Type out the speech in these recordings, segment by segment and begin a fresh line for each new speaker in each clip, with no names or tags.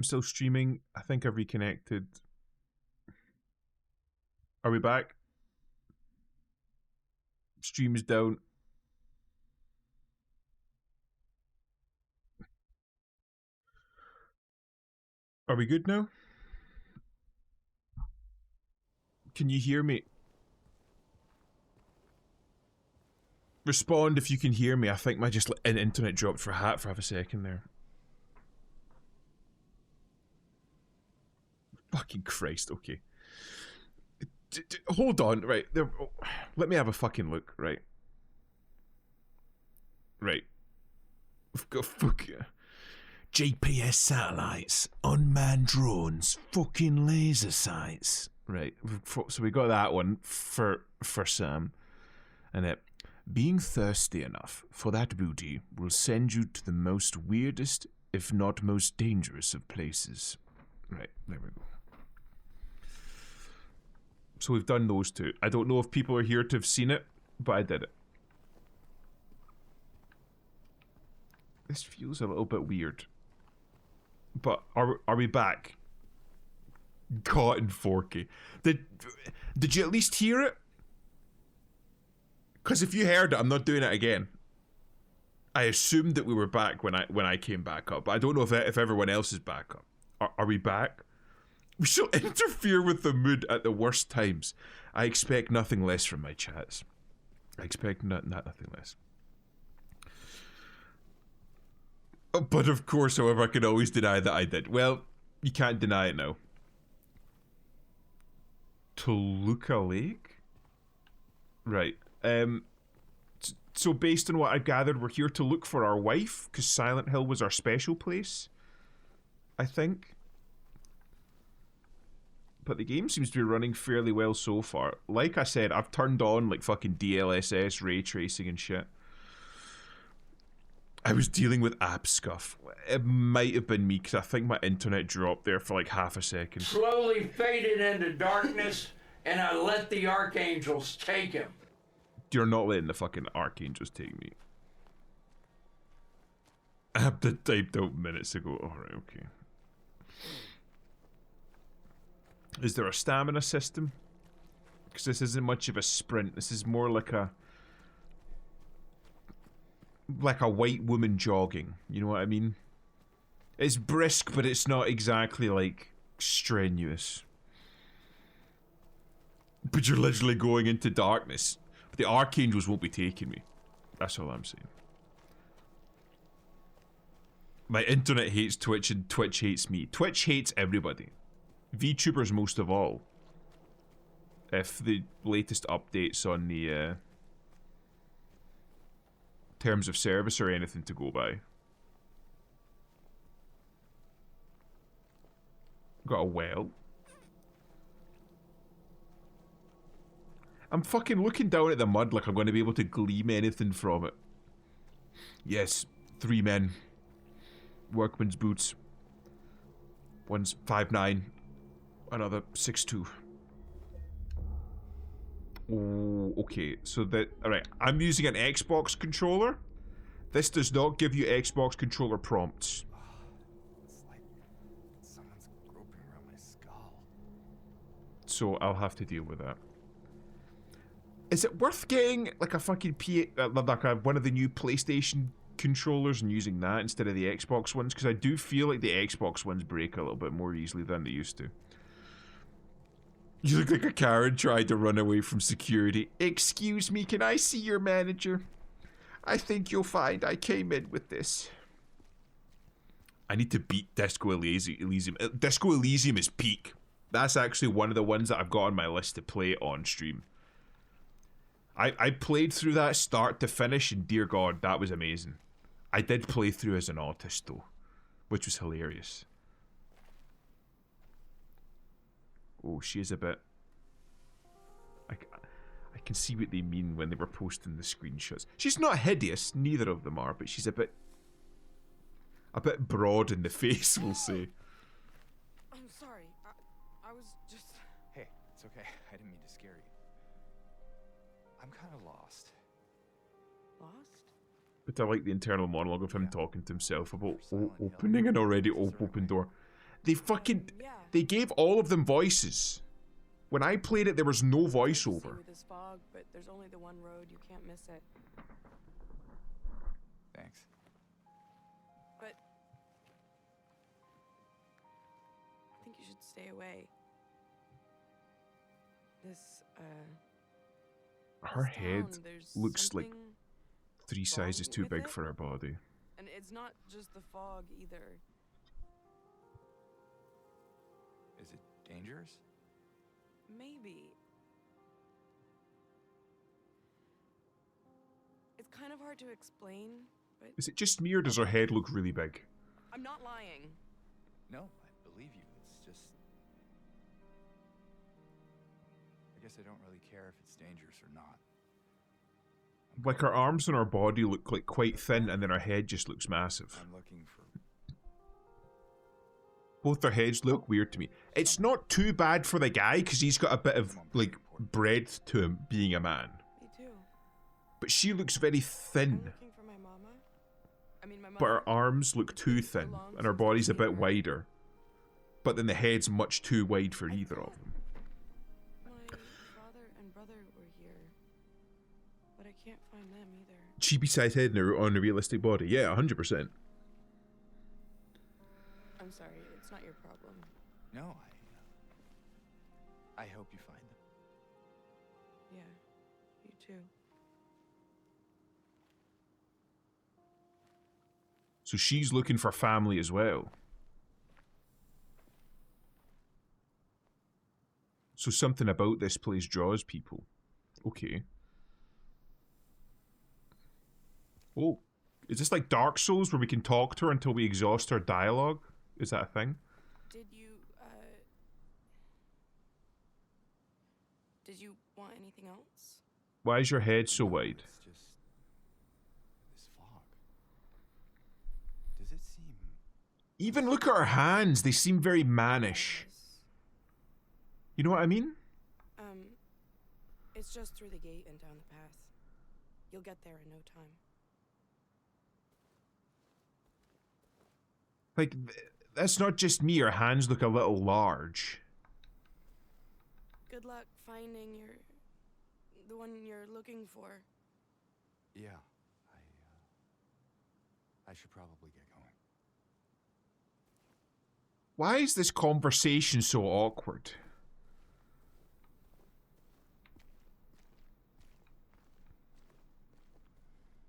I'm still streaming. I think I've reconnected. Are we back? Stream is down. Are we good now? Can you hear me? Respond if you can hear me. I think my just internet dropped for half a second there. Fucking Christ, okay. Hold on, right. There, let me have a fucking look, right? Right. Fuck yeah. GPS satellites, unmanned drones, fucking laser sights. Right. So we got that one for Sam. And it being thirsty enough for that booty will send you to the most weirdest, if not most dangerous of places. Right, there we go. So we've done those two. I don't know if people are here to have seen it, but I did it. This feels a little bit weird. But are we back? Caught in 4K. Did you at least hear it? Because if you heard it, I'm not doing it again. I assumed that we were back when I came back up, but I don't know if everyone else is back up. Are we back? We shall interfere with the mood at the worst times. I expect nothing less from my chats. I expect nothing less. But of course, however, I can always deny that I did. Well, you can't deny it now. Toluca Lake? Right. So based on what I've gathered, we're here to look for our wife, because Silent Hill was our special place, I think. But the game seems to be running fairly well so far. Like I said, I've turned on like fucking DLSS, ray tracing and shit. I was dealing with app scuff. It might have been me, because I think my internet dropped there for like half a second.
Slowly faded into darkness, and I let the archangels take him.
You're not letting the fucking archangels take me. I have to typed out minutes ago. Alright, okay. Is there a stamina system? Because this isn't much of a sprint. This is more like a white woman jogging. You know what I mean? It's brisk, but it's not exactly like strenuous. But you're literally going into darkness. But the archangels won't be taking me. That's all I'm saying. My internet hates Twitch and Twitch hates me. Twitch hates everybody. VTubers most of all. If the latest updates on the terms of service or anything to go by. Got a well. I'm fucking looking down at the mud like I'm going to be able to glean anything from it. Yes, 3 men. Workman's boots. One's 5'9". Another 6'2". Oh, okay. So that... Alright, I'm using an Xbox controller. This does not give you Xbox controller prompts.
It's like someone's groping around my skull.
So I'll have to deal with that. Is it worth getting like a fucking one of the new PlayStation controllers and using that instead of the Xbox ones? Because I do feel like the Xbox ones break a little bit more easily than they used to. You look like a Karen tried to run away from security. Excuse me, can I see your manager? I think you'll find I came in with this. I need to beat Disco Elysium. Disco Elysium is peak. That's actually one of the ones that I've got on my list to play on stream. I played through that start to finish, and dear God, that was amazing. I did play through as an autist, though, which was hilarious. Oh, she is a bit... I can see what they mean when they were posting the screenshots. She's not hideous, neither of them are, but she's a bit broad in the face, we'll say.
I'm sorry. I was just...
Hey, it's okay. I didn't mean to scare you. I'm kind of lost.
Lost?
But I like the internal monologue of him talking to himself about opening an already open door. They fucking...
Yeah.
They gave all of them voices. When I played it, there was no
It's hard to see
voiceover.
with this fog, but there's only the one road. You can't miss it.
Thanks.
But I think you should stay away. This
Her
this
head
town, there's
looks like
something
3 sizes
wrong
too
with
big
it?
for her body.
And it's not just the fog either.
Is it dangerous?
Maybe. It's kind of hard to explain, but
Is it just me or does her head look really big?
I'm not lying.
No, I believe you. It's just... I guess I don't really care if it's dangerous or not.
Like her arms and her body look like quite thin and then her head just looks massive.
I'm looking for...
Both their heads look weird to me. It's not too bad for the guy because he's got a bit of like breadth to him being a man.
Me too.
But she looks very
I'm
thin.
looking for my mama. I mean, my mother.
But her arms look too thin and her body's a bit wider. But then the head's much too wide for either of them.
My father and brother were here, but I can't find them either.
Chibi-sized head and on a realistic body. Yeah, 100%.
I'm sorry, it's not your problem.
No, I hope you find them.
Yeah, you too.
So she's looking for family as well. So something about this place draws people. Okay. Oh, is this like Dark Souls where we can talk to her until we exhaust her dialogue? Is that a thing?
Did you want anything else?
Why is your head so wide?
It's just... this fog. Does it seem...
Even look at her hands. They seem very mannish. You know what I mean?
It's just through the gate and down the path. You'll get there in no time.
Like, that's not just me. Her hands look a little large.
Good luck finding the one you're looking for.
Yeah, I should probably get going.
Why is this conversation so awkward?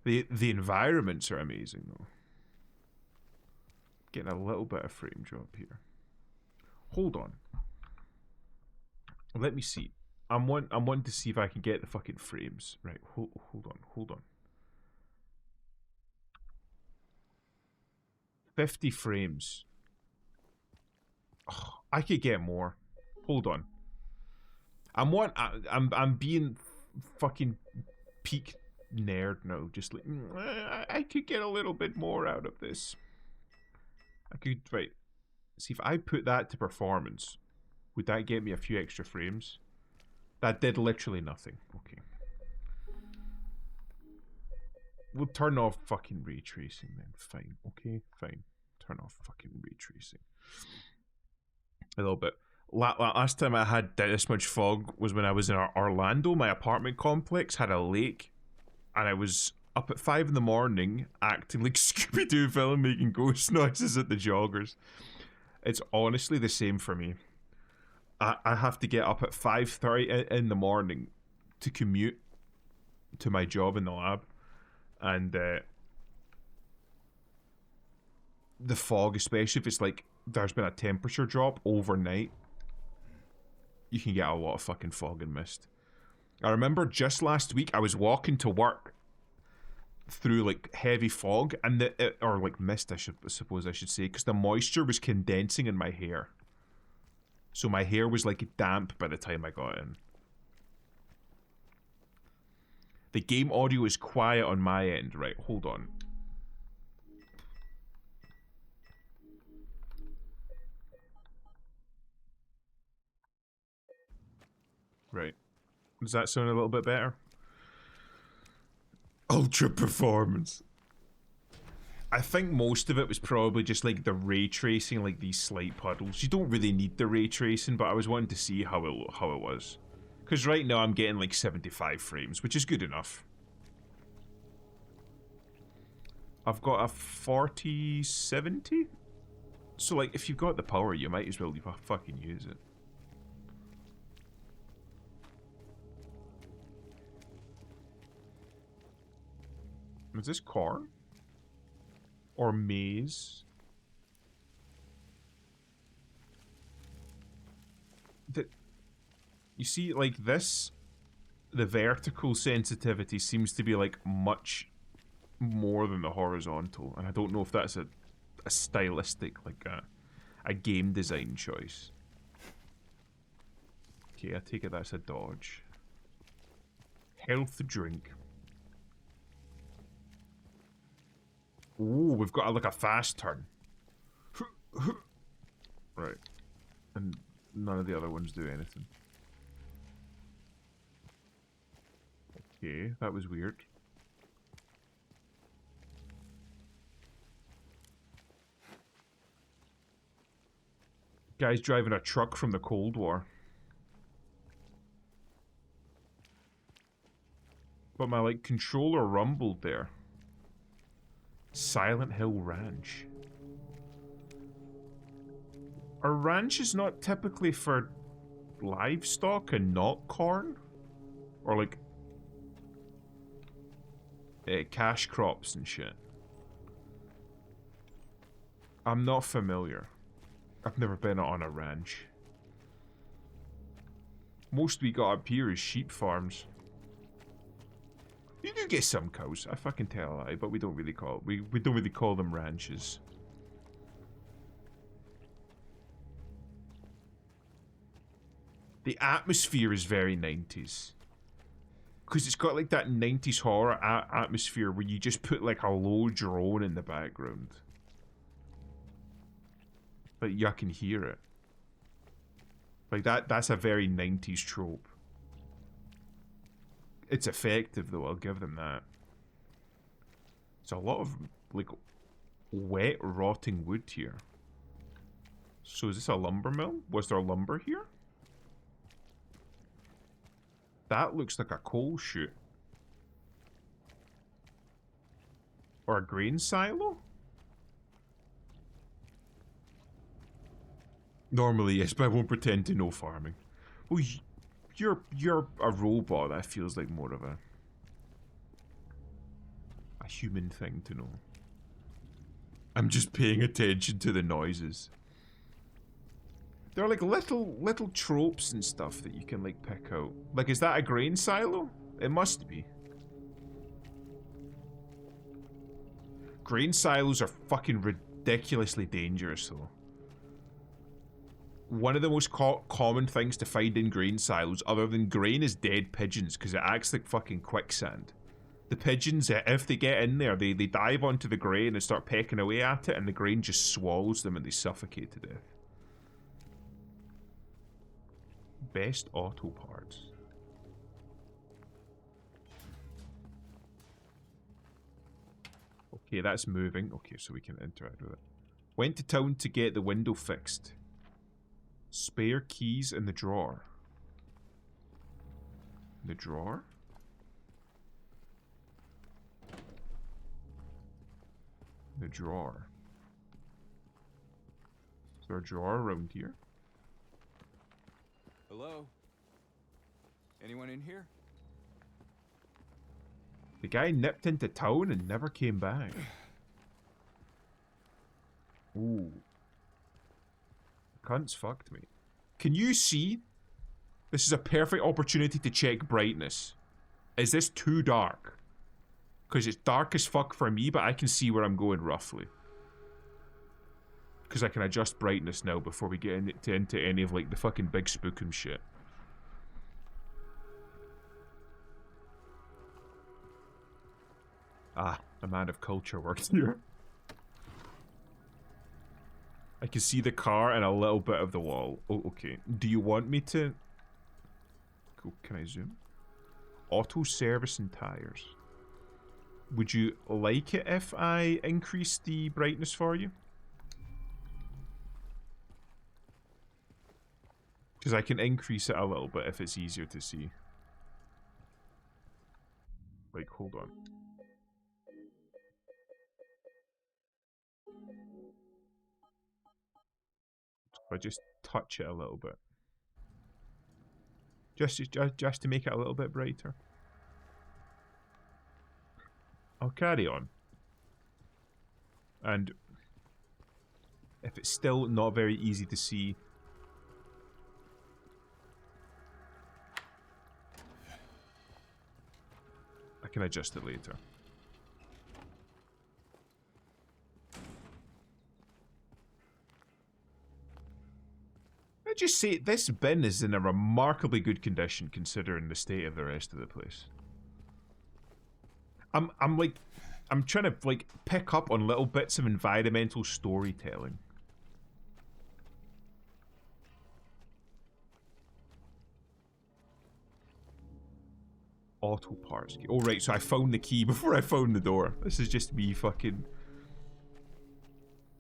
The environments are amazing though. Getting a little bit of frame drop here. Hold on. Let me see. I'm wanting to see if I can get the fucking frames. Right, hold on. 50 frames. Oh, I could get more. Hold on. I'm being fucking peak nerd now. Just like I could get a little bit more out of this. I could see if I put that to performance, would that get me a few extra frames? That did literally nothing. Okay. We'll turn off fucking ray tracing then. Fine. Okay, fine. Turn off fucking ray tracing. A little bit. Last time I had this much fog was when I was in Orlando. My apartment complex had a lake, and I was up at 5 in the morning acting like Scooby-Doo villain, making ghost noises at the joggers. It's honestly the same for me. I have to get up at 5:30 in the morning to commute to my job in the lab, and the fog, especially if it's like there's been a temperature drop overnight, you can get a lot of fucking fog and mist. I remember just last week I was walking to work through like heavy fog and or like mist, I suppose I should say, because the moisture was condensing in my hair. So my hair was like damp by the time I got in. The game audio is quiet on my end. Right, hold on. Right. Does that sound a little bit better? Ultra performance. I think most of it was probably just like the ray tracing, like these slight puddles. You don't really need the ray tracing, but I was wanting to see how it was. Because right now I'm getting like 75 frames, which is good enough. I've got a 4070. So like, if you've got the power, you might as well fucking use it. Is this corn? Or maize? You see, like this, the vertical sensitivity seems to be like much more than the horizontal, and I don't know if that's a stylistic, like a game design choice. Okay, I take it that's a dodge. Health drink. Ooh, we've got like a fast turn. Right. And none of the other ones do anything. Okay, that was weird. Guy's driving a truck from the Cold War. But my, like, controller rumbled there. Silent Hill Ranch. Are ranches not typically for livestock and not corn? Or, like, cash crops and shit? I'm not familiar. I've never been on a ranch. Most we got up here is sheep farms. You do get some cows, I fucking tell a lie, but we don't really call we don't really call them ranches. The atmosphere is very 90s. Because it's got like that 90s horror atmosphere where you just put like a low drone in the background. Like, you can hear it. Like, that's a very 90s trope. It's effective, though, I'll give them that. It's a lot of, like, wet, rotting wood here. So is this a lumber mill? Was there lumber here? That looks like a coal chute. Or a grain silo? Normally, yes, but I won't pretend to know farming. Well, you're a robot. That feels like more of a human thing to know. I'm just paying attention to the noises. There are like little tropes and stuff that you can like pick out. Like, is that a grain silo? It must be. Grain silos are fucking ridiculously dangerous, though. One of the most common things to find in grain silos, other than grain, is dead pigeons, because it acts like fucking quicksand. The pigeons, if they get in there, they dive onto the grain and start pecking away at it, and the grain just swallows them and they suffocate to death. Best auto parts. Okay, that's moving. Okay, so we can interact with it. Went to town to get the window fixed. Spare keys in the drawer. The drawer? The drawer. Is there a drawer around here?
Hello? Anyone in here?
The guy nipped into town and never came back. Ooh. Cunt's fucked me. Can you see? This is a perfect opportunity to check brightness. Is this too dark? Because it's dark as fuck for me, but I can see where I'm going roughly. Because I can adjust brightness now before we get into any of like the fucking big spookum shit. Ah, a man of culture works here. I can see the car and a little bit of the wall. Oh, okay. Do you want me to... Cool. Can I zoom? Auto service and tires. Would you like it if I increase the brightness for you? Because I can increase it a little bit if it's easier to see. Like, hold on. If I just touch it a little bit. Just to make it a little bit brighter. I'll carry on. And if it's still not very easy to see, I can adjust it later. I just say this bin is in a remarkably good condition considering the state of the rest of the place. I'm trying to like pick up on little bits of environmental storytelling. Auto parts key. Oh right, so I found the key before I found the door. This is just me fucking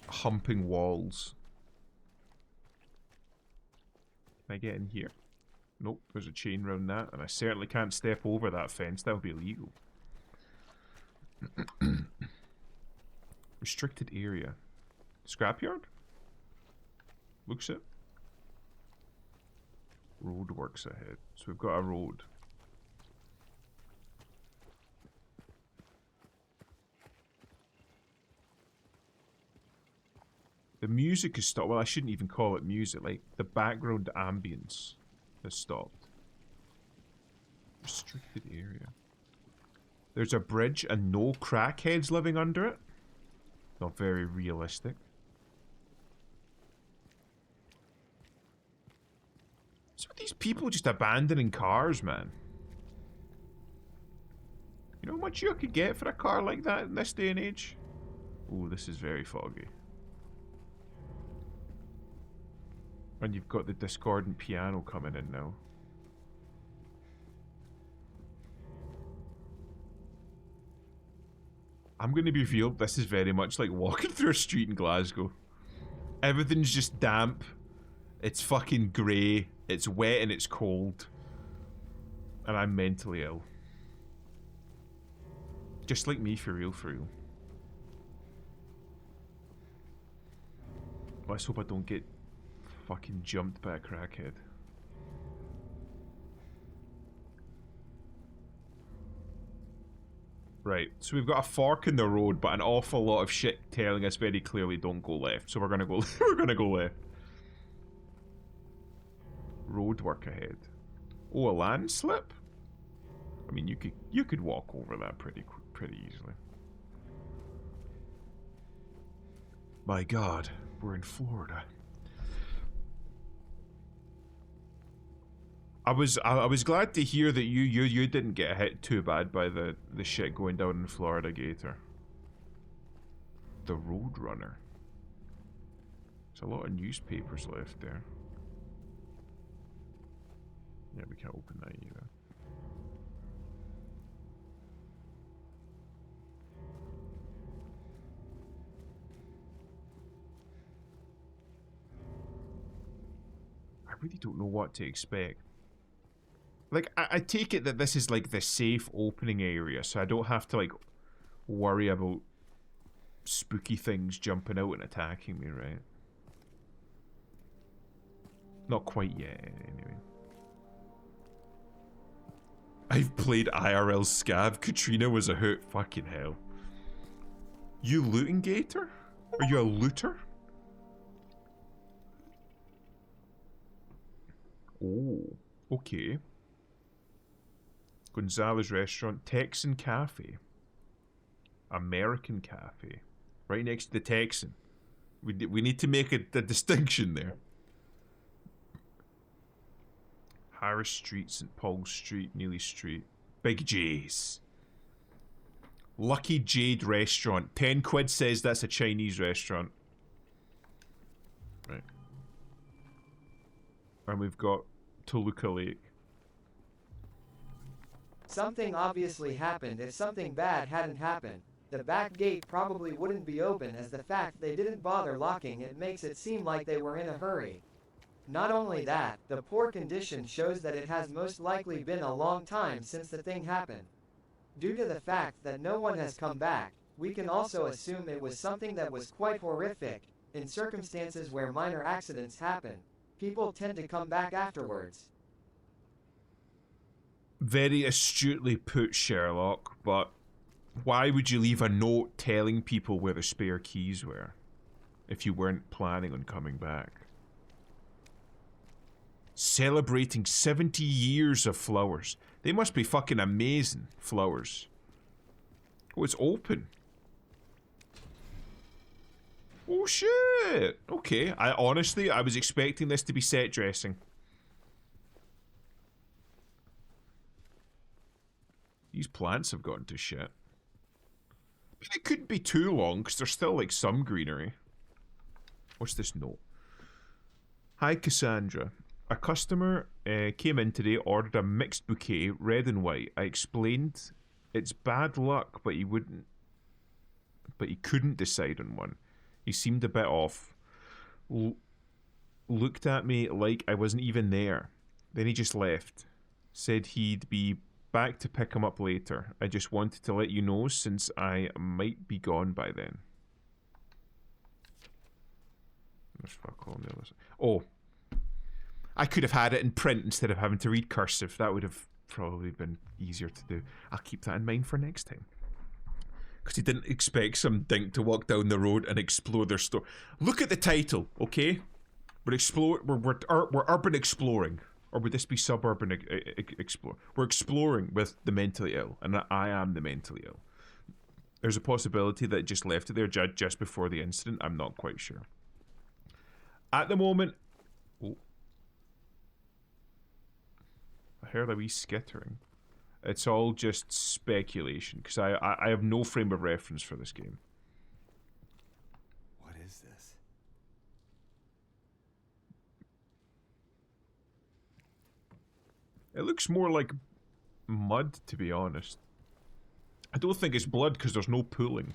humping walls. Can I get in here? Nope, there's a chain around that, and I certainly can't step over that fence. That would be illegal. Restricted area. Scrapyard? Looks it. Roadworks ahead. So we've got a road. The music has stopped. Well, I shouldn't even call it music. Like, the background ambience has stopped. Restricted area. There's a bridge and no crackheads living under it. Not very realistic. So these people just abandoning cars, man. You know how much you could get for a car like that in this day and age? Oh, this is very foggy. And you've got the discordant piano coming in now. I'm going to be real, this is very much like walking through a street in Glasgow. Everything's just damp. It's fucking grey. It's wet and it's cold. And I'm mentally ill. Just like me, for real, for real. Let's hope I don't get fucking jumped by a crackhead. Right, so we've got a fork in the road, but an awful lot of shit telling us very clearly don't go left. So we're gonna go. We're gonna go left. Road work ahead. Oh, a landslip? I mean, you could walk over that pretty easily. My God, we're in Florida. I was glad to hear that you didn't get hit too bad by the shit going down in Florida, Gator. The Roadrunner. There's a lot of newspapers left there. Yeah, we can't open that either. I really don't know what to expect. Like, I take it that this is like the safe opening area, so I don't have to like worry about spooky things jumping out and attacking me, right? Not quite yet, anyway. I've played IRL Scav. Katrina was a hoot. Fucking hell. You looting Gator? Are you a looter? Oh, okay. Gonzalez Restaurant, Texan Cafe, American Cafe, right next to the Texan. We need to make a distinction there. Harris Street, St. Paul Street, Neely Street, Big J's. Lucky Jade Restaurant. 10 quid says that's a Chinese restaurant. Right. And we've got Toluca Lake.
Something obviously happened. If something bad hadn't happened, the back gate probably wouldn't be open, as the fact they didn't bother locking it makes it seem like they were in a hurry. Not only that, the poor condition shows that it has most likely been a long time since the thing happened. Due to the fact that no one has come back, we can also assume it was something that was quite horrific. In circumstances where minor accidents happen, people tend to come back afterwards.
Very astutely put, Sherlock, but why would you leave a note telling people where the spare keys were if you weren't planning on coming back? Celebrating 70 years of flowers. They must be fucking amazing flowers. Oh, it's open. Oh shit! Okay, I was expecting this to be set dressing. These plants have gotten to shit. But it couldn't be too long, because there's still, like, some greenery. What's this note? Hi, Cassandra. A customer came in today, ordered a mixed bouquet, red and white. I explained it's bad luck, but he couldn't decide on one. He seemed a bit off. Looked at me like I wasn't even there. Then he just left. Said he'd be back to pick him up later. I just wanted to let you know since I might be gone by then. There's fuck all on the other side. Oh. I could have had it in print instead of having to read cursive. That would have probably been easier to do. I'll keep that in mind for next time. Because he didn't expect some dink to walk down the road and explore their store. Look at the title, okay? We're urban exploring. Or would this be suburban explore? We're exploring with the mentally ill, and I am the mentally ill. There's a possibility that it just left it there just before the incident. I'm not quite sure. At the moment... Oh. I heard a wee skittering. It's all just speculation, because I have no frame of reference for this game.
What is this?
It looks more like mud, to be honest. I don't think it's blood, because there's no pooling.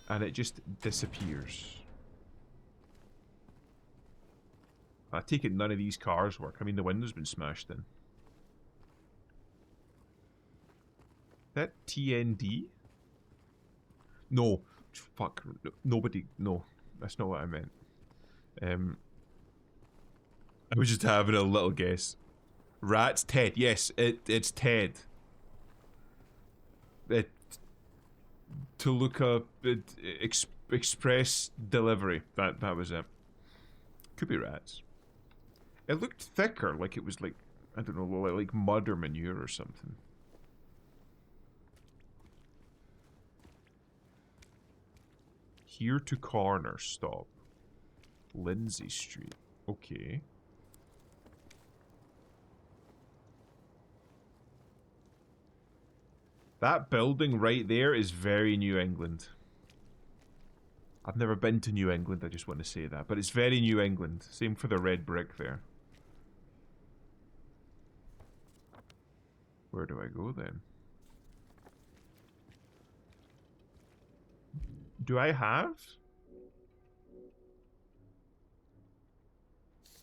And it just disappears. I take it none of these cars work. I mean, the window's been smashed in. That TND? No. Fuck. Nobody. No. That's not what I meant. I was just having a little guess. Rats? Ted. Yes, it's Ted. To look up express delivery. That was it. Could be rats. It looked thicker, like it was like, I don't know, like mud or manure or something. Here to corner, stop. Lindsay Street. Okay. That building right there is very New England. I've never been to New England, I just want to say that. But it's very New England. Same for the red brick there. Where do I go then? Do I have?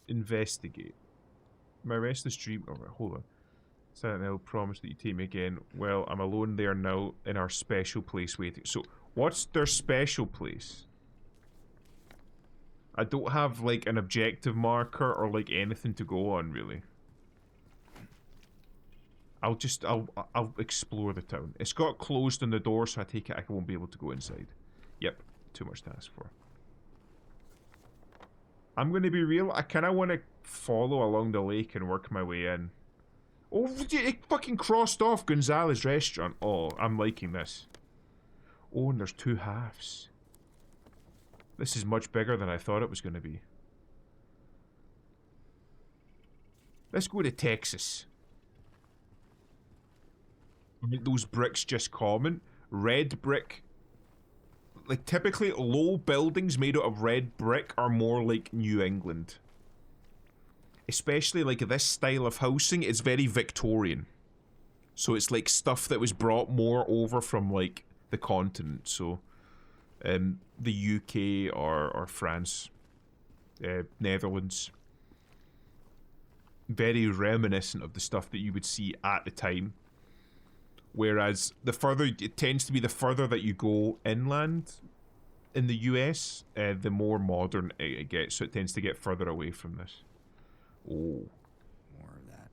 Investigate. My restless dream. Oh, right, hold on. Sentinel promised that you take me again. Well, I'm alone there now in our special place waiting. So, what's their special place? I don't have, like, an objective marker or, like, anything to go on, really. I'll explore the town. It's got closed on the door, so I take it I won't be able to go inside. Yep, too much to ask for. I'm going to be real. I kind of want to follow along the lake and work my way in. Oh, it fucking crossed off Gonzalez Restaurant. Oh, I'm liking this. Oh, and there's two halves. This is much bigger than I thought it was going to be. Let's go to Texas. Those bricks just common. Red brick. Like, typically, low buildings made out of red brick are more like New England. especially like this style of housing, it's very Victorian. So it's like stuff that was brought more over from like the continent. So the UK or France, Netherlands. Very reminiscent of the stuff that you would see at the time. Whereas it tends to be the further that you go inland in the US, the more modern it gets. So it tends to get further away from this. Oh.
More of that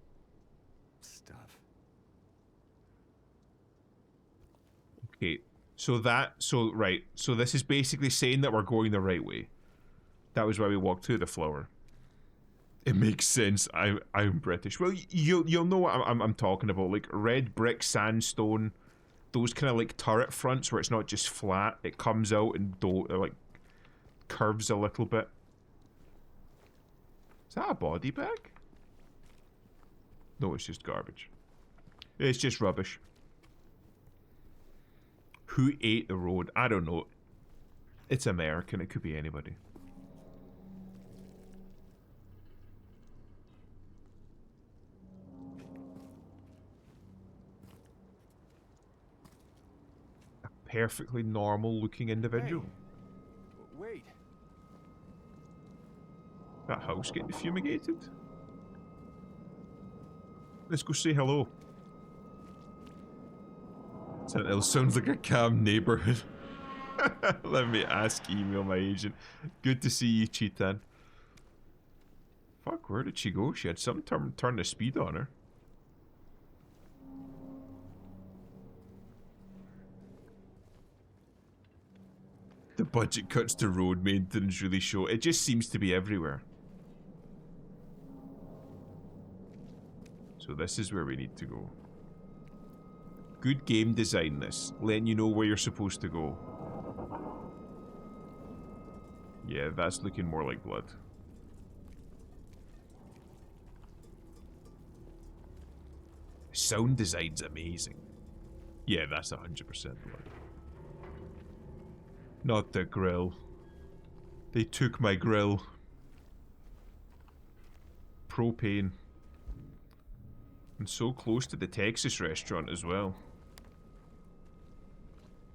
stuff.
Okay. So this is basically saying that we're going the right way. That was why we walked through the flower. It makes sense. I'm British. Well, you'll know what I'm talking about. Like red brick, sandstone, those kind of like turret fronts where it's not just flat. It comes out and like curves a little bit. Is that a body bag? No, it's just garbage. It's just rubbish. Who ate the road? I don't know. It's American. It could be anybody. Perfectly normal looking individual.
Hey, wait.
That house getting fumigated? Let's go say hello. Sentinel sounds like a calm neighborhood. Let me email my agent. Good to see you, Cheetan. Fuck, where did she go? She had some turn the speed on her. The budget cuts to road maintenance really show. It just seems to be everywhere. So this is where we need to go. Good game design this. Letting you know where you're supposed to go. Yeah, that's looking more like blood. Sound design's amazing. Yeah, that's 100% blood. Not the grill. They took my grill. Propane. And so close to the Texas restaurant as well.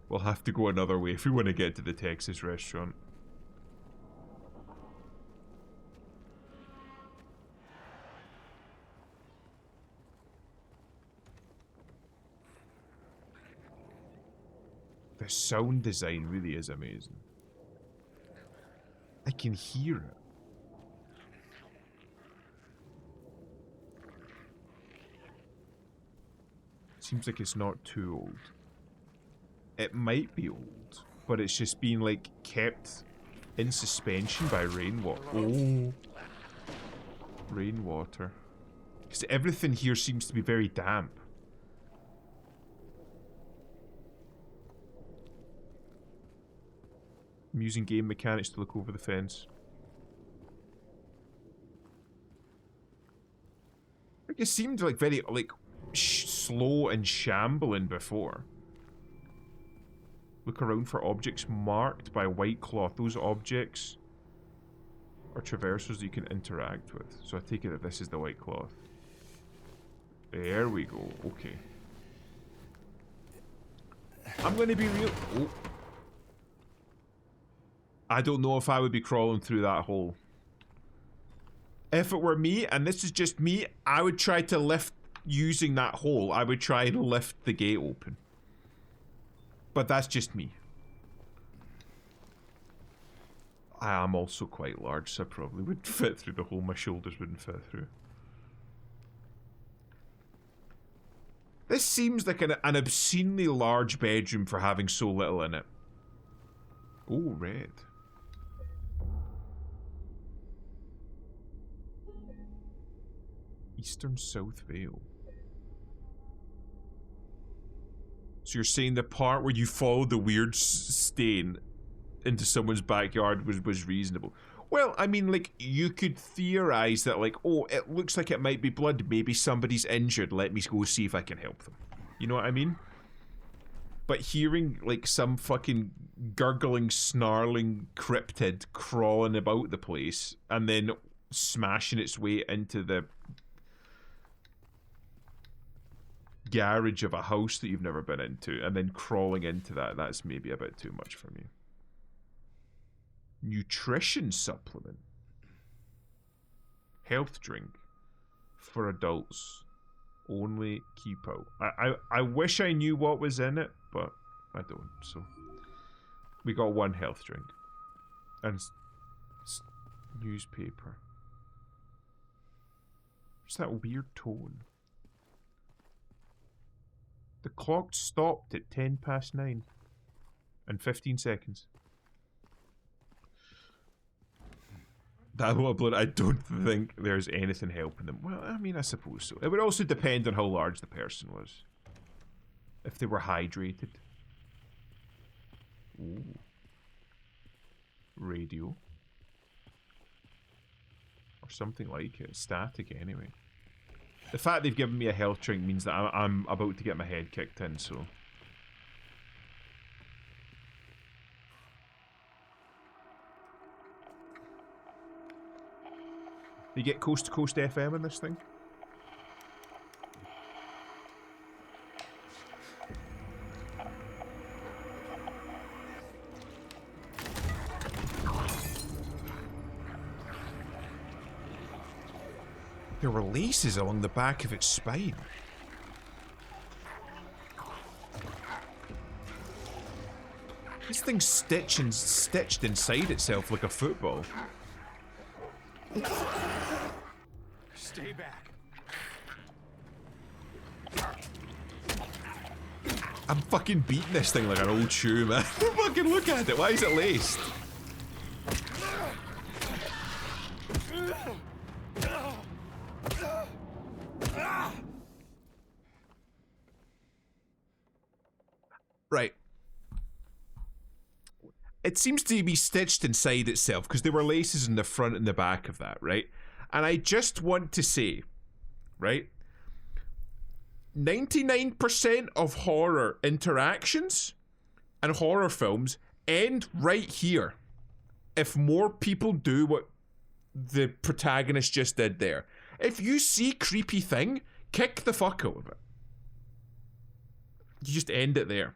We'll have to go another way if we want to get to the Texas restaurant. The sound design really is amazing. I can hear it. Seems like it's not too old. It might be old, but it's just been like kept in suspension by rainwater. Oh, rainwater. Because everything here seems to be very damp. I'm using game mechanics to look over the fence. Like it seemed like very like slow and shambling before. Look around for objects marked by white cloth. Those objects are traversals you can interact with. So I take it that this is the white cloth. There we go. Okay. I'm going to be real. Oh. I don't know if I would be crawling through that hole. If it were me, and this is just me, I would try to lift using that hole. I would try and lift the gate open. But that's just me. I am also quite large, so I probably wouldn't fit through the hole. My shoulders wouldn't fit through. This seems like an obscenely large bedroom for having so little in it. Oh, red. Eastern South Vale. So you're saying the part where you followed the weird stain into someone's backyard was reasonable? Well, I mean, like, you could theorize that, like, oh, it looks like it might be blood. Maybe somebody's injured. Let me go see if I can help them. You know what I mean? But hearing, like, some fucking gurgling, snarling cryptid crawling about the place, and then smashing its way into the garage of a house that you've never been into and then crawling into that, that's maybe a bit too much for me. Nutrition supplement. Health drink. For adults. Only keep out. I wish I knew what was in it, but I don't, so. We got one health drink. And newspaper. What's that weird tone? The clock stopped at 9:10 and 15 seconds. That blood, I don't think there's anything helping them. Well, I mean, I suppose so. It would also depend on how large the person was. If they were hydrated. Ooh. Radio. Or something like it. Static, anyway. The fact they've given me a health drink means that I'm about to get my head kicked in, so... You get Coast to Coast FM in this thing? There were laces along the back of its spine. This thing's stitched inside itself like a football.
Stay back.
I'm fucking beating this thing like an old shoe, man. Fucking look at it. Why is it laced? Right. It seems to be stitched inside itself because there were laces in the front and the back of that, right? And I just want to say, right? 99% of horror interactions and horror films end right here. If more people do what the protagonist just did there. If you see creepy thing, kick the fuck out of it. You just end it there.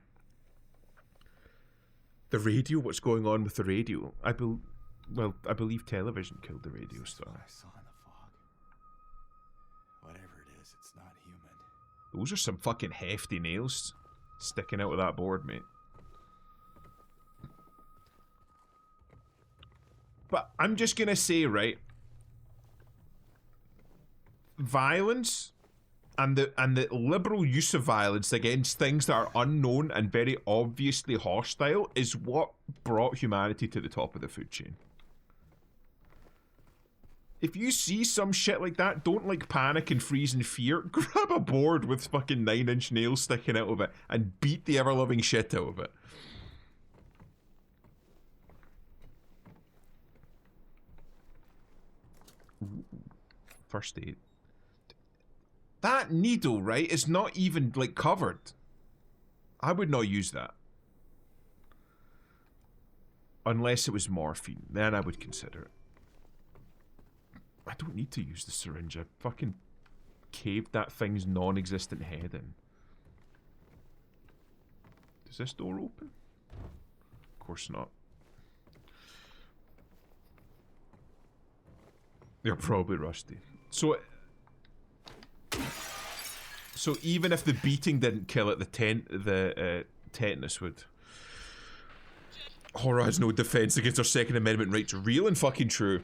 The radio, what's going on with the radio? I believe television killed the radio star.
I saw in the fog. Whatever it is, it's not human.
Those are some fucking hefty nails sticking out of that board, mate. But I'm just gonna say, right? Violence and the liberal use of violence against things that are unknown and very obviously hostile is what brought humanity to the top of the food chain. If you see some shit like that, don't like panic and freeze in fear. Grab a board with fucking 9-inch nails sticking out of it and beat the ever-loving shit out of it. Ooh, first aid. That needle, right, is not even, like, covered. I would not use that. Unless it was morphine. Then I would consider it. I don't need to use the syringe. I fucking caved that thing's non-existent head in. Does this door open? Of course not. They're probably rusty. So even if the beating didn't kill it, the tetanus would. Horror has no defense against our Second Amendment rights. Real and fucking true.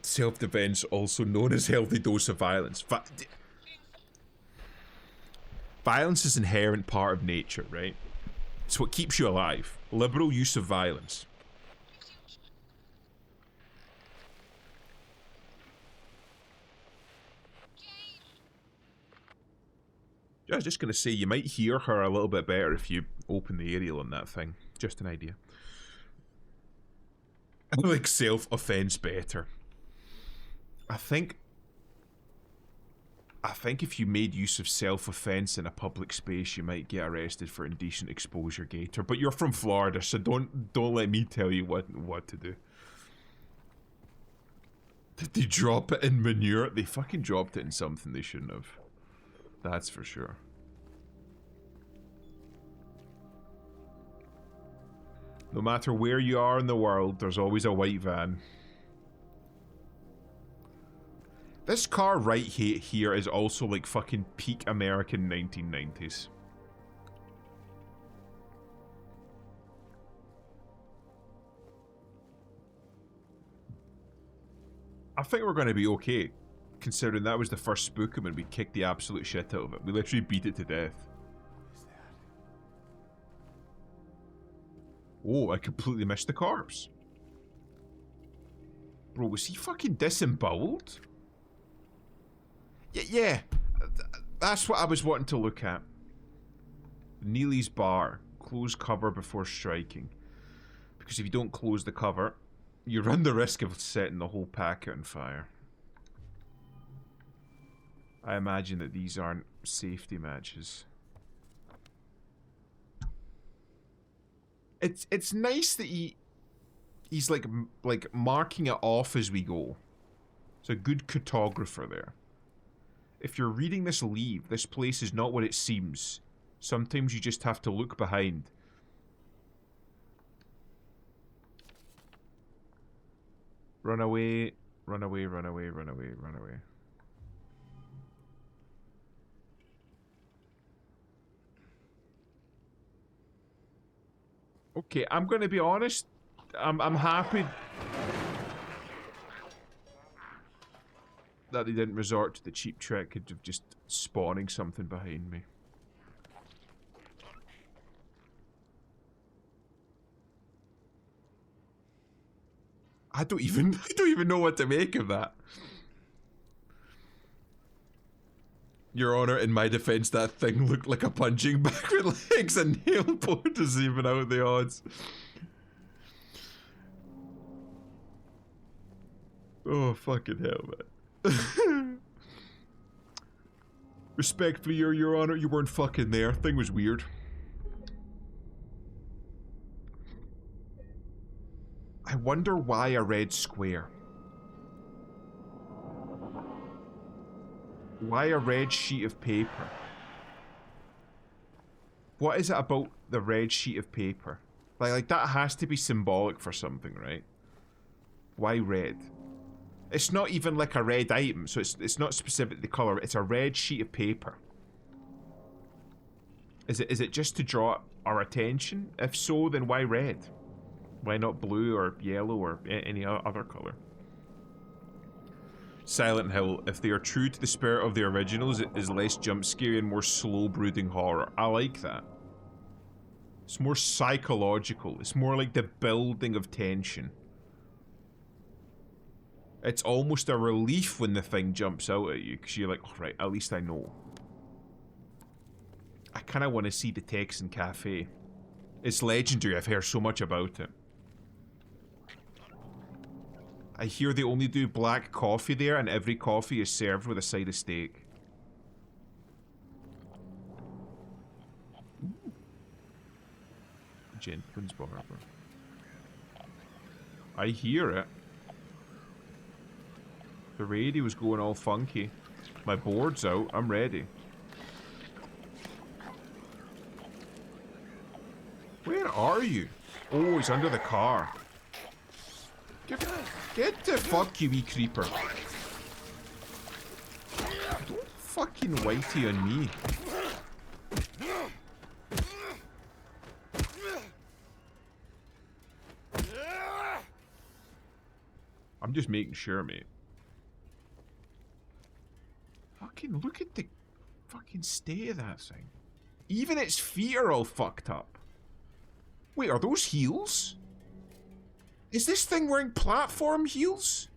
Self-defense, also known as healthy dose of violence. Violence is an inherent part of nature, right? It's what keeps you alive. Liberal use of violence. I was just going to say, you might hear her a little bit better if you open the aerial on that thing. Just an idea. I like self-offense better. I think I think if you made use of self-offense in a public space, you might get arrested for indecent exposure, Gator. But you're from Florida, so don't let me tell you what to do. Did they drop it in manure? They fucking dropped it in something they shouldn't have. That's for sure. No matter where you are in the world, there's always a white van. This car right here is also like fucking peak American 1990s. I think we're going to be okay, considering that was the first Spookum and we kicked the absolute shit out of it. We literally beat it to death. Oh, I completely missed the corpse. Bro, was he fucking disemboweled? Yeah. That's what I was wanting to look at. Neely's bar. Close cover before striking. Because if you don't close the cover, you run the risk of setting the whole packet on fire. I imagine that these aren't safety matches. It's nice that he's like marking it off as we go. It's a good cartographer there. If you're reading this leave, this place is not what it seems. Sometimes you just have to look behind. Run away, run away, run away, run away, run away. Okay, I'm gonna be honest. I'm happy that they didn't resort to the cheap trick of just spawning something behind me. I don't even know what to make of that. Your Honor, in my defense, that thing looked like a punching bag with legs and nail board is even out the odds. Oh, fucking hell, man. Respectfully, Your Honor, you weren't fucking there. Thing was weird. I wonder why a red square. Why a red sheet of paper? What is it about the red sheet of paper? Like that has to be symbolic for something, right? Why red? It's not even like a red item, so it's not specific to the color. It's a red sheet of paper. Is it just to draw our attention? If so, then why red? Why not blue or yellow or any other color? Silent Hill, if they are true to the spirit of the originals, it is less jump scary and more slow brooding horror. I like that. It's more psychological. It's more like the building of tension. It's almost a relief when the thing jumps out at you, because you're like, oh, right, at least I know. I kind of want to see the Texan Cafe. It's legendary, I've heard so much about it. I hear they only do black coffee there, and every coffee is served with a side of steak. Ooh. Gentleman's Barber. I hear it. The radio's going all funky. My board's out, I'm ready. Where are you? Oh, he's under the car. Get the fuck, you wee creeper. Don't fucking whitey on me. I'm just making sure, mate. Fucking look at the fucking state of that thing. Even its feet are all fucked up. Wait, are those heels? Is this thing wearing platform heels?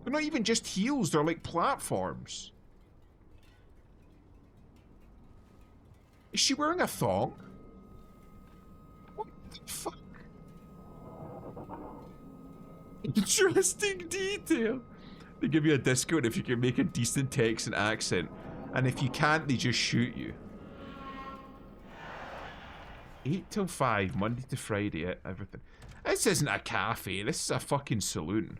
They're not even just heels, they're like platforms. Is she wearing a thong? What the fuck? Interesting detail. They give you a discount if you can make a decent Texan accent. And if you can't, they just shoot you. 8 till 5, Monday to Friday, everything. This isn't a cafe, this is a fucking saloon.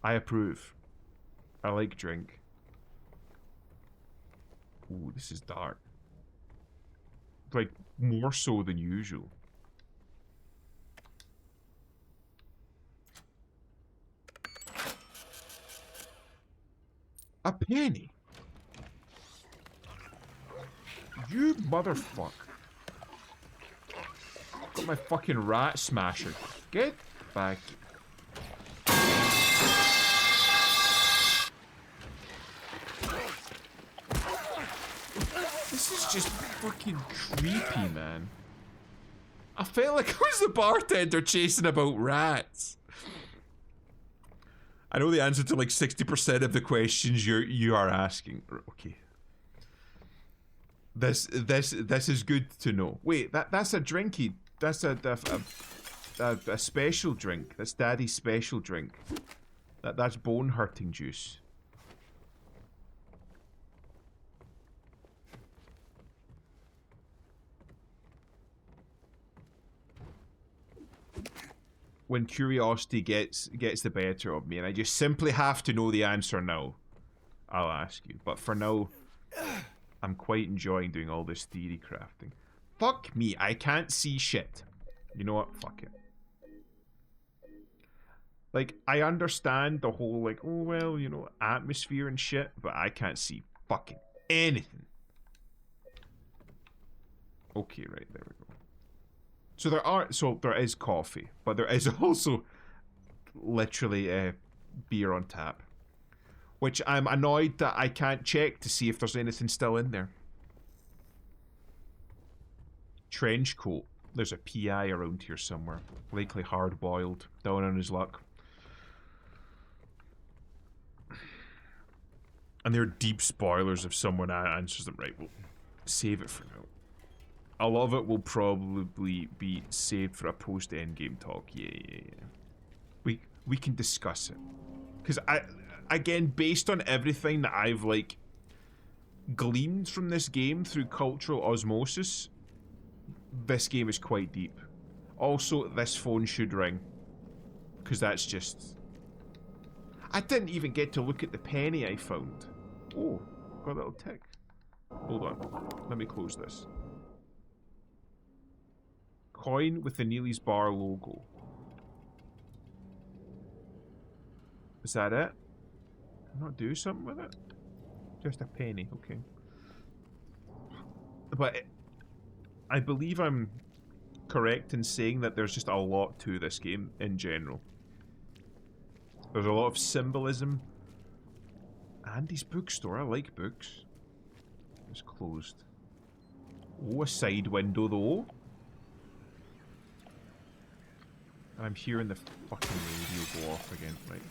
I approve. I like drink. Ooh, this is dark. Like, more so than usual. A penny? You motherfucker. Got my fucking rat smasher. Get back. This is just fucking creepy, man. I felt like I was the bartender chasing about rats. I know the answer to like 60% of the questions you are asking. Okay. This is good to know. Wait, that's a drinky. That's a special drink. That's Daddy's special drink. That's bone hurting juice. When curiosity gets the better of me and I just simply have to know the answer now, I'll ask you. But for now, I'm quite enjoying doing all this theory crafting. Fuck me, I can't see shit. You know what? Fuck it. Like, I understand the whole, like, oh, well, you know, atmosphere and shit, but I can't see fucking anything. Okay, right, there we go. So there is coffee, but there is also literally beer on tap. Which I'm annoyed that I can't check to see if there's anything still in there. Trench coat. There's a PI around here somewhere. Likely hard boiled. Down on his luck. And they're deep spoilers if someone answers them right. We'll save it for now. A lot of it will probably be saved for a post-endgame talk. Yeah. We can discuss it. Because again, based on everything that I've, like, gleaned from this game through cultural osmosis, this game is quite deep. Also, this phone should ring. Because that's just... I didn't even get to look at the penny I found. Oh, got a little tick. Hold on. Let me close this. Coin with the Neely's Bar logo. Is that it? Can I not do something with it? Just a penny, okay. But I believe I'm correct in saying that there's just a lot to this game in general. There's a lot of symbolism. Andy's bookstore, I like books. It's closed. Oh, a side window though. I'm hearing the fucking radio go off again, right?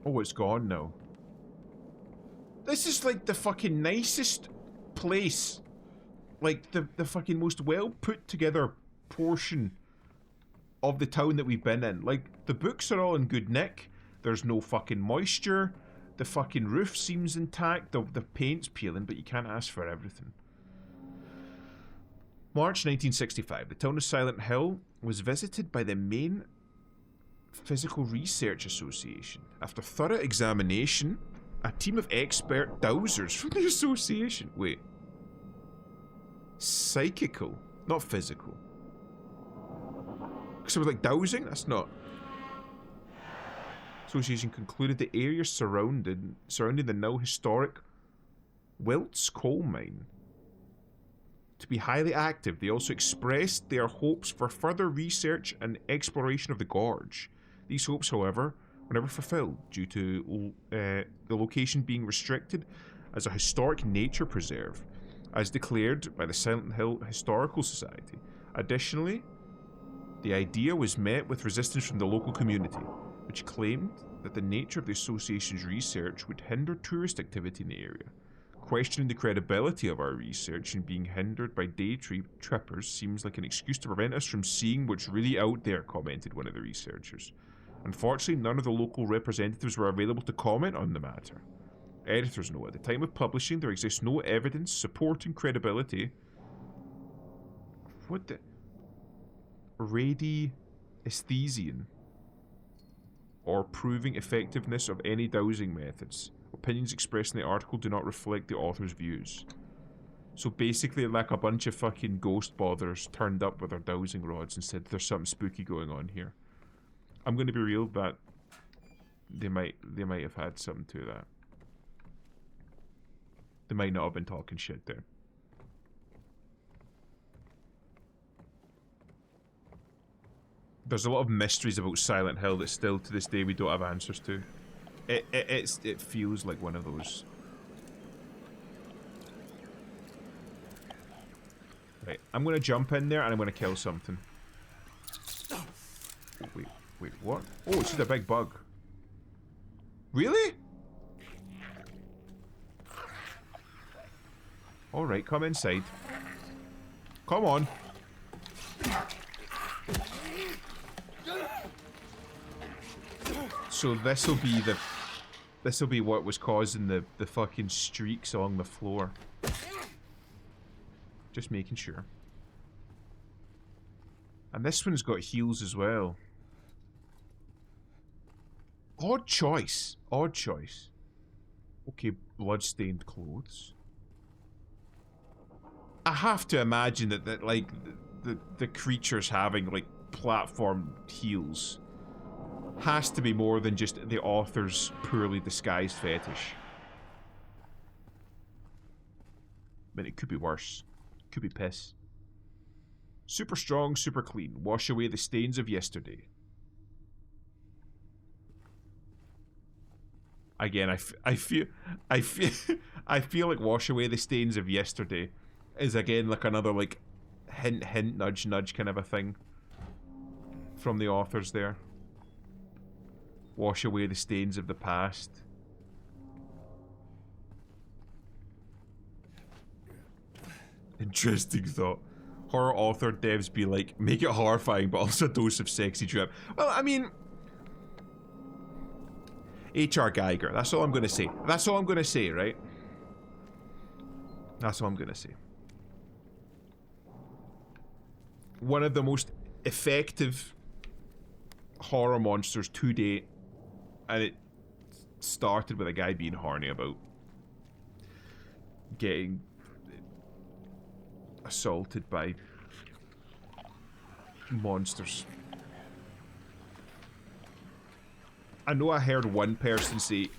Oh, it's gone now. This is like the fucking nicest place. Like the fucking most well put together portion of the town that we've been in. Like, the books are all in good nick. There's no fucking moisture. The fucking roof seems intact. The paint's peeling, but you can't ask for everything. March 1965, the town of Silent Hill was visited by the Maine Physical Research Association. After thorough examination, a team of expert dowsers from the association... Wait. Psychical, not physical. Because it was like dowsing? That's not... Association concluded the area surrounding the now historic Wilts coal mine to be highly active. They also expressed their hopes for further research and exploration of the gorge. These hopes, however, were never fulfilled due to the location being restricted as a historic nature preserve, as declared by the Silent Hill Historical Society. Additionally, the idea was met with resistance from the local community, which claimed that the nature of the association's research would hinder tourist activity in the area. Questioning the credibility of our research and being hindered by trippers seems like an excuse to prevent us from seeing what's really out there, commented one of the researchers. Unfortunately, none of the local representatives were available to comment on the matter. Editors note, at the time of publishing, there exists no evidence supporting credibility. What the... Radiesthesian. Or proving effectiveness of any dowsing methods. Opinions expressed in the article do not reflect the author's views. So basically, like a bunch of fucking ghost bothers turned up with their dowsing rods and said there's something spooky going on here. I'm going to be real, but they might have had something to that. They might not have been talking shit there. There's a lot of mysteries about Silent Hill that still to this day we don't have answers to. It feels like one of those. Right, I'm gonna jump in there and I'm gonna kill something. Wait, what? Oh, it's just a big bug. Really? Alright, come inside. Come on. So this'll be what was causing the fucking streaks along the floor. Just making sure. And this one's got heals as well. Odd choice. Odd choice. Okay, blood-stained clothes. I have to imagine that like the creatures having like platform heals has to be more than just the author's poorly disguised fetish. I mean, it could be worse. It could be piss. Super strong, super clean. Wash away the stains of yesterday. Again, I feel like wash away the stains of yesterday is again like another like hint, nudge kind of a thing from the authors there. Wash away the stains of the past. Interesting thought. Horror author devs be like, make it horrifying but also a dose of sexy drip. Well, I mean, H.R. Geiger, that's all I'm gonna say. That's all I'm gonna say, right? That's all I'm gonna say. One of the most effective horror monsters to date, and it started with a guy being horny about getting assaulted by monsters. I know I heard one person say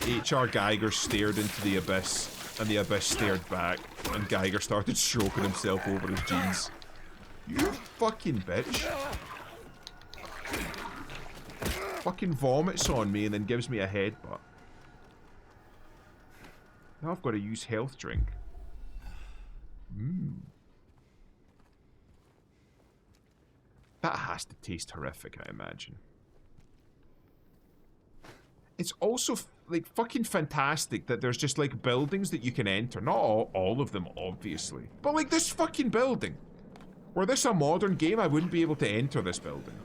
H.R. Geiger stared into the abyss and the abyss stared back and Geiger started stroking himself over his jeans. You fucking bitch. Fucking vomits on me and then gives me a headbutt. Now I've got to use health drink. That has to taste horrific, I imagine. It's also like fucking fantastic that there's just like buildings that you can enter. Not all of them, obviously. But like this fucking building. Were this a modern game, I wouldn't be able to enter this building.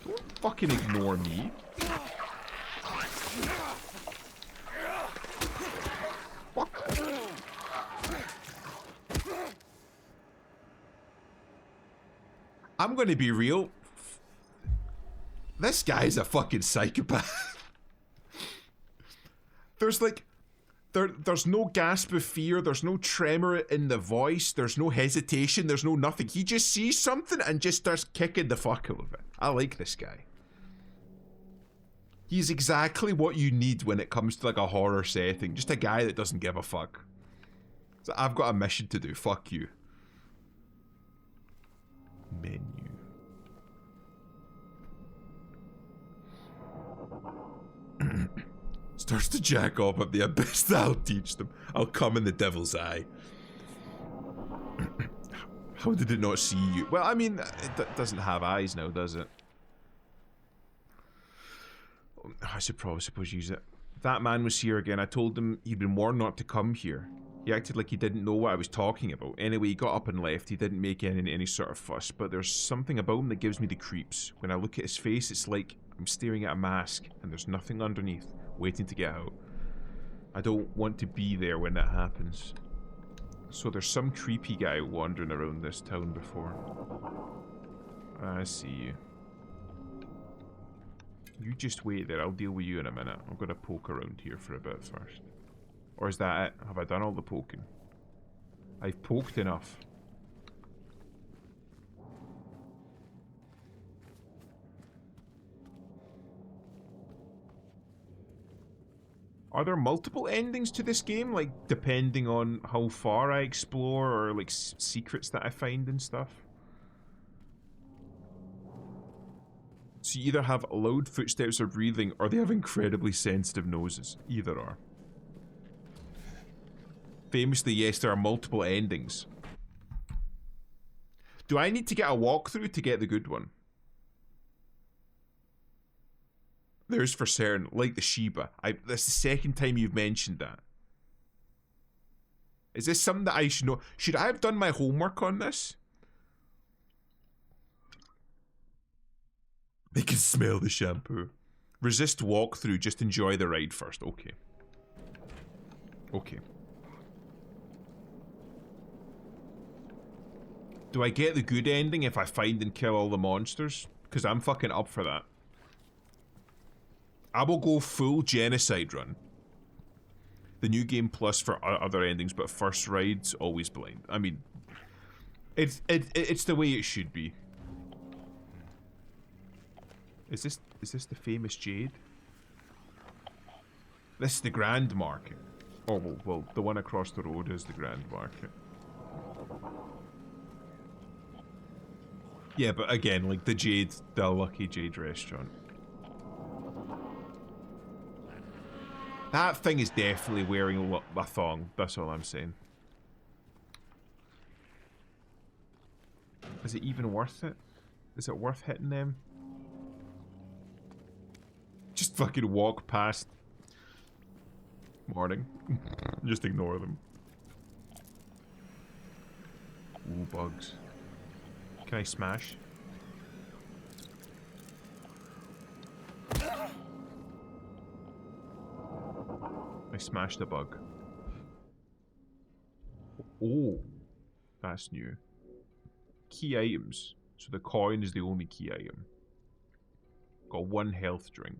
Don't fucking ignore me. Fuck. I'm gonna be real. This guy's a fucking psychopath. There's like... There's no gasp of fear, there's no tremor in the voice, there's no hesitation, there's no nothing. He just sees something and just starts kicking the fuck out of it. I like this guy. He's exactly what you need when it comes to like a horror setting. Just a guy that doesn't give a fuck. So I've got a mission to do, fuck you. Menu. Starts to jack off at the abyss. I'll teach them. I'll come in the devil's eye. How did it not see you? Well, I mean, it doesn't have eyes now, does it? I should probably suppose use it. That man was here again. I told him he'd been warned not to come here. He acted like he didn't know what I was talking about. Anyway, he got up and left. He didn't make any sort of fuss, but there's something about him that gives me the creeps. When I look at his face, it's like I'm staring at a mask, and there's nothing underneath, waiting to get out. I don't want to be there when that happens. So there's some creepy guy wandering around this town before. I see you. You just wait there, I'll deal with you in a minute. I'm gonna poke around here for a bit first. Or is that it? Have I done all the poking? I've poked enough. Are there multiple endings to this game? Like, depending on how far I explore, or like secrets that I find and stuff? So you either have loud footsteps or breathing, or they have incredibly sensitive noses. Either or. Famously, yes, there are multiple endings. Do I need to get a walkthrough to get the good one? There's for certain, like the Sheba. That's the second time you've mentioned that. Is this something that I should know? Should I have done my homework on this? They can smell the shampoo. Resist walkthrough, just enjoy the ride first. Okay. Okay. Do I get the good ending if I find and kill all the monsters? Because I'm fucking up for that. I will go full genocide run. The new game plus for other endings, but first ride's always blind. I mean, it's the way it should be. Is this the famous Jade? This is the Grand Market. Oh well, the one across the road is the Grand Market. Yeah, but again, like the Lucky Jade restaurant. That thing is definitely wearing a thong, that's all I'm saying. Is it even worth it? Is it worth hitting them? Just fucking walk past. Morning. Just ignore them. Ooh, bugs. Can I smash? I smashed a bug. Oh, that's new. Key items. So the coin is the only key item. Got one health drink.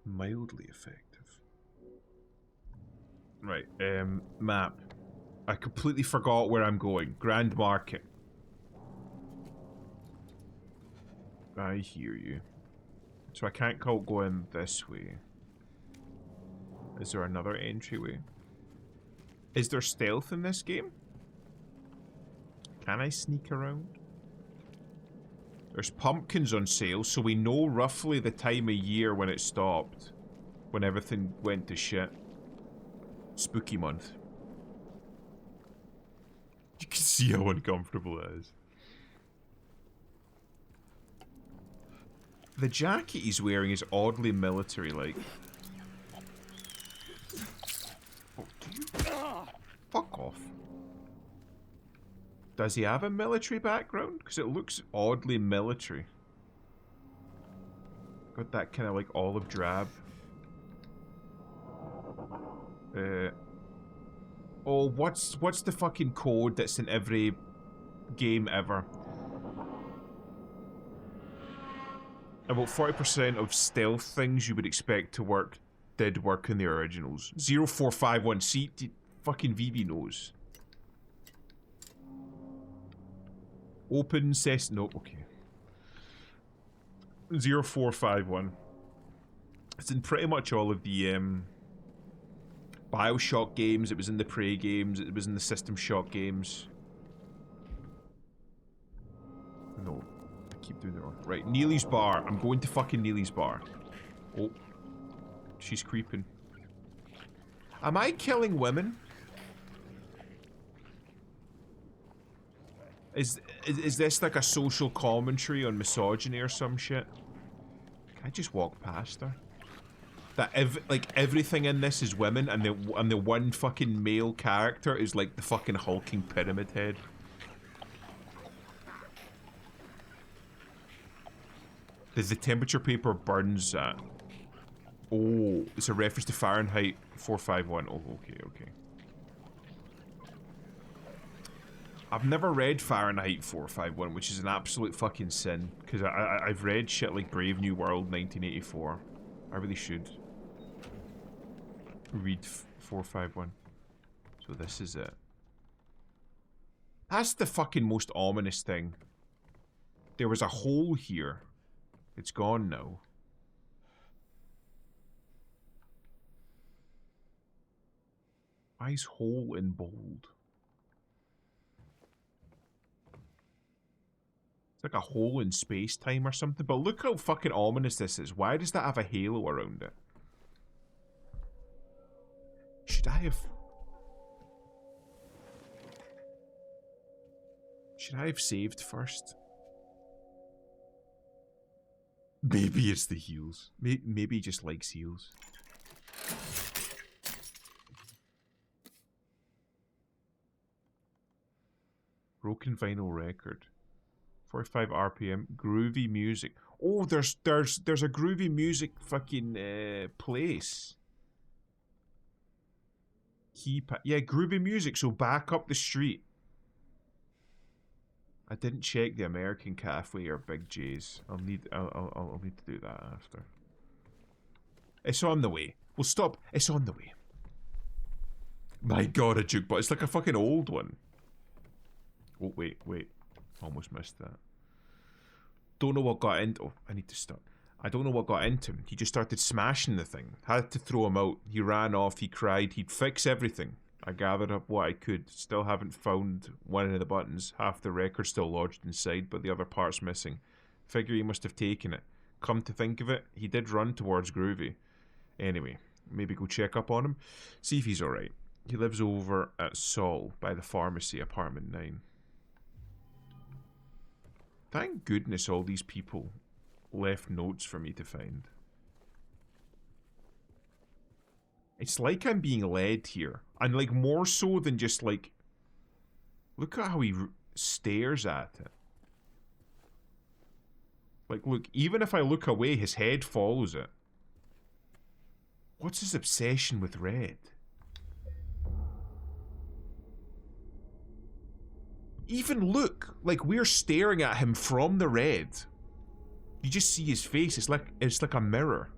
Mildly effective. Right, map. I completely forgot where I'm going. Grand Market. I hear you. So I can't go going this way. Is there another entryway? Is there stealth in this game? Can I sneak around? There's pumpkins on sale, so we know roughly the time of year when it stopped. When everything went to shit. Spooky month. You can see how uncomfortable it is. The jacket he's wearing is oddly military-like. Oh, do you? Fuck off. Does he have a military background? Because it looks oddly military. Got that kind of like olive drab. Oh, what's the fucking code that's in every game ever? About 40% of stealth things you would expect to work did work in the originals. 0451. See, fucking VB knows. Open ses. No, okay. 0451. It's in pretty much all of the BioShock games. It was in the Prey games. It was in the System Shock games. No. Keep doing it wrong. Right, Neely's bar. I'm going to fucking Neely's bar. Oh. She's creeping. Am I killing women? Is this like a social commentary on misogyny or some shit? Can I just walk past her? that like everything in this is women, and the one fucking male character is like the fucking hulking pyramid head. The temperature paper burns at. Oh, it's a reference to Fahrenheit 451. Oh, okay. I've never read Fahrenheit 451, which is an absolute fucking sin, because I've read shit like Brave New World 1984. I really should read 451. So this is it. That's the fucking most ominous thing. There was a hole here. It's gone now. Why is hole in bold? It's like a hole in space-time or something. But look how fucking ominous this is. Why does that have a halo around it? Should I have saved first? Maybe it's the heels. Maybe he just likes heels. Broken vinyl record. 45 RPM. Groovy music. Oh, there's a groovy music fucking place. Keypad. Yeah, groovy music. So back up the street. I didn't check the American Cafe or Big J's. I'll need to do that after. It's on the way. We'll stop. It's on the way. My god, a jukebox. It's like a fucking old one. Oh, wait. Almost missed that. Don't know what got into... Oh, I need to stop. I don't know what got into him. He just started smashing the thing. Had to throw him out. He ran off. He cried. He'd fix everything. I gathered up what I could. Still haven't found one of the buttons. Half the record's still lodged inside, but the other part's missing. Figure he must have taken it. Come to think of it, he did run towards Groovy. Anyway, maybe go check up on him. See if he's alright. He lives over at Sol by the pharmacy, apartment 9. Thank goodness all these people left notes for me to find. It's like I'm being led here. And like more so than just like... Look at how he stares at it. Like, look, even if I look away, his head follows it. What's his obsession with red? Even look, like we're staring at him from the red. You just see his face. It's like a mirror.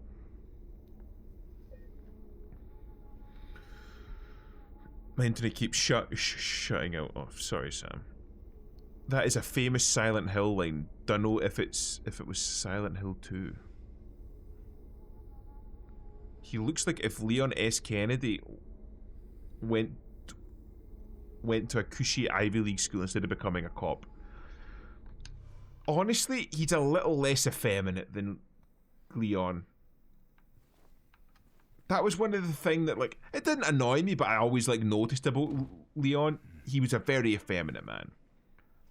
My internet keeps shutting out. Oh, sorry, Sam. That is a famous Silent Hill line. Don't know if it was Silent Hill 2. He looks like if Leon S. Kennedy went to a cushy Ivy League school instead of becoming a cop. Honestly, he's a little less effeminate than Leon. That was one of the things that, like, it didn't annoy me, but I always, like, noticed about Leon. He was a very effeminate man.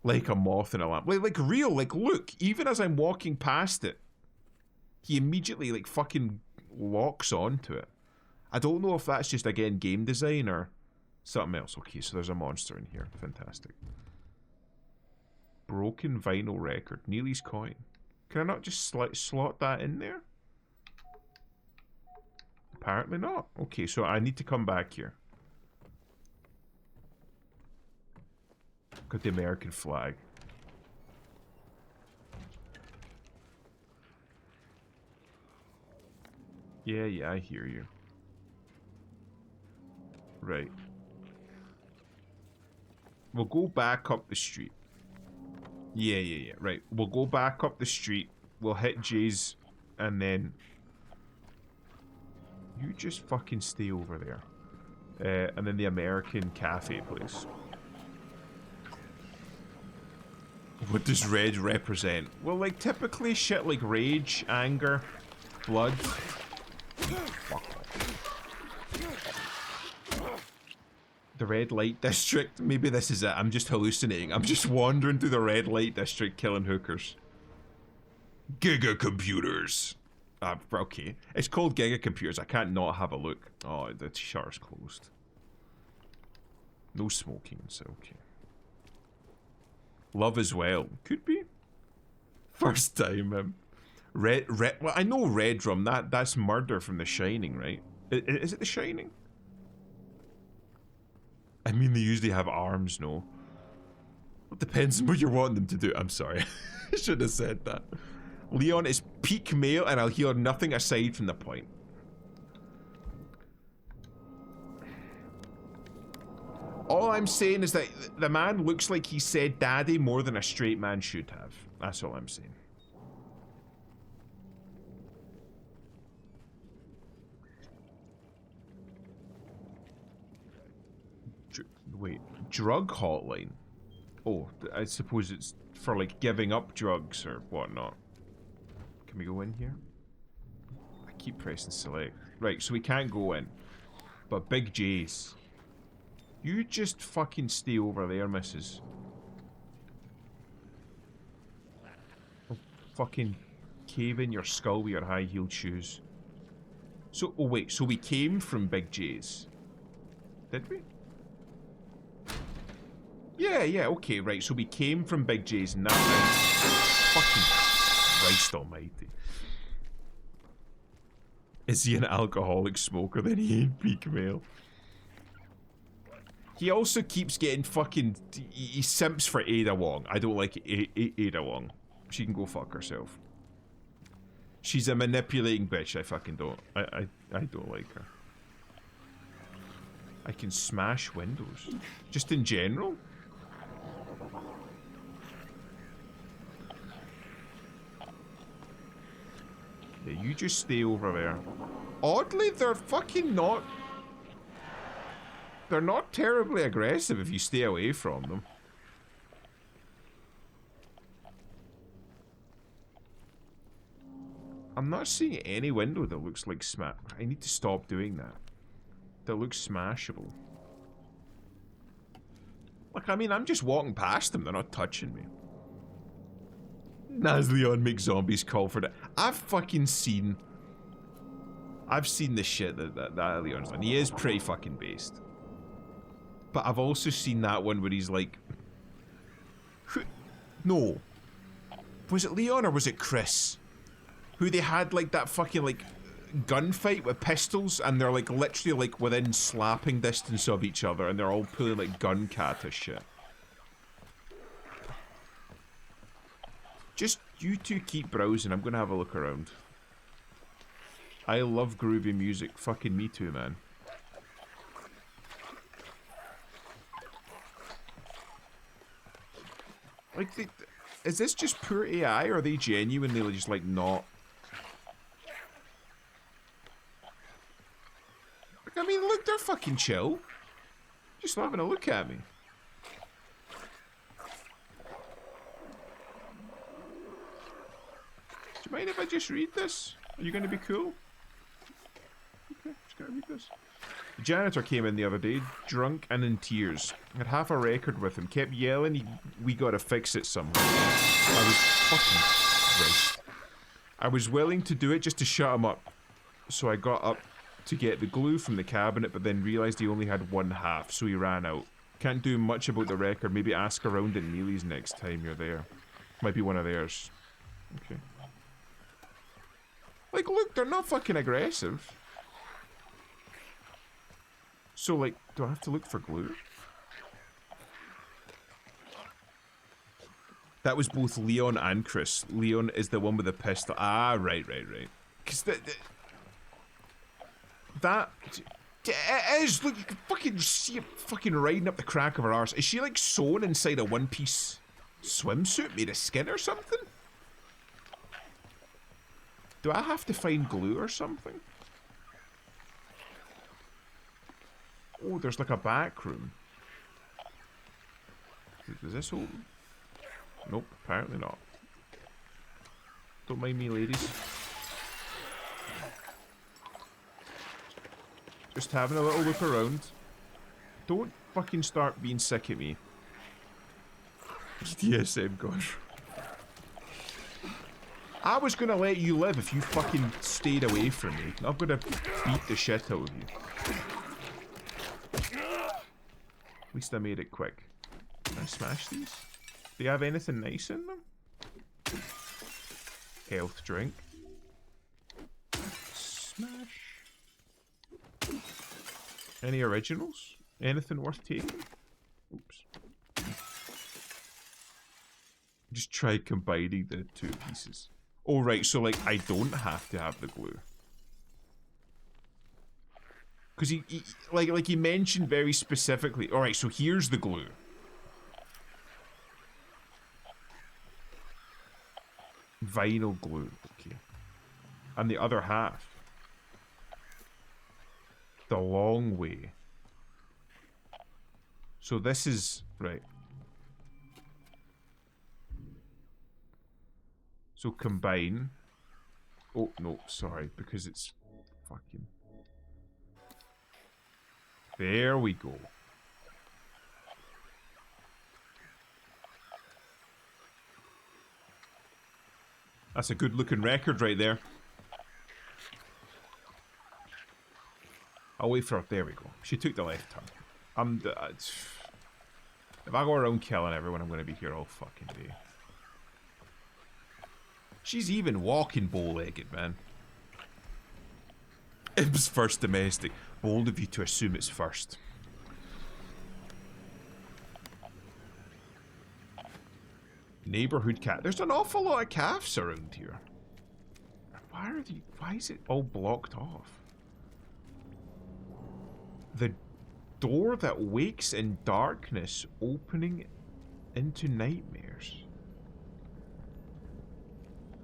Like a moth in a lamp. Like real, like, look, even as I'm walking past it, he immediately, like, fucking locks onto it. I don't know if that's just, again, game design or something else. Okay, so there's a monster in here. Fantastic. Broken vinyl record. Neely's coin. Can I not just slot that in there? Apparently not. Okay, so I need to come back here. Got the American flag. Yeah, I hear you. Right. We'll go back up the street. Yeah. Right. We'll go back up the street. We'll hit Jay's and then... You just fucking stay over there. And then the American Cafe place. What does red represent? Well, like, typically shit like rage, anger, blood. Fuck off. The red light district. Maybe this is it. I'm just hallucinating. I'm just wandering through the red light district killing hookers. Giga computers. Okay. It's called Giga Computers. I can't not have a look. Oh, the shutter's closed. No smoking, so okay. Love as well. Could be. First time. Red. Well, I know Red Rum. That's murder from The Shining, right? Is it The Shining? I mean, they usually have arms, no? It depends on what you're wanting them to do. I'm sorry. I should have said that. Leon is peak male, and I'll hear nothing aside from the point. All I'm saying is that the man looks like he said daddy more than a straight man should have. That's all I'm saying. Wait, drug hotline? Oh, I suppose it's for like giving up drugs or whatnot. Can we go in here? I keep pressing select. Right, so we can't go in. But Big J's. You just fucking stay over there, missus. I'll fucking cave in your skull with your high-heeled shoes. So, oh wait, so we came from Big J's. Did we? Yeah, okay, right, so we came from Big J's and that fucking Christ almighty. Is he an alcoholic smoker? Then he ain't peak male. He also keeps getting fucking... He simps for Ada Wong. I don't like Ada Wong. She can go fuck herself. She's a manipulating bitch. I fucking don't. I don't like her. I can smash windows. Just in general? Yeah, you just stay over there. Oddly, they're fucking not... They're not terribly aggressive if you stay away from them. I'm not seeing any window that looks like I need to stop doing that. That looks smashable. Like, I mean, I'm just walking past them. They're not touching me. As Leon makes zombies call for that. I've seen the shit that Leon's done. He is pretty fucking based. But I've also seen that one where he's like... No. Was it Leon or was it Chris? Who they had like that fucking like gunfight with pistols and they're like literally like within slapping distance of each other and they're all pulling like gun kata shit. Just you two keep browsing. I'm gonna have a look around. I love groovy music. Fucking me too, man. Like, is this just poor AI, or are they genuinely just, like, not? Like, I mean, look, they're fucking chill. Just not having a look at me. Do you mind if I just read this? Are you gonna be cool? Okay, just gonna read this. The janitor came in the other day, drunk and in tears. Had half a record with him, kept yelling, we gotta fix it somehow. I was fucking Christ. I was willing to do it just to shut him up. So I got up to get the glue from the cabinet, but then realised he only had one half, so he ran out. Can't do much about the record, maybe ask around in Neely's next time you're there. Might be one of theirs. Okay. Like, look, they're not fucking aggressive. So, like, do I have to look for glue? That was both Leon and Chris. Leon is the one with the pistol. Ah, right. Because that... It is, look, you can fucking see it fucking riding up the crack of her arse. Is she, like, sewn inside a one-piece swimsuit made of skin or something? Do I have to find glue or something? Oh, there's like a back room. Is this open? Nope, apparently not. Don't mind me, ladies. Just having a little look around. Don't fucking start being sick at me. DSM, gosh. I was gonna let you live if you fucking stayed away from me. I'm gonna beat the shit out of you. At least I made it quick. Can I smash these? Do you have anything nice in them? Health drink. Smash. Any originals? Anything worth taking? Oops. Just try combining the two pieces. Oh, right, so, like, I don't have to have the glue. Because he he mentioned very specifically... Alright, so here's the glue. Vinyl glue, okay. And the other half. The long way. So this is... Right. So combine. Oh, no, sorry, because it's fucking... There we go. That's a good looking record right there. I'll wait for her. There we go. She took the left turn. If I go around killing everyone, I'm going to be here all fucking day. She's even walking bow-legged, man. It was first domestic. Bold of you to assume it's first. Neighborhood cat. There's an awful lot of calves around here. Why is it all blocked off? The door that wakes in darkness, opening into nightmares.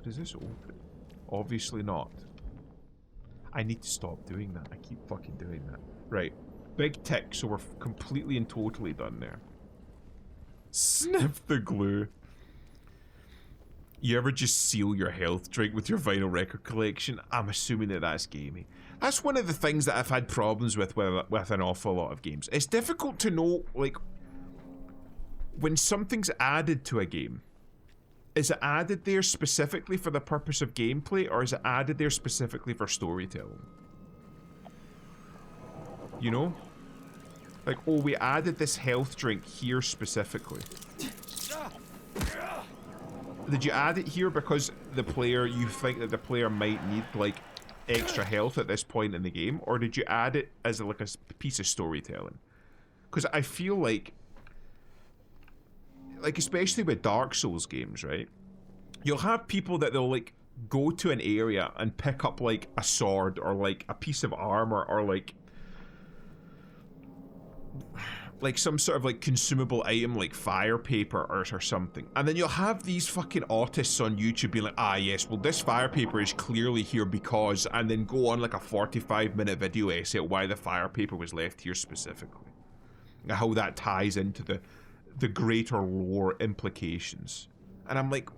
Does this open? Obviously not. I need to stop doing that. I keep fucking doing that. Right. Big tick, so we're completely and totally done there. Sniff the glue. You ever just seal your health drink with your vinyl record collection? I'm assuming that that's gamey. That's one of the things that I've had problems with an awful lot of games. It's difficult to know, like, when something's added to a game. Is it added there specifically for the purpose of gameplay, or is it added there specifically for storytelling? You know? Like, oh, we added this health drink here specifically. Did you add it here because you think that the player might need, like, extra health at this point in the game? Or did you add it as, like, a piece of storytelling? Because I feel like, especially with Dark Souls games, right? You'll have people that they'll, like, go to an area and pick up, like, a sword or, like, a piece of armor or, like some sort of, like, consumable item like fire paper or something. And then you'll have these fucking autists on YouTube being like, ah, yes, well, this fire paper is clearly here because, and then go on, like, a 45-minute video essay at why the fire paper was left here specifically. And how that ties into the greater lore implications. And I'm like,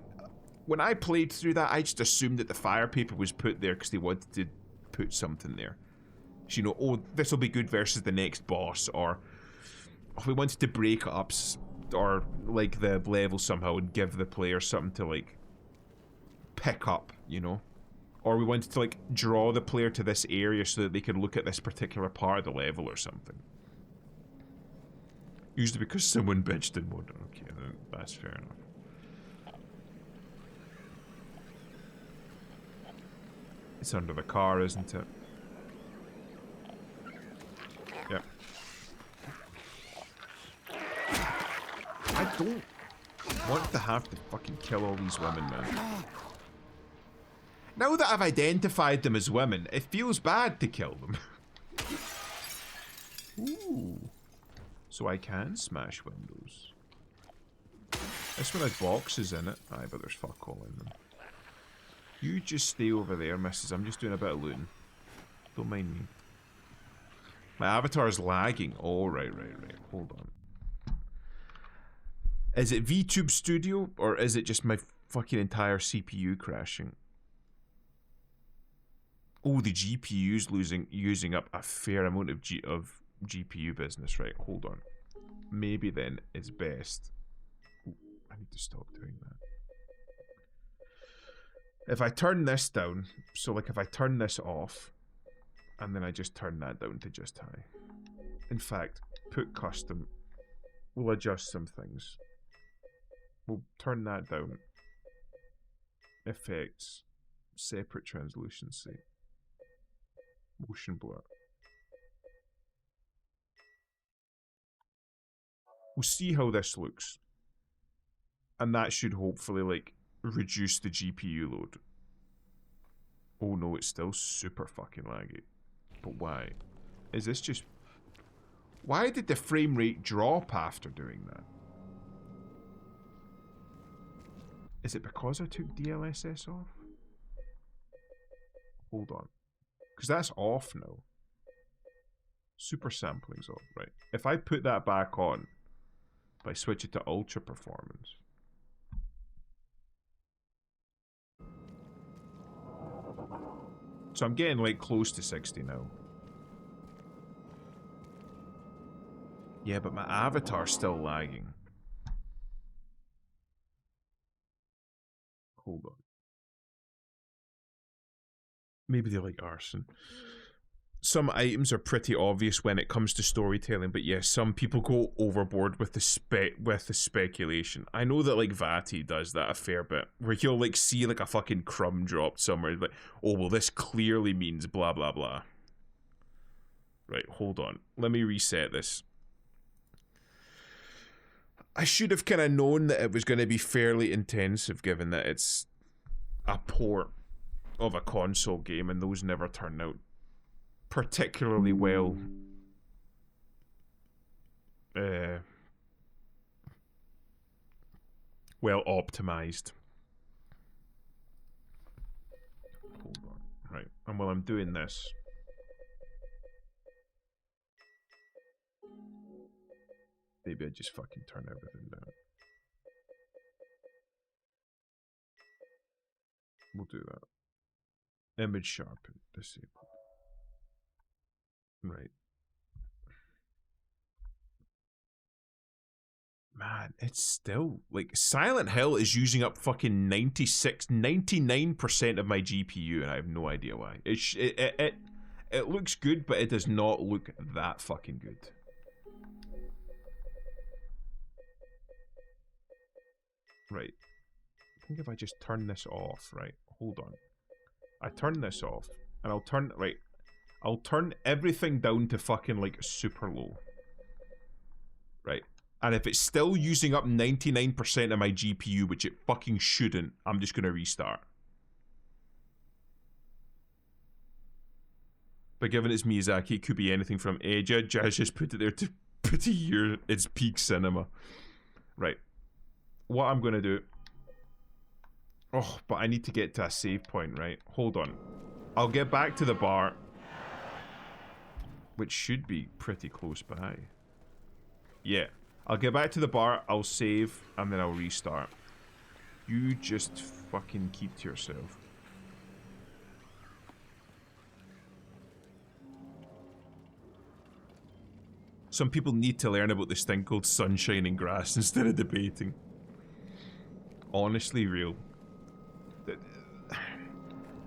when I played through that, I just assumed that the fire paper was put there because they wanted to put something there. So, you know, oh, this will be good versus the next boss, or oh, we wanted to break it up, or, like, the level somehow and give the player something to, like, pick up, you know? Or we wanted to, like, draw the player to this area so that they could look at this particular part of the level or something. Usually because someone bitched in modern. Okay, that's fair enough. It's under the car, isn't it? Yep. I don't want to have to fucking kill all these women, man. Now that I've identified them as women, it feels bad to kill them. Ooh. So I can smash windows. This one had boxes in it. Aye, but there's fuck all in them. You just stay over there, missus. I'm just doing a bit of looting. Don't mind me. My avatar's lagging. Oh, right. Hold on. Is it VTube Studio, or is it just my fucking entire CPU crashing? Oh, the GPU's using up a fair amount of GPU business, right? Hold on. Maybe then it's best. Ooh, I need to stop doing that. If I turn this down, so like if I turn this off, and then I just turn that down to just high. In fact, put custom. We'll adjust some things. We'll turn that down. Effects. Separate translucency. Motion blur. We'll see how this looks. And that should hopefully, like, reduce the GPU load. Oh no, it's still super fucking laggy. But why? Is this just... Why did the frame rate drop after doing that? Is it because I took DLSS off? Hold on. Because that's off now. Super sampling's off, right? If I put that back on, if I switch it to ultra performance. So I'm getting like close to 60 now. Yeah, but my avatar's still lagging. Hold on. Maybe they like arson. Some items are pretty obvious when it comes to storytelling, but yes, some people go overboard with the speculation. I know that like Vati does that a fair bit, where he'll like see like a fucking crumb dropped somewhere, like, oh well, this clearly means blah blah blah. Right, hold on. Let me reset this. I should have kind of known that it was going to be fairly intensive, given that it's a port of a console game, and those never turn out particularly well well optimized. Hold on. Right, and while I'm doing this, maybe I just fucking turn everything down. We'll do that. Image sharpen disabled. Right. Man, it's still like Silent Hill is using up fucking 99% of my GPU, and I have no idea why. It looks good, but it does not look that fucking good. Right. I think if I just turn this off, right? Hold on. I turn this off, and I'll turn everything down to fucking like super low. Right. And if it's still using up 99% of my GPU, which it fucking shouldn't, I'm just gonna restart. But given it's Miyazaki, it could be anything from Jazz just put it there to pretty year its peak cinema. Right. What I'm gonna do... Oh, but I need to get to a save point, right? Hold on. I'll get back to the bar, which should be pretty close by. Yeah. I'll get back to the bar, I'll save, and then I'll restart. You just fucking keep to yourself. Some people need to learn about this thing called sunshine and grass instead of debating. Honestly, real.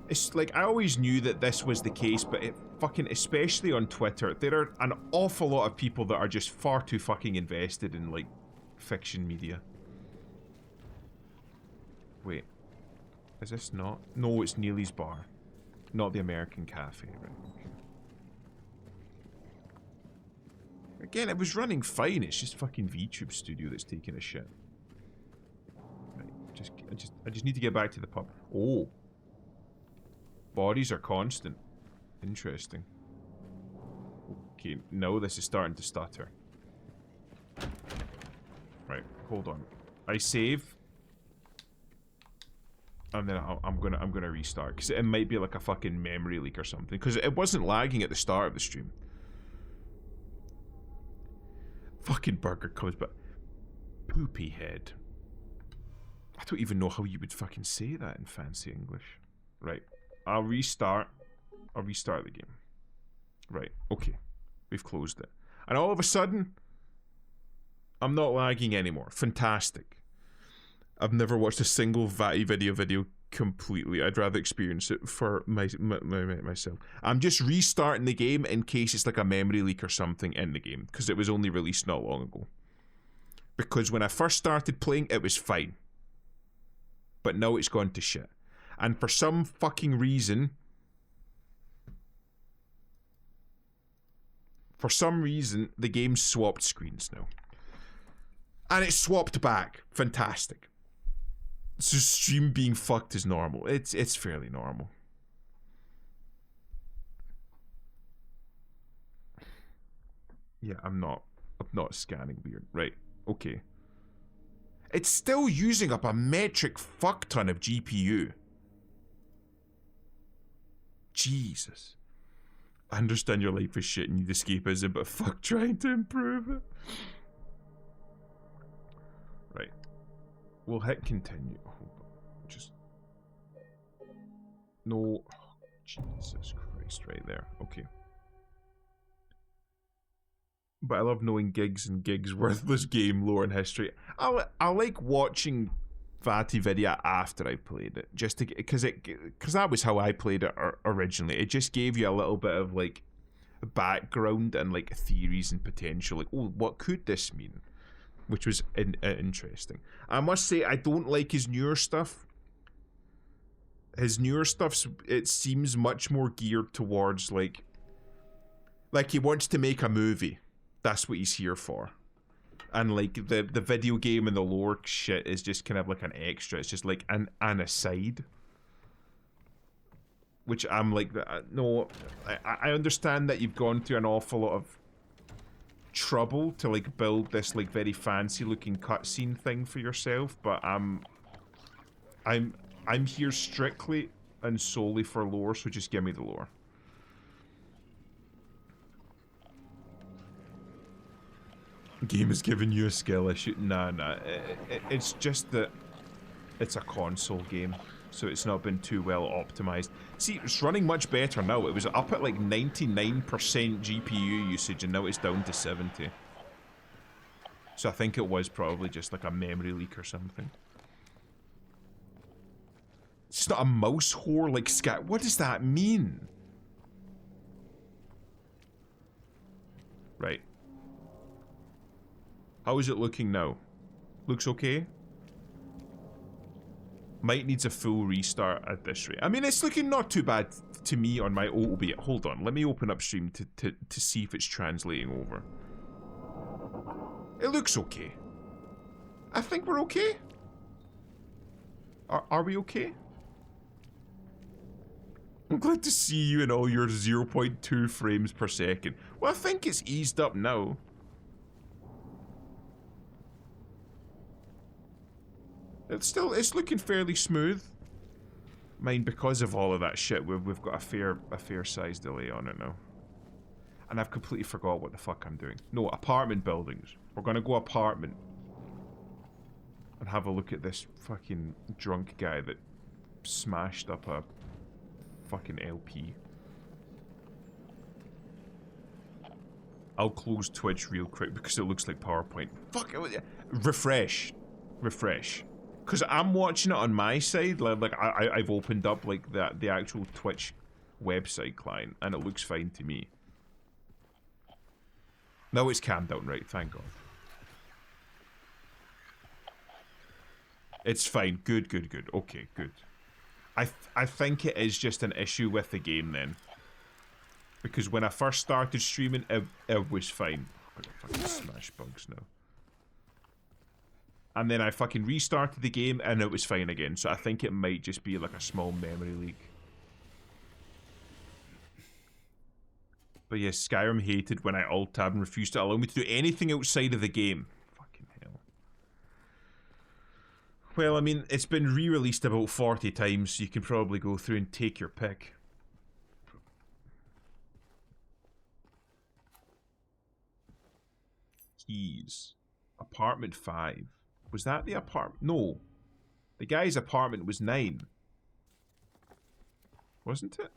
It's like, I always knew that this was the case, but it fucking, especially on Twitter, there are an awful lot of people that are just far too fucking invested in, like, fiction media. Wait. Is this not? No, it's Neely's Bar. Not the American Cafe, right? Okay. Again, it was running fine, it's just fucking VTube Studio that's taking a shit. Right, I just need to get back to the pub. Oh. Bodies are constant. Interesting. Okay, now this is starting to stutter. Right, hold on. I save, and then I'm gonna restart, because it might be like a fucking memory leak or something, because it wasn't lagging at the start of the stream. Fucking burger comes, but poopy head. I don't even know how you would fucking say that in fancy English. Right. I'll restart the game. Right, okay. We've closed it. And all of a sudden, I'm not lagging anymore. Fantastic. I've never watched a single Vati video completely. I'd rather experience it for myself. I'm just restarting the game in case it's like a memory leak or something in the game, because it was only released not long ago. Because when I first started playing, it was fine. But now it's gone to shit. And for some fucking reason... the game swapped screens now. And it swapped back. Fantastic. So stream being fucked is normal. It's fairly normal. Yeah, I'm not scanning weird. Right. Okay. It's still using up a metric fuck ton of GPU. Jesus. I understand your life is shit and you need escapism, but fuck trying to improve it. Right. We'll hit continue. Hold on. Just... No. Oh, Jesus Christ, right there. Okay. But I love knowing Gigs and Gigs' worthless game lore and history. I like watching VaatiVidya after I played it, just to because that was how I played it originally. It just gave you a little bit of like background and like theories and potential. Like, oh, what could this mean? Which was interesting. I must say, I don't like his newer stuff. His newer stuff, it seems much more geared towards like he wants to make a movie. That's what he's here for. And like the video game and the lore shit is just kind of like an extra. It's just like an aside. Which I'm like, no, I understand that you've gone through an awful lot of trouble to like build this like very fancy looking cutscene thing for yourself, but I'm here strictly and solely for lore, so just give me the lore. Game is giving you a skill issue. Nah. It's just that it's a console game, so it's not been too well optimized. See, it's running much better now. It was up at like 99% GPU usage, and now it's down to 70. So I think it was probably just like a memory leak or something. It's not a mouse whore like scat. What does that mean? Right. How is it looking now? Looks okay? Might needs a full restart at this rate. I mean, it's looking not too bad to me on my OBS. Hold on, let me open up stream to see if it's translating over. It looks okay. I think we're okay. Are we okay? I'm glad to see you in all your 0.2 frames per second. Well, I think it's eased up now. It's looking fairly smooth. Mind, because of all of that shit, we've got a fair size delay on it now. And I've completely forgot what the fuck I'm doing. No, apartment buildings. We're gonna go apartment. And have a look at this fucking drunk guy that smashed up a fucking LP. I'll close Twitch real quick because it looks like PowerPoint. Fuck it. Refresh. Because I'm watching it on my side, like I've opened up like the actual Twitch website client, and it looks fine to me. No, it's calmed down, right? Thank God. It's fine. Good. Okay, good. I think it is just an issue with the game then, because when I first started streaming, it was fine. I'm gonna fucking smash bugs now. And then I fucking restarted the game and it was fine again. So I think it might just be like a small memory leak. But yes, Skyrim hated when I alt-tab and refused to allow me to do anything outside of the game. Fucking hell. Well, I mean, it's been re-released about 40 times, so you can probably go through and take your pick. Keys. Apartment 5. Was that the apartment? No. The guy's apartment was 9. Wasn't it?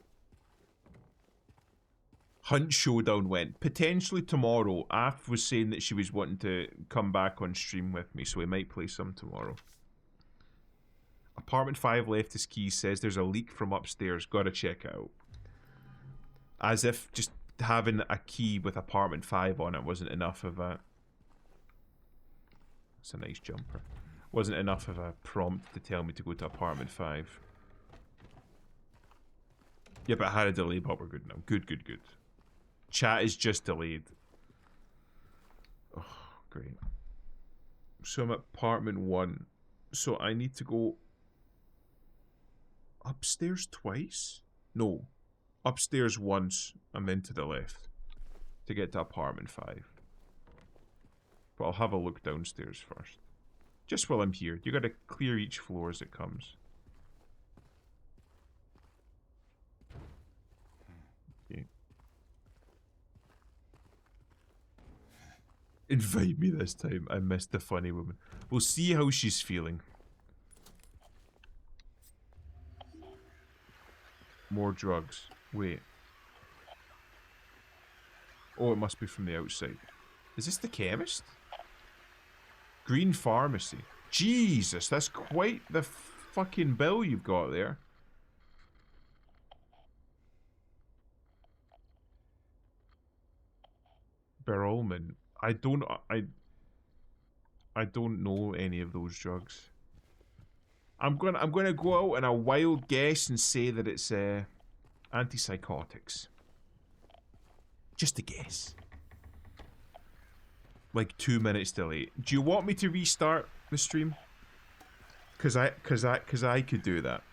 Hunt Showdown went. Potentially tomorrow. Af was saying that she was wanting to come back on stream with me, so we might play some tomorrow. Apartment 5 left his keys, says there's a leak from upstairs. Gotta check it out. As if just having a key with apartment 5 on it wasn't enough of a... It's a nice jumper. Wasn't enough of a prompt to tell me to go to apartment 5. Yeah, but I had a delay, but we're good now. Good, good, good. Chat is just delayed. Oh, great. So I'm at apartment 1. So I need to go upstairs twice? No. Upstairs once and then to the left to get to apartment 5. But I'll have a look downstairs first. Just while I'm here. You gotta clear each floor as it comes. Okay. Invite me this time. I missed the funny woman. We'll see how she's feeling. More drugs. Wait. Oh, it must be from the outside. Is this the chemist? Green Pharmacy. Jesus, that's quite the fucking bill you've got there. Berolman. I don't know any of those drugs. I'm gonna go out on a wild guess and say that it's antipsychotics. Just a guess. Like 2 minutes delay. Do you want me to restart the stream? Cause I could do that.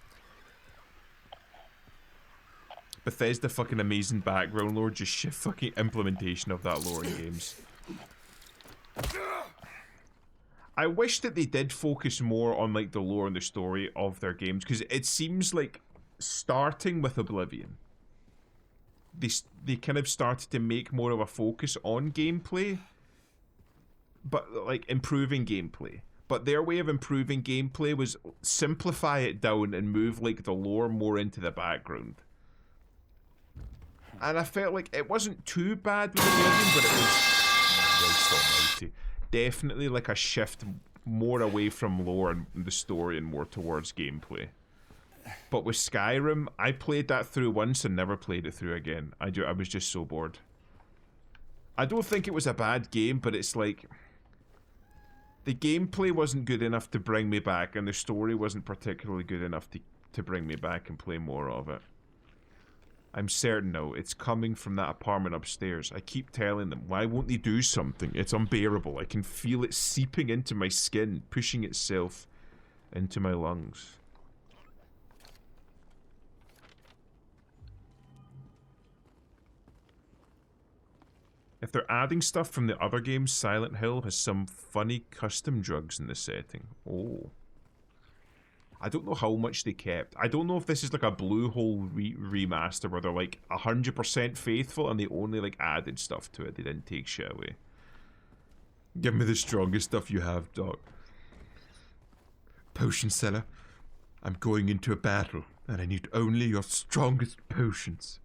Bethesda fucking amazing background lore, just shit fucking implementation of that lore in games. I wish that they did focus more on like the lore and the story of their games, because it seems like starting with Oblivion, they kind of started to make more of a focus on gameplay, but like improving gameplay. But their way of improving gameplay was simplify it down and move like the lore more into the background. And I felt like it wasn't too bad with Oblivion, but it was Christ almighty. Definitely like a shift more away from lore and the story and more towards gameplay. But with Skyrim, I played that through once and never played it through again. I was just so bored. I don't think it was a bad game, but it's like the gameplay wasn't good enough to bring me back, and the story wasn't particularly good enough to bring me back and play more of it. I'm certain now, it's coming from that apartment upstairs. I keep telling them, why won't they do something? It's unbearable. I can feel it seeping into my skin, pushing itself into my lungs. If they're adding stuff from the other games, Silent Hill has some funny custom drugs in the setting. Oh. I don't know how much they kept. I don't know if this is like a Bluehole remaster where they're like 100% faithful and they only like added stuff to it. They didn't take shit away. Give me the strongest stuff you have, Doc. Potion seller. I'm going into a battle and I need only your strongest potions.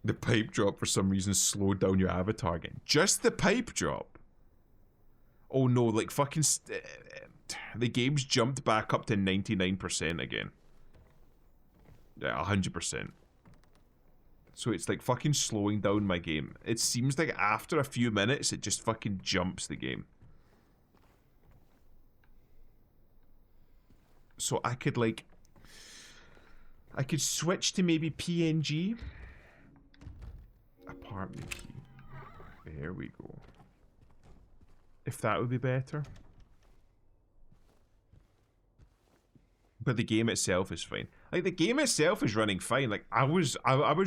The pipe drop for some reason slowed down your avatar again. Just the pipe drop? Oh no, like fucking... the game's jumped back up to 99% again. Yeah, 100%. So it's like fucking slowing down my game. It seems like after a few minutes, it just fucking jumps the game. So I could like... I could switch to maybe PNG. Apartment key. There we go. If that would be better. But the game itself is fine. Like, the game itself is running fine. Like, I was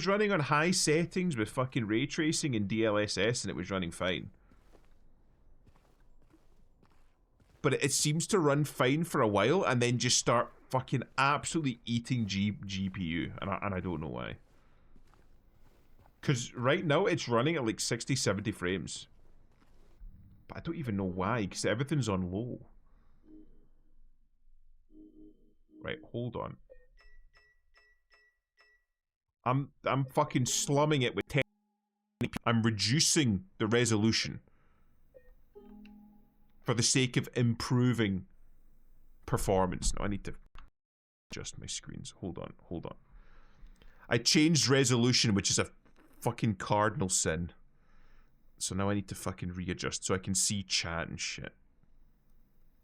running on high settings with fucking ray tracing and DLSS and it was running fine. But it seems to run fine for a while and then just start fucking absolutely eating GPU. And I don't know why. Because right now it's running at like 60, 70 frames. But I don't even know why, because everything's on low. Right, hold on. I'm fucking slumming it with 10. I'm reducing the resolution for the sake of improving performance. No, I need to adjust my screens. Hold on. I changed resolution, which is a fucking cardinal sin. So now I need to fucking readjust so I can see chat and shit.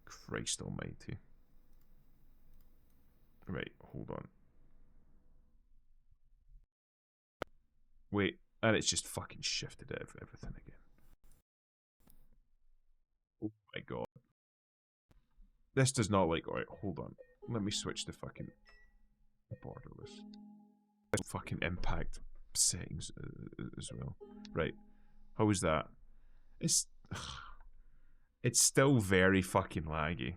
Christ almighty. Right, hold on. Wait, and it's just fucking shifted everything again. Oh my god. This does not like... Alright, hold on. Let me switch to fucking borderless. Fucking impact settings as well. Right. How is that? It's still very fucking laggy.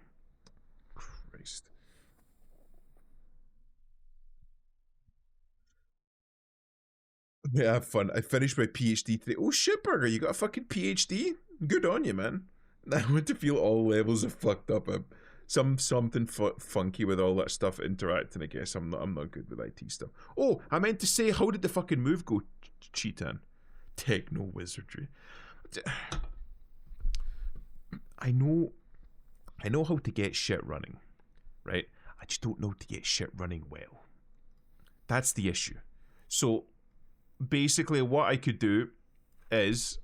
Christ. Yeah, have fun. I finished my PhD today. Oh shit, Burger, you got a fucking PhD? Good on you, man. I want to feel all levels of fucked up. Something funky with all that stuff interacting. I guess I'm not good with IT stuff. Oh, I meant to say, how did the fucking move go, Cheetan? Techno wizardry. I know how to get shit running, right? I just don't know how to get shit running well. That's the issue. So basically what I could do is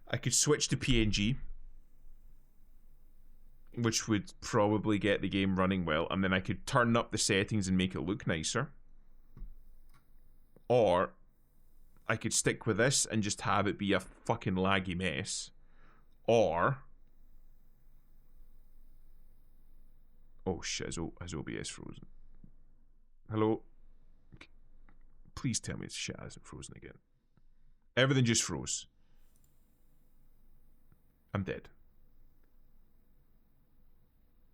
I could switch to PNG, which would probably get the game running well, and then I could turn up the settings and make it look nicer. Or I could stick with this and just have it be a fucking laggy mess. Or... Oh shit, has OBS frozen? Hello? Please tell me shit hasn't frozen again. Everything just froze. I'm dead.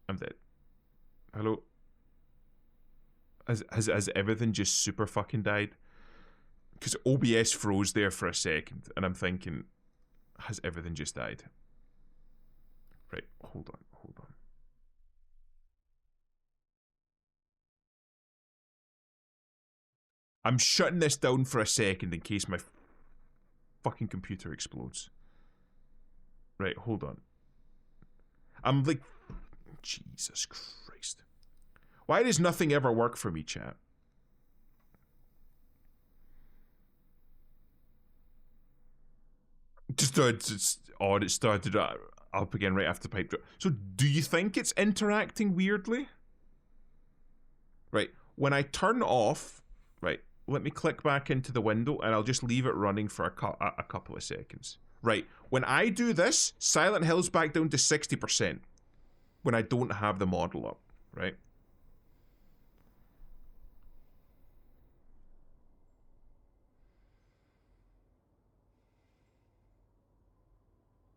I'm dead. Hello? Has everything just super fucking died? Because OBS froze there for a second, and I'm thinking, has everything just died? Right, hold on. I'm shutting this down for a second in case my fucking computer explodes. Right, hold on. I'm like... Jesus Christ. Why does nothing ever work for me, chat? It's odd. It started up again right after pipe drop. So do you think it's interacting weirdly? Right. When I turn off, right, let me click back into the window and I'll just leave it running for a couple of seconds. Right. When I do this, Silent Hill's back down to 60% when I don't have the model up, right?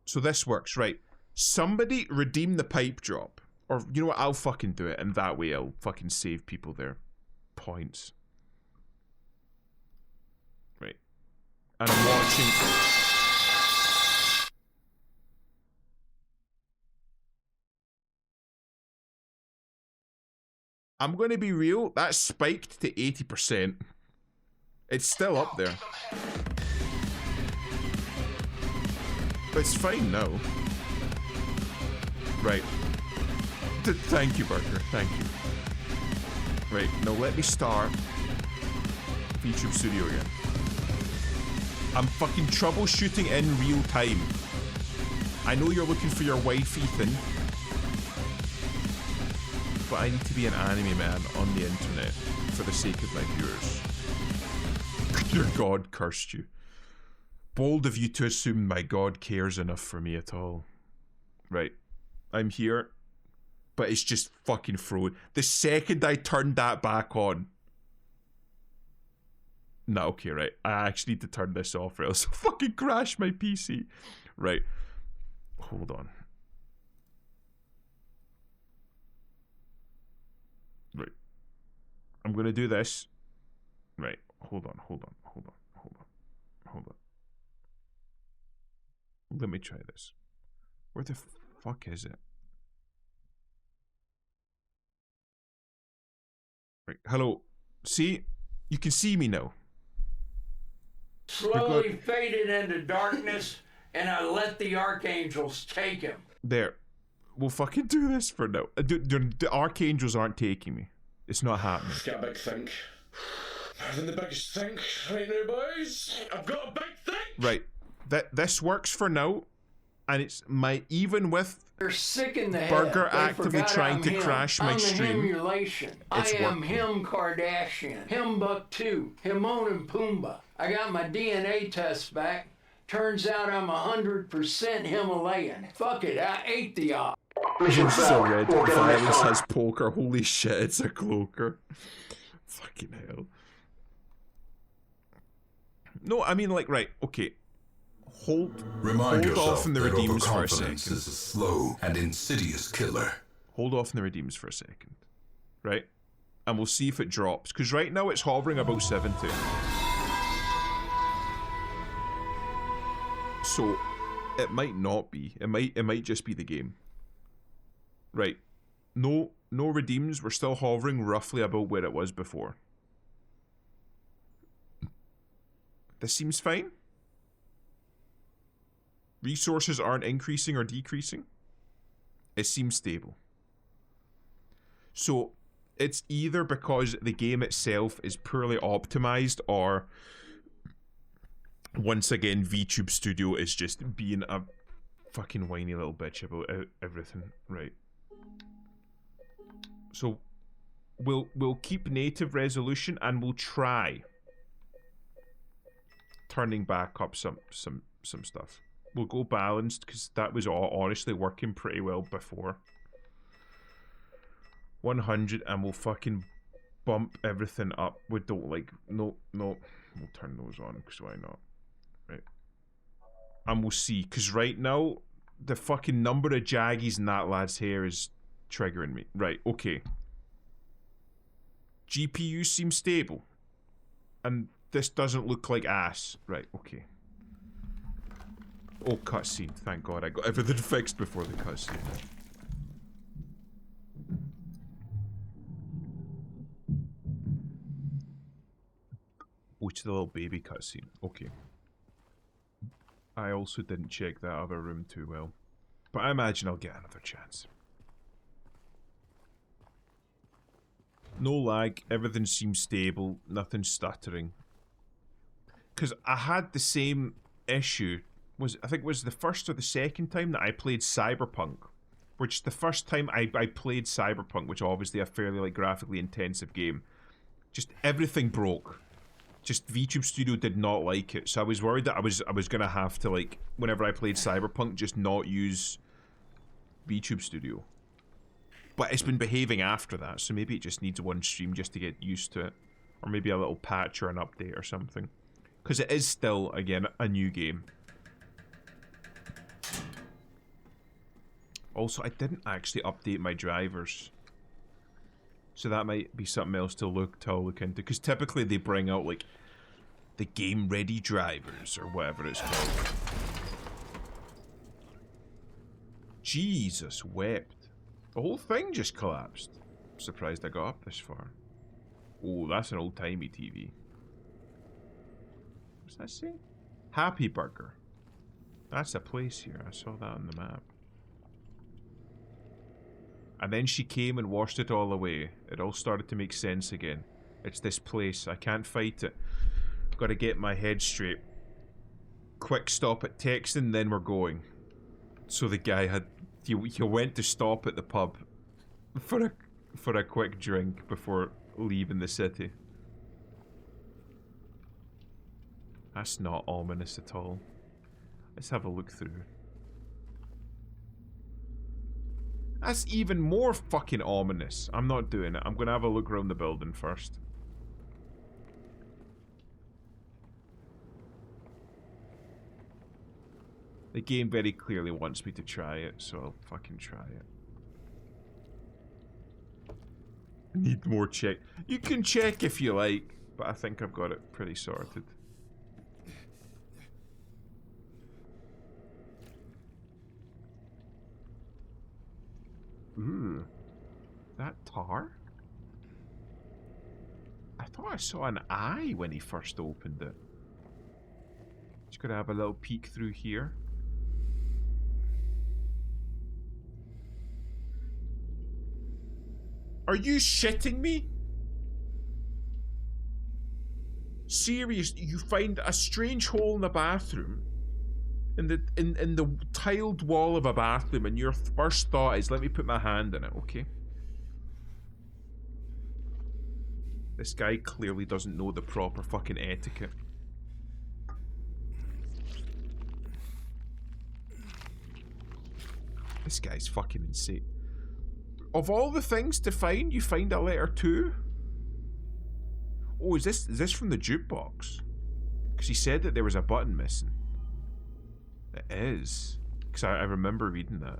So this works, right? Somebody redeem the pipe drop. Or, you know what, I'll fucking do it, and that way I'll fucking save people their points. Right. And I'm watching... I'm gonna be real, that spiked to 80%. It's still up there. But it's fine now. Right. Thank you, Barker. Thank you. Right, now let me start YouTube Studio again. I'm fucking troubleshooting in real time. I know you're looking for your wife, Ethan. But I need to be an anime man on the internet for the sake of my viewers. Your God cursed you. Bold of you to assume my God cares enough for me at all. Right. I'm here. But it's just fucking froze. The second I turned that back on. No, okay, right. I actually need to turn this off or else I'll fucking crash my PC. Right. Hold on. Right. I'm gonna do this. Right. Hold on. Let me try this. Where the fuck is it? Right. Hello. See? You can see me now.
Slowly faded into darkness, and I let the archangels take him.
There. we'll fucking do this for now. The Archangels aren't taking me. It's not happening.
I've got a big think. Having the biggest think right now, boys. I've got a big think.
Right. This works for now, and it's even with
They're sick in the head.
Burger
They
actively
forgot
trying
I'm
to
him.
crash my
I'm
stream.
The emulation. I
It's
am
working.
him Kardashian, him Buck 2, Timon and Pumbaa. I got my DNA test back. Turns out I'm 100% Himalayan. Fuck it, I ate the op.
So red. Violence has poker. Holy shit, it's a cloaker. Fucking hell. No, I mean, like, right, okay. Hold
Remind
off
yourself
on the
that
redeems for a
overconfidence
second.
is a slow and insidious killer.
Hold off on the redeems for a second. Right? And we'll see if it drops. Because right now it's hovering about 70. So, it might not be. It might just be the game. Right. No redeems. We're still hovering roughly about where it was before. This seems fine. Resources aren't increasing or decreasing. It seems stable. So, it's either because the game itself is poorly optimized, or once again VTube Studio is just being a fucking whiny little bitch about everything. Right. So, we'll keep native resolution, and we'll try turning back up some stuff. We'll go balanced, because that was all honestly working pretty well before. 100, and we'll fucking bump everything up. We don't like... No. We'll turn those on, because why not? Right. And we'll see, because right now, the fucking number of jaggies in that lad's hair is triggering me. Right, okay. GPU seems stable. And this doesn't look like ass. Right, okay. Oh, cutscene. Thank God I got everything fixed before the cutscene. Which the little baby cutscene. Okay. I also didn't check that other room too well. But I imagine I'll get another chance. No lag, everything seems stable, nothing stuttering. Because I had the same issue, I think it was the first or the second time that I played Cyberpunk. Which the first time I played Cyberpunk, which obviously a fairly like graphically intensive game. Just everything broke. Just VTube Studio did not like it, so I was worried that I was gonna have to, like, whenever I played Cyberpunk, just not use VTube Studio. But it's been behaving after that, so maybe it just needs one stream just to get used to it, or maybe a little patch or an update or something, because it is still, again, a new game. Also, I didn't actually update my drivers. So that might be something else to look into. Because typically they bring out, like, the game-ready drivers, or whatever it's called. Jesus wept. The whole thing just collapsed. I'm surprised I got up this far. Oh, that's an old-timey TV. What's that say? Happy Burger. That's a place here. I saw that on the map. And then she came and washed it all away. It all started to make sense again. It's this place. I can't fight it. Gotta get my head straight. Quick stop at Texan, then we're going. So the guy had... He went to stop at the pub for a quick drink before leaving the city. That's not ominous at all. Let's have a look through. That's even more fucking ominous. I'm not doing it. I'm gonna have a look around the building first. The game very clearly wants me to try it, so I'll fucking try it. Need more check. You can check if you like, but I think I've got it pretty sorted. Ooh. That tar? I thought I saw an eye when he first opened it. Just gotta have a little peek through here. Are you shitting me? Serious, you find a strange hole in the bathroom, in the tiled wall of a bathroom, and your first thought is, let me put my hand in it, okay? This guy clearly doesn't know the proper fucking etiquette. This guy's fucking insane. Of all the things to find, you find a letter too? Oh, is this from the jukebox? Because he said that there was a button missing. It is. Because I remember reading that.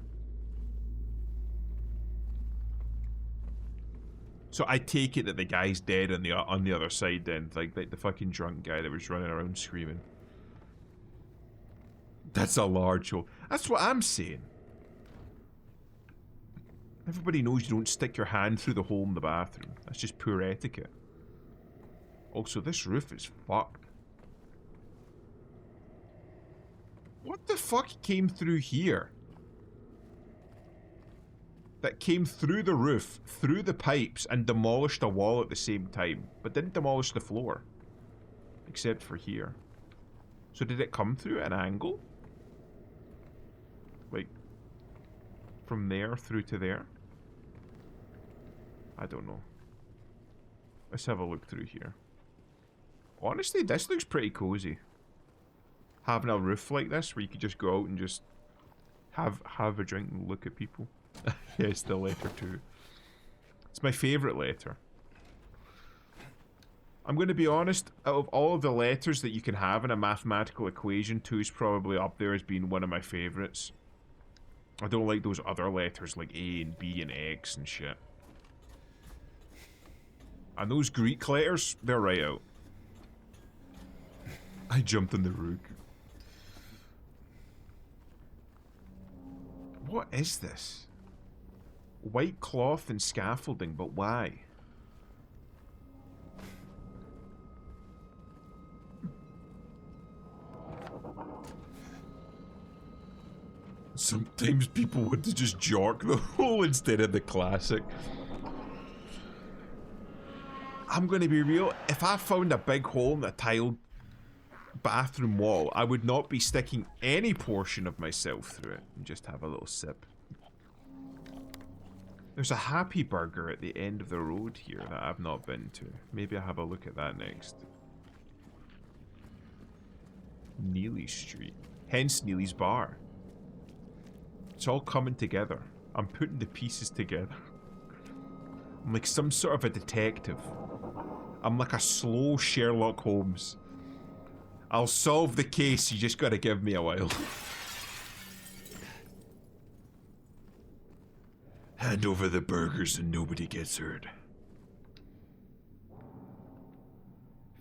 So I take it that the guy's dead on the other side then, like the fucking drunk guy that was running around screaming. That's a large hole. That's what I'm saying. Everybody knows you don't stick your hand through the hole in the bathroom. That's just poor etiquette. Also, this roof is fucked. What the fuck came through here? That came through the roof, through the pipes, and demolished a wall at the same time, but didn't demolish the floor. Except for here. So did it come through at an angle? Like, from there through to there? I don't know. Let's have a look through here. Honestly, this looks pretty cozy. Having a roof like this where you could just go out and just have a drink and look at people. Yes, the letter too. It's my favourite letter. I'm going to be honest, out of all of the letters that you can have in a mathematical equation, 2 is probably up there as being one of my favourites. I don't like those other letters like A and B and X and shit. And those Greek letters, they're right out. I jumped in the rook. What is this? White cloth and scaffolding, but why? Sometimes people want to just jork the hole instead of the classic. I'm gonna be real, if I found a big hole in a tiled bathroom wall, I would not be sticking any portion of myself through it. And just have a little sip. There's a Happy Burger at the end of the road here that I've not been to. Maybe I'll have a look at that next. Neely Street. Hence Neely's Bar. It's all coming together. I'm putting the pieces together. I'm like some sort of a detective. I'm like a slow Sherlock Holmes. I'll solve the case, you just gotta give me a while. Hand over the burgers and nobody gets hurt.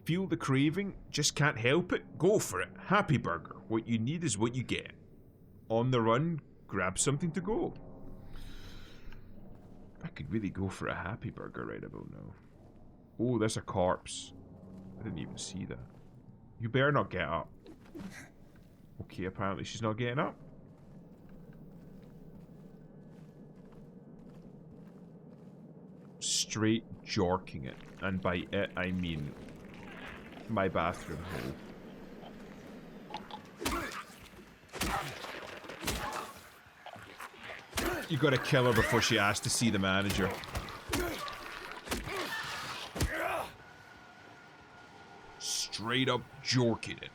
Feel the craving? Just can't help it? Go for it. Happy Burger. What you need is what you get. On the run, grab something to go. I could really go for a Happy Burger right about now. Oh, there's a corpse. I didn't even see that. You better not get up. Okay, apparently she's not getting up. Straight jorking it. And by it, I mean my bathroom hole. You gotta kill her before she asks to see the manager. Straight up jorking it.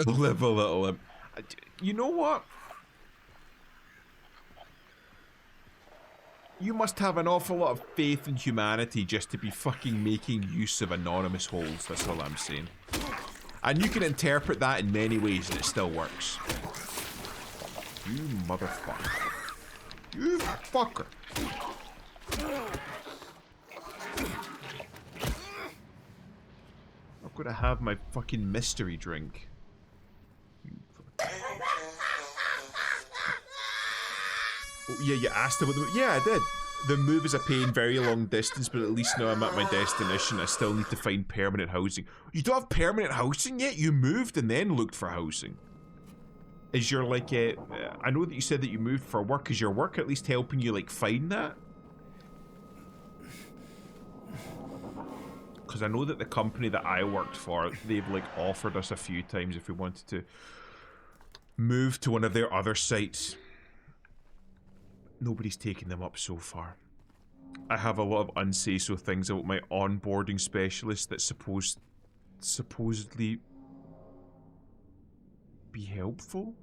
Live a little. You know what? You must have an awful lot of faith in humanity just to be fucking making use of anonymous holes, that's all I'm saying. And you can interpret that in many ways and it still works. You motherfucker. You fucker. I've got to have my fucking mystery drink. Oh, yeah, you asked about the move. Yeah, I did. The move is a pain, very long distance, but at least now I'm at my destination. I still need to find permanent housing. You don't have permanent housing yet? You moved and then looked for housing. Is your like I know that you said that you moved for work. Is your work at least helping you like find that? Because I know that the company that I worked for, they've like offered us a few times if we wanted to move to one of their other sites. Nobody's taken them up so far. I have a lot of unsay-so things about my onboarding specialist that's supposedly be helpful.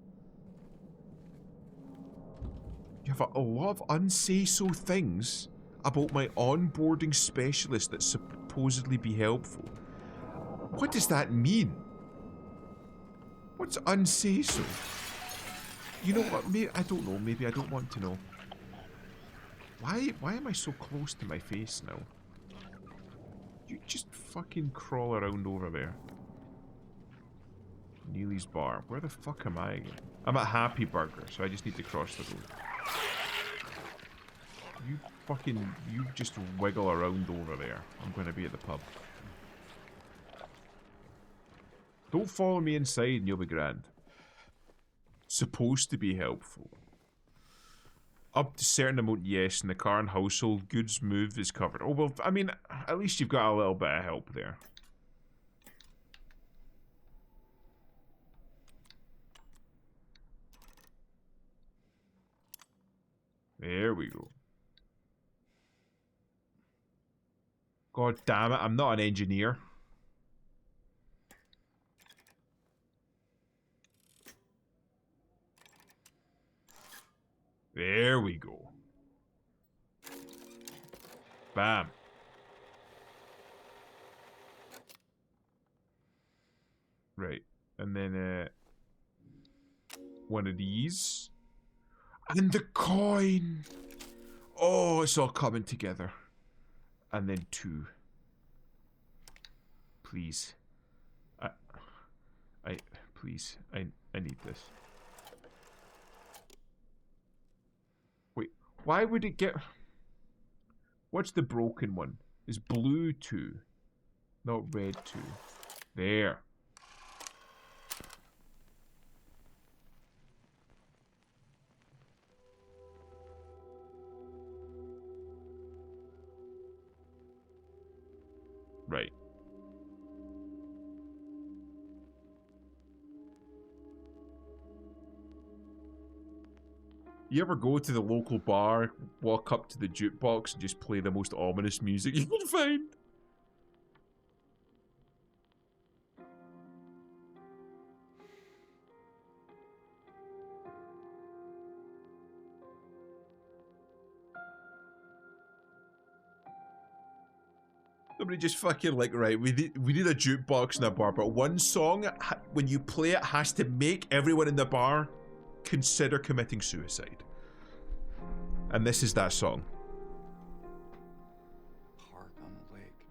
You have a lot of unsay-so things about my onboarding specialist that supposedly be helpful. What does that mean? What's unsay-so? You know what? Maybe I don't know. Maybe I don't want to know. Why am I so close to my face now? You just fucking crawl around over there. Neely's Bar. Where the fuck am I again? I'm at Happy Burger, so I just need to cross the road. You just wiggle around over there. I'm going to be at the pub. Don't follow me inside and you'll be grand. Supposed to be helpful. Up to a certain amount, yes, and the car and household goods move is covered. Oh, well, I mean, at least you've got a little bit of help there. There we go. God damn it, I'm not an engineer. There we go. Bam. Right. And then, one of these. And the coin! Oh, it's all coming together. And then 2. Please. Please. I need this. Wait, why would it get... What's the broken one? It's blue 2, not red 2. There. Right. You ever go to the local bar, walk up to the jukebox and just play the most ominous music you can find? Somebody just fucking like, right, we need a jukebox in a bar, but one song, when you play it, has to make everyone in the bar consider committing suicide. And this is that song.
Park on the lake.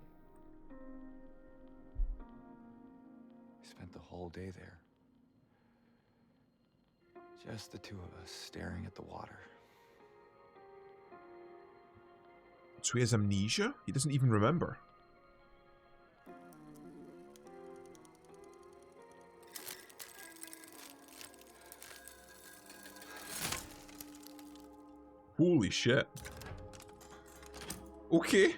We spent the whole day there. Just the two of us staring at the water.
So he has amnesia? He doesn't even remember. Holy shit. Okay.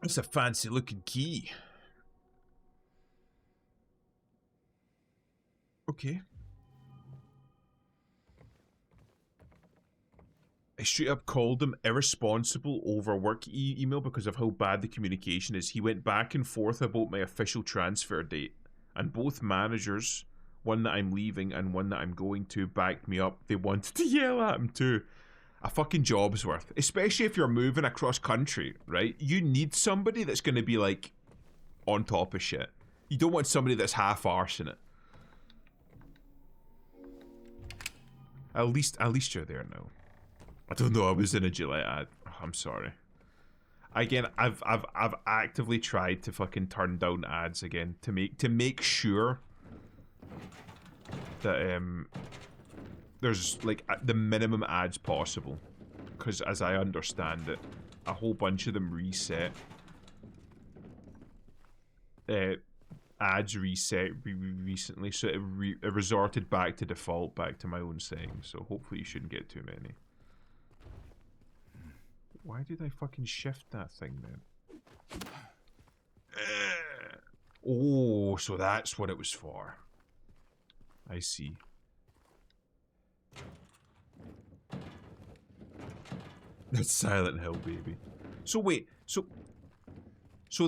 That's a fancy looking key. Okay. I straight up called him irresponsible over work email because of how bad the communication is. He went back and forth about my official transfer date. And both managers, one that I'm leaving and one that I'm going to, backed me up. They wanted to yell at him too. A fucking job's worth. Especially if you're moving across country, right? You need somebody that's going to be like on top of shit. You don't want somebody that's half-arsing it. At least you're there now. I don't know, I was in a Gillette ad. Oh, I'm sorry. Again, I've actively tried to fucking turn down ads again to make sure that there's like the minimum ads possible. because as I understand it, a whole bunch of them reset. Ads reset recently, so it resorted back to default, back to my own settings. So hopefully you shouldn't get too many. Why did I fucking shift that thing then? Oh, so that's what it was for. I see. That's Silent Hill, baby. So wait, so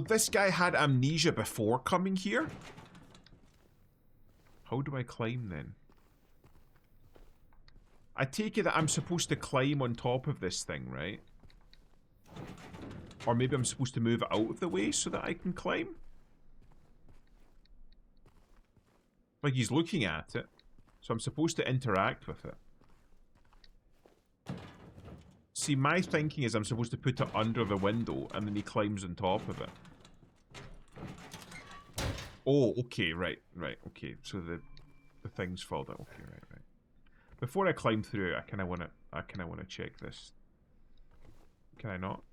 this guy had amnesia before coming here? How do I climb then? I take it that I'm supposed to climb on top of this thing, right? Or maybe I'm supposed to move it out of the way so that I can climb? Like he's looking at it, so I'm supposed to interact with it. See, my thinking is I'm supposed to put it under the window and then he climbs on top of it. Oh, okay, right, okay. So the things fall down. Okay, right. Before I climb through, I kinda wanna check this. Can I not?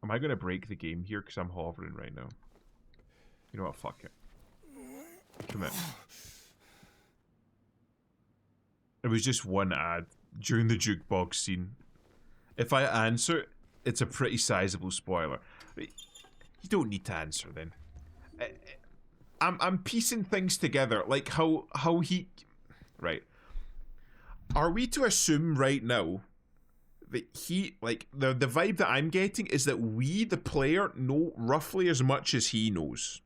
Am I gonna break the game here because I'm hovering right now? You know what, fuck it. Come in. It was just one ad during the jukebox scene. If I answer, it's a pretty sizable spoiler. You don't need to answer then. I'm piecing things together, like how he... Right. Are we to assume right now that he, like, the vibe that I'm getting is that we, the player, know roughly as much as he knows.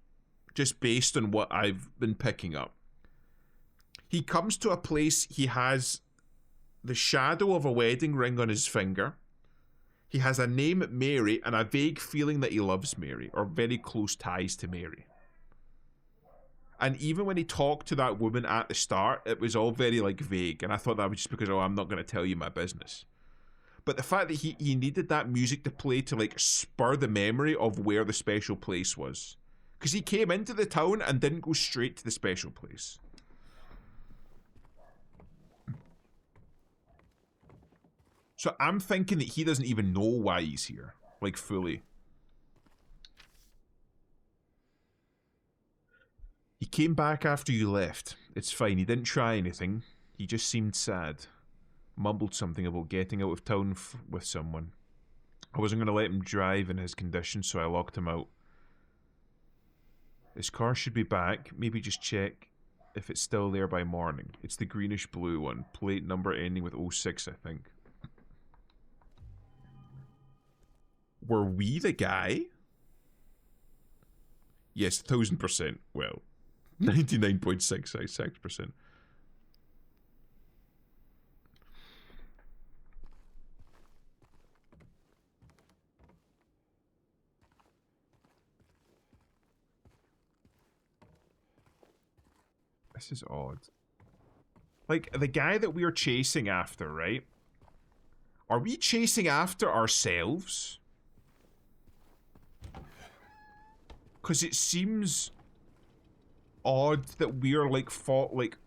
Just based on what I've been picking up. He comes to a place, he has the shadow of a wedding ring on his finger. He has a name, Mary, and a vague feeling that he loves Mary, or very close ties to Mary. And even when he talked to that woman at the start, it was all very, like, vague. And I thought that was just because, oh, I'm not going to tell you my business. But the fact that he needed that music to play to, like, spur the memory of where the special place was. Because he came into the town and didn't go straight to the special place. So I'm thinking that he doesn't even know why he's here. Like, fully. He came back after you left. It's fine. He didn't try anything. He just seemed sad. Mumbled something about getting out of town with someone. I wasn't going to let him drive in his condition, so I locked him out. His car should be back. Maybe just check if it's still there by morning. It's the greenish blue one. Plate number ending with 06, I think. Were we the guy? Yes, 1000%. Well, 99.666%. This is odd. Like, the guy that we are chasing after, right? Are we chasing after ourselves? Because it seems odd that we're, like,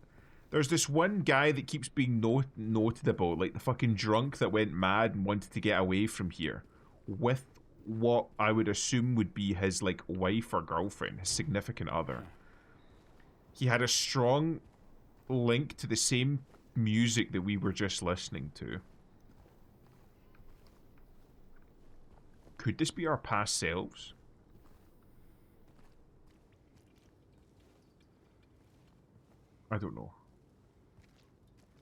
there's this one guy that keeps being noted about, like, the fucking drunk that went mad and wanted to get away from here. With what I would assume would be his, like, wife or girlfriend, his significant other. He had a strong link to the same music that we were just listening to. Could this be our past selves? I don't know.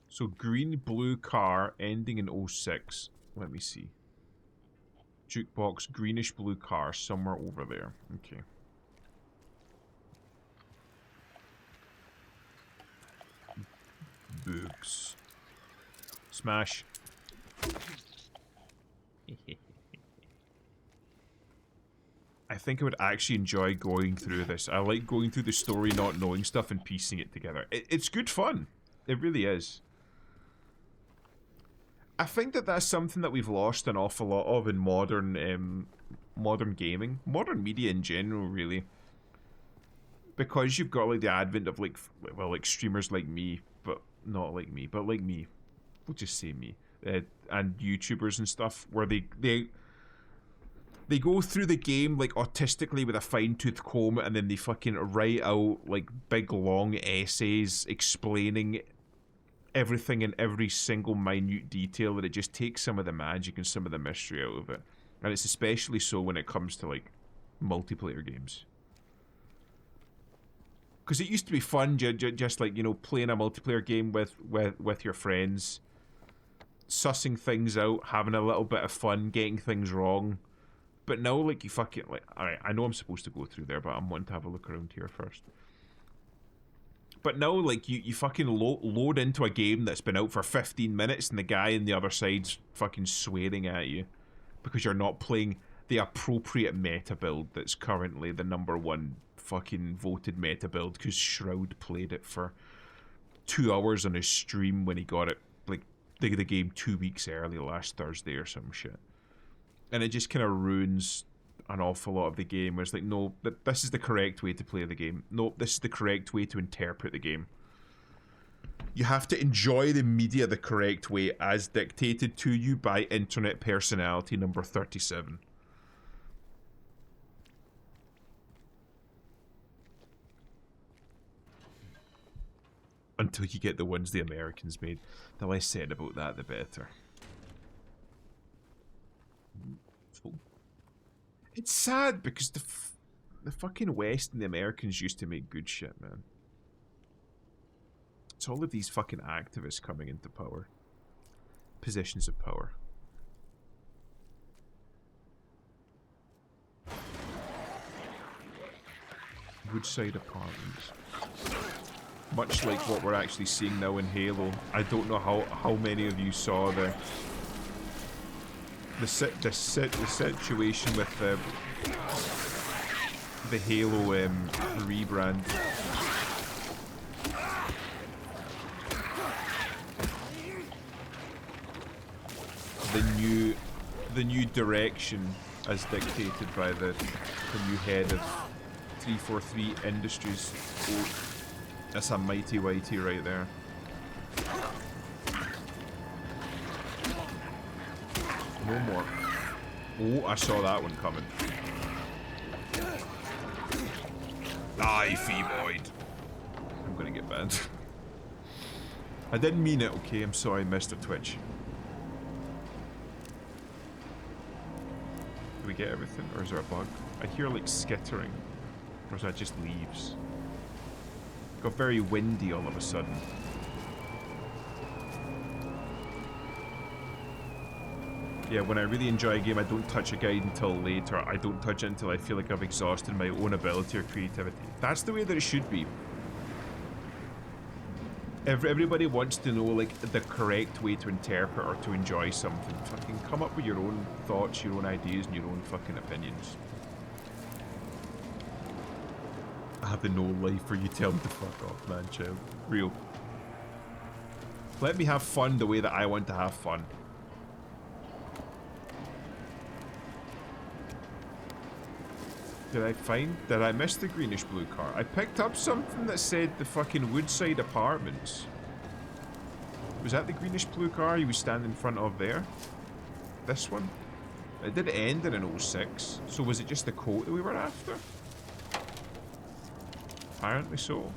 So green, blue car ending in 06. Let me see. Jukebox, greenish blue car somewhere over there. Okay. Books. Smash. I think I would actually enjoy going through this. I like going through the story, not knowing stuff, and piecing it together. It's good fun. It really is. I think that that's something that we've lost an awful lot of in modern gaming. Modern media in general, really. Because you've got, like, the advent of, like, well, like, streamers like me, but not like me, but like me. we'll just say me, and YouTubers and stuff, where they go through the game like autistically with a fine-tooth comb, and then they fucking write out like big long essays explaining everything in every single minute detail, that it just takes some of the magic and some of the mystery out of it. And it's especially so when it comes to like multiplayer games. Because it used to be fun, just like, you know, playing a multiplayer game with your friends, sussing things out, having a little bit of fun, getting things wrong. But now, like, you fucking, like, alright, I know I'm supposed to go through there, but I'm wanting to have a look around here first. But now, like, you fucking load into a game that's been out for 15 minutes and the guy on the other side's fucking swearing at you because you're not playing the appropriate meta build that's currently the #1 fucking voted meta build, because Shroud played it for 2 hours on his stream when he got it, like, the game 2 weeks early last Thursday or some shit. And it just kind of ruins an awful lot of the game, where it's like, no, this is the correct way to play the game. No, this is the correct way to interpret the game. You have to enjoy the media the correct way, as dictated to you by internet personality number 37. Until you get the ones the Americans made. The less said about that, the better. It's sad because the fucking West and the Americans used to make good shit, man. It's all of these fucking activists coming into power. Positions of power. Woodside Apartments. Much like what we're actually seeing now in Halo. I don't know how many of you saw the situation with the Halo rebrand. The new direction as dictated by the new head of 343 Industries. Oh, that's a mighty whitey right there. No more. Oh, I saw that one coming. Aye, Phoeboid. I'm gonna get banned. I didn't mean it, okay? I'm sorry, Mr. Twitch. Do we get everything, or is there a bug? I hear like skittering. Or is that just leaves? Got very windy all of a sudden. Yeah, when I really enjoy a game, I don't touch a guide until later. I don't touch it until I feel like I've exhausted my own ability or creativity. That's the way that it should be. Everybody wants to know, like, the correct way to interpret or to enjoy something. Fucking come up with your own thoughts, your own ideas, and your own fucking opinions. I have the no life for you, tell me to fuck off, man, child. Real. Let me have fun the way that I want to have fun. Did I miss the greenish blue car? I picked up something that said the fucking Woodside Apartments. Was that the greenish blue car you was standing in front of there? This one? It did end in an 06, so was it just the coat that we were after? Apparently so.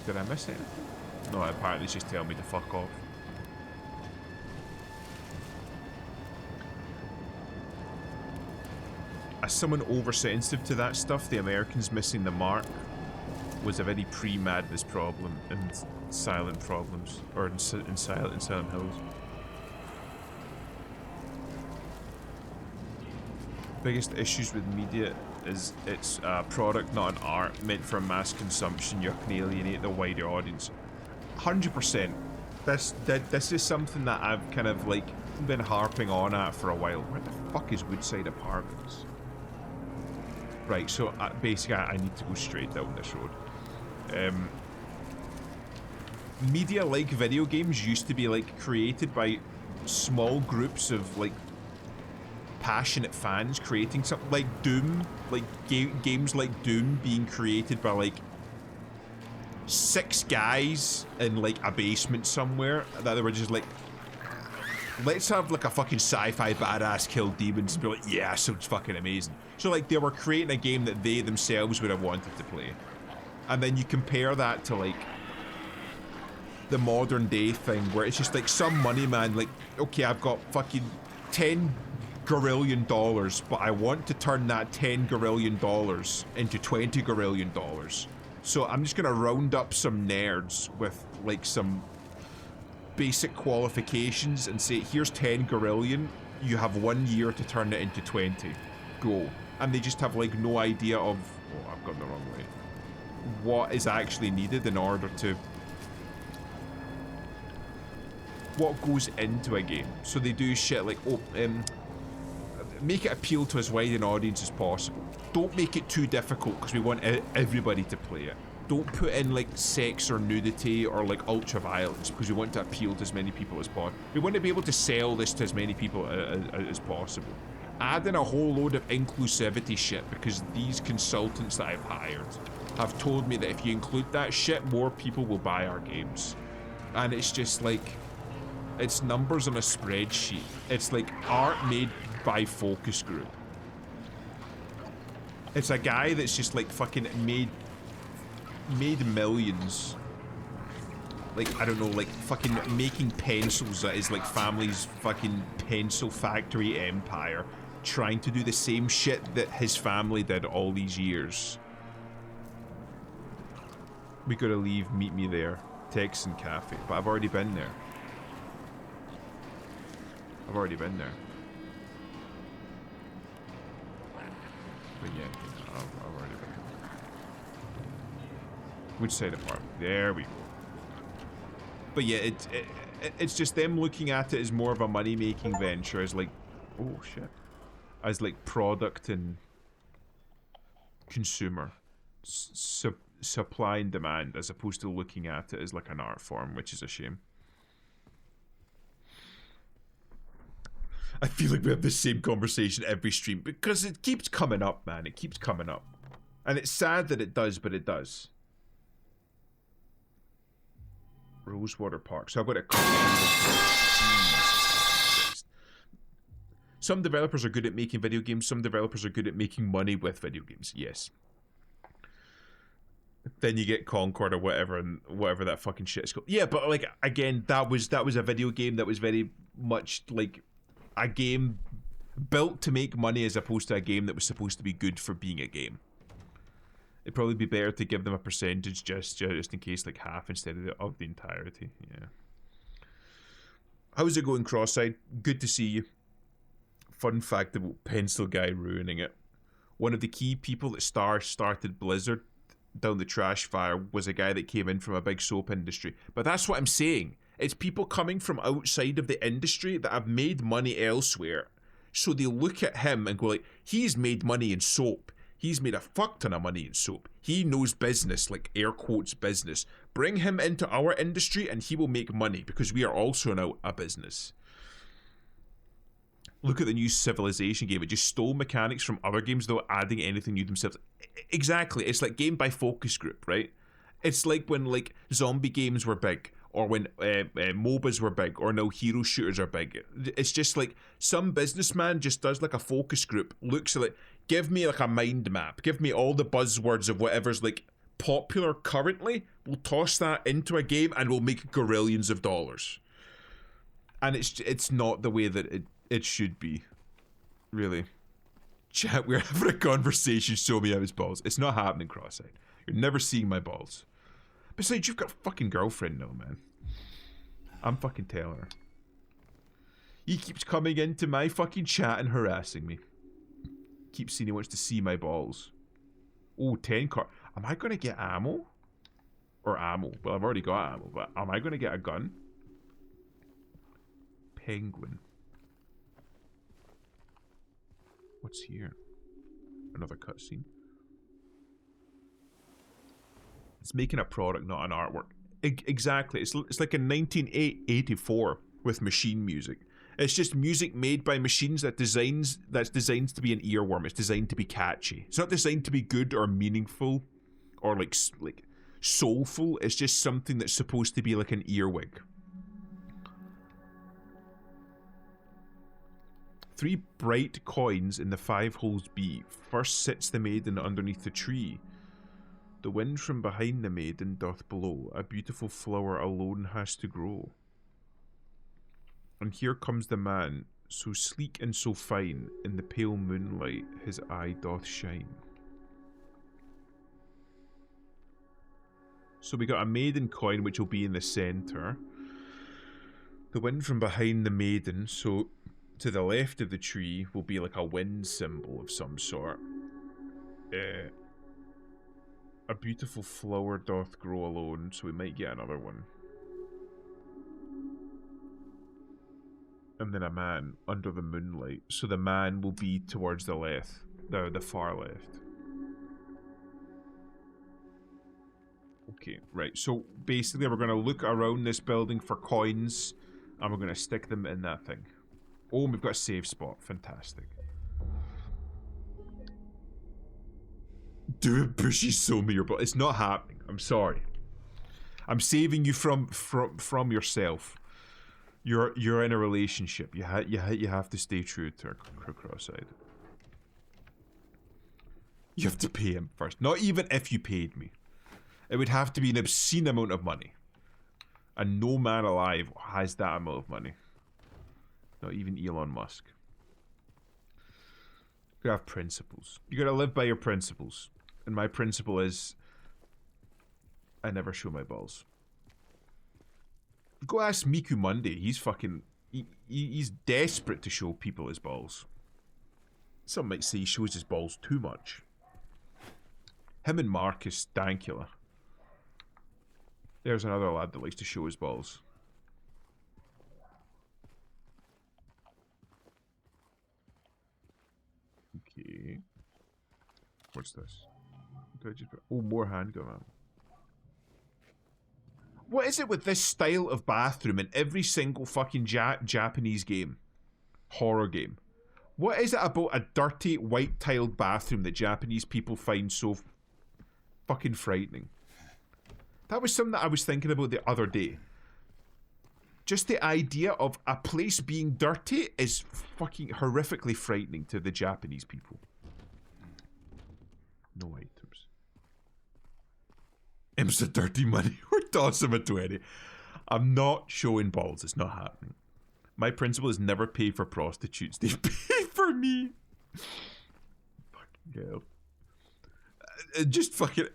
Did I miss anything? No, apparently it's just telling me to fuck off. As someone oversensitive to that stuff, the Americans missing the mark was a very pre-madness problem in Silent Problems, or in Silent Hills. Biggest issues with media is it's a product, not an art, meant for mass consumption. You can alienate the wider audience. 100%. This is something that I've kind of like been harping on at for a while. Where the fuck is Woodside Apartments? Right, so basically I need to go straight down this road. Media like video games used to be like created by small groups of like passionate fans creating something like Doom, like games like Doom being created by like 6 guys in like a basement somewhere that they were just like, let's have like a fucking sci-fi badass kill demons and be like, yeah, sounds fucking amazing. So like they were creating a game that they themselves would have wanted to play. And then you compare that to like the modern day thing where it's just like some money man, like, okay, I've got fucking $10 gorillion, but I want to turn that $10 gorillion into $20 gorillion. So I'm just gonna round up some nerds with like some basic qualifications and say, here's 10 gorillion, you have 1 year to turn it into 20. Go. And they just have like no idea of, oh, I've gone the wrong way, what is actually needed in order to, what goes into a game. So they do shit like, oh, make it appeal to as wide an audience as possible. Don't make it too difficult because we want everybody to play it. Don't put in like sex or nudity or like ultra violence because we want to appeal to as many people as possible. We want to be able to sell this to as many people as possible. Add in a whole load of inclusivity shit because these consultants that I've hired have told me that if you include that shit, more people will buy our games. And it's just like, it's numbers on a spreadsheet. It's like art made by focus group. It's a guy that's just like fucking made millions. Like, I don't know, like fucking making pencils at his like family's fucking pencil factory empire, trying to do the same shit that his family did all these years. We gotta leave, meet me there. Texan Cafe. But I've already been there. I've already been there. But yeah, I've already been there. Which side of park? There we go. But yeah, it's just them looking at it as more of a money-making venture, as like, oh shit, as like product and consumer, supply and demand, as opposed to looking at it as like an art form, which is a shame. I feel like we have the same conversation every stream because it keeps coming up, man. It keeps coming up, and it's sad that it does, but it does. Rosewater Park. So I've got a. Some developers are good at making video games. Some developers are good at making money with video games. Yes. Then you get Concord or whatever, and whatever that fucking shit is called. Yeah, but like again, that was a video game that was very much like a game built to make money as opposed to a game that was supposed to be good for being a game. It'd probably be better to give them a percentage just in case, like half instead of the entirety. Yeah. How's it going, Cross-Eyed? Good to see you. Fun fact about Pencil Guy ruining it. One of the key people that started Blizzard down the trash fire was a guy that came in from a big soap industry. But that's what I'm saying. It's people coming from outside of the industry that have made money elsewhere. So they look at him and go like, he's made money in soap. He's made a fuck ton of money in soap. He knows business, like air quotes business. Bring him into our industry and he will make money because we are also now a business. Look at the new Civilization game. It just stole mechanics from other games without adding anything new themselves. Exactly. It's like game by focus group, right? It's like when like zombie games were big, or when MOBAs were big, or now hero shooters are big. It's just like some businessman just does like a focus group, looks at like, give me like a mind map, give me all the buzzwords of whatever's like popular currently, we'll toss that into a game and we'll make gorillions of dollars. And it's not the way that it should be, really. Chat, we're having a conversation, show me how his balls. It's not happening, Cross-Eyed. You're never seeing my balls. Besides, you've got a fucking girlfriend now, man. I'm fucking telling her. He keeps coming into my fucking chat and harassing me. Keeps saying he wants to see my balls. Oh, 10 car. Am I going to get ammo? Or ammo? Well, I've already got ammo, but am I going to get a gun? Penguin. What's here? Another cutscene. It's making a product, not an artwork. Exactly. It's like in 1984 with machine music. It's just music made by machines that's designed to be an earworm. It's designed to be catchy. It's not designed to be good or meaningful or like soulful. It's just something that's supposed to be like an earwig. 3 bright coins in the 5 holes be. First sits the maiden underneath the tree. The wind from behind the maiden doth blow. A beautiful flower alone has to grow. And here comes the man, so sleek and so fine. In the pale moonlight his eye doth shine. So we got a maiden coin, which will be in the centre. The wind from behind the maiden, so to the left of the tree will be like a wind symbol of some sort. A beautiful flower doth grow alone, so we might get another one. And then a man under the moonlight, so the man will be towards the left, the far left. Okay, right, so basically we're going to look around this building for coins, and we're going to stick them in that thing. Oh, we've got a save spot. Fantastic. Do it, Bushy, show me your butt. It's not happening. I'm sorry. I'm saving you from yourself. You're in a relationship. You have to stay true to her cross-eyed. You have to pay him first. Not even if you paid me. It would have to be an obscene amount of money. And no man alive has that amount of money. Not even Elon Musk. You gotta have principles. You gotta live by your principles. And my principle is, I never show my balls. Go ask Miku Monday. He's fucking... He's desperate to show people his balls. Some might say he shows his balls too much. Him and Marcus Dankula. There's another lad that likes to show his balls. Okay. What's this? Oh, more handgun ammo. What is it with this style of bathroom in every single fucking Japanese game? Horror game. What is it about a dirty, white-tiled bathroom that Japanese people find so fucking frightening? That was something that I was thinking about the other day. Just the idea of a place being dirty is fucking horrifically frightening to the Japanese people. No items. Imps the dirty money. Or toss him a 20. I'm not showing balls. It's not happening. My principle is never pay for prostitutes. They pay for me. Fucking hell. Just fucking...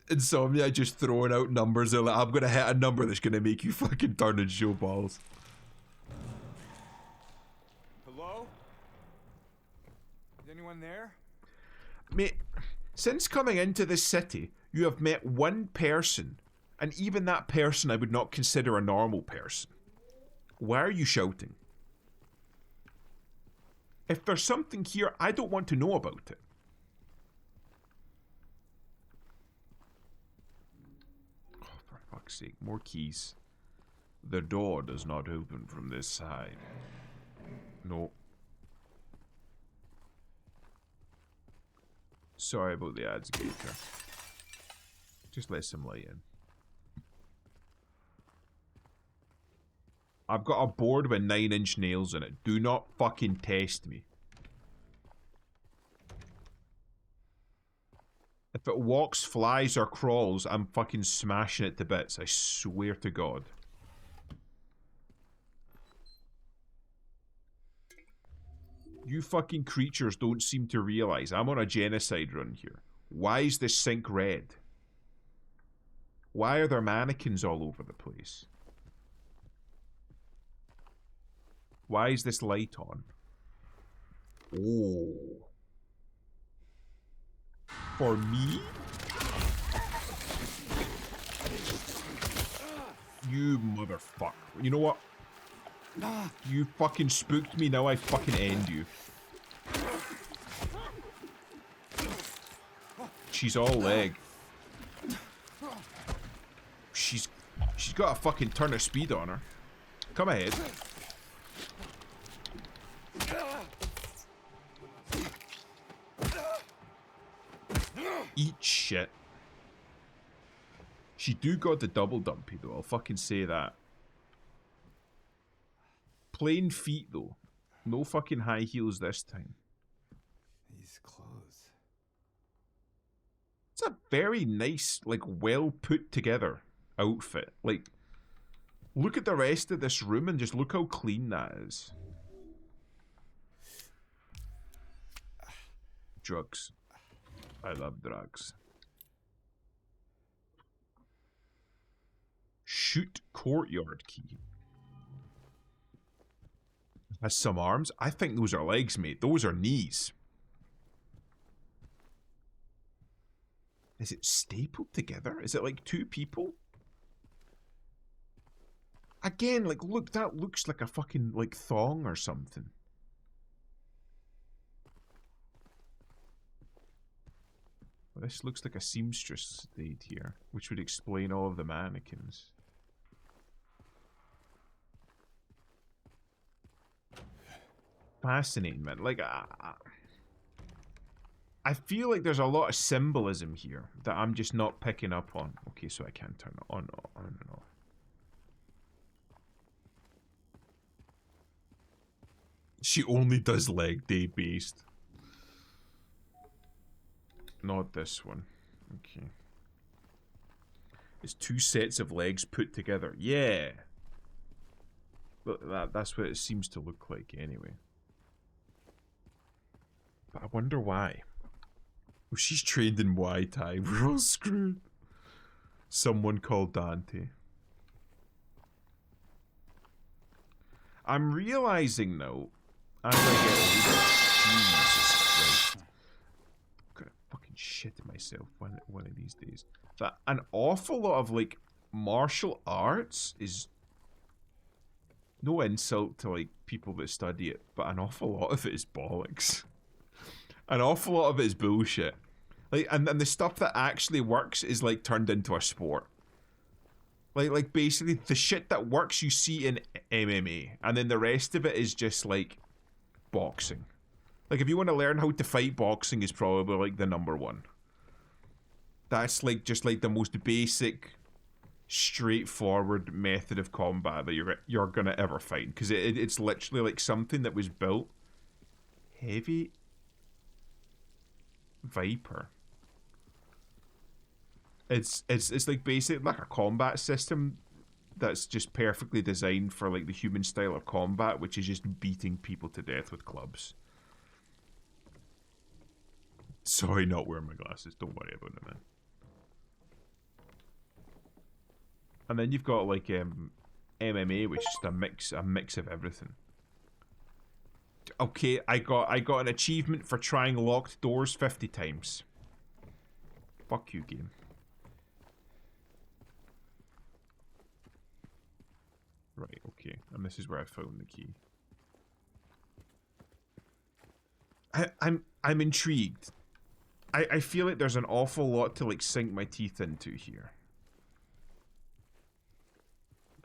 Insomnia just throwing out numbers. Like, I'm gonna hit a number that's gonna make you fucking turn and show balls.
Hello? Is anyone there?
Mate, since coming into this city, you have met one person, and even that person I would not consider a normal person. Why are you shouting? If there's something here, I don't want to know about it. Oh, for fuck's sake, more keys. The door does not open from this side. No. Sorry about the ads, Gator. Just let some light in. I've got a board with 9-inch nails in it. Do not fucking test me. If it walks, flies, or crawls, I'm fucking smashing it to bits. I swear to God. You fucking creatures don't seem to realize I'm on a genocide run here. Why is this sink red? Why are there mannequins all over the place? Why is this light on? Oh. For me? You motherfucker. You know what? You fucking spooked me, now I fucking end you. She's all leg. She's got a fucking turn of speed on her. Come ahead. Eat shit. She do got the double dumpy though, I'll fucking say that. Plain feet though. No fucking high heels this time.
These clothes.
It's a very nice, like, well put together outfit. Like, look at the rest of this room and just look how clean that is. Drugs. I love drugs. Shoot courtyard key. Has some arms. I think those are legs, mate. Those are knees. Is it stapled together? Is it like two people? Again, like, look, that looks like a fucking, like, thong or something. Well, this looks like a seamstress stayed here, which would explain all of the mannequins. Fascinating, man. Like, I feel like there's a lot of symbolism here that I'm just not picking up on. Okay, so I can't turn it on and off. She only does leg day based. Not this one. Okay. It's two sets of legs put together. Yeah. But that's what it seems to look like anyway. But I wonder why. Oh, she's trained in Muay Thai. We're all screwed. Someone called Dante. I'm realizing now, as I get older, Jesus Christ, I'm gonna fucking shit myself one of these days, that an awful lot of, like, martial arts is, no insult to, like, people that study it, but an awful lot of it is bollocks. An awful lot of it is bullshit. Like, and the stuff that actually works is, like, turned into a sport. Like basically the shit that works you see in MMA, and then the rest of it is just like boxing. Like, if you want to learn how to fight, boxing is probably like the number one. That's like just like the most basic, straightforward method of combat that you're gonna ever find, because it's literally like something that was built. Heavy Viper. It's like basically like a combat system that's just perfectly designed for like the human style of combat, which is just beating people to death with clubs. Sorry, not wearing my glasses. Don't worry about it, man. And then you've got like MMA, which is just a mix of everything. Okay, I got an achievement for trying locked doors 50 times. Fuck you, game. Right, okay. And this is where I found the key. I'm intrigued. I feel like there's an awful lot to like sink my teeth into here.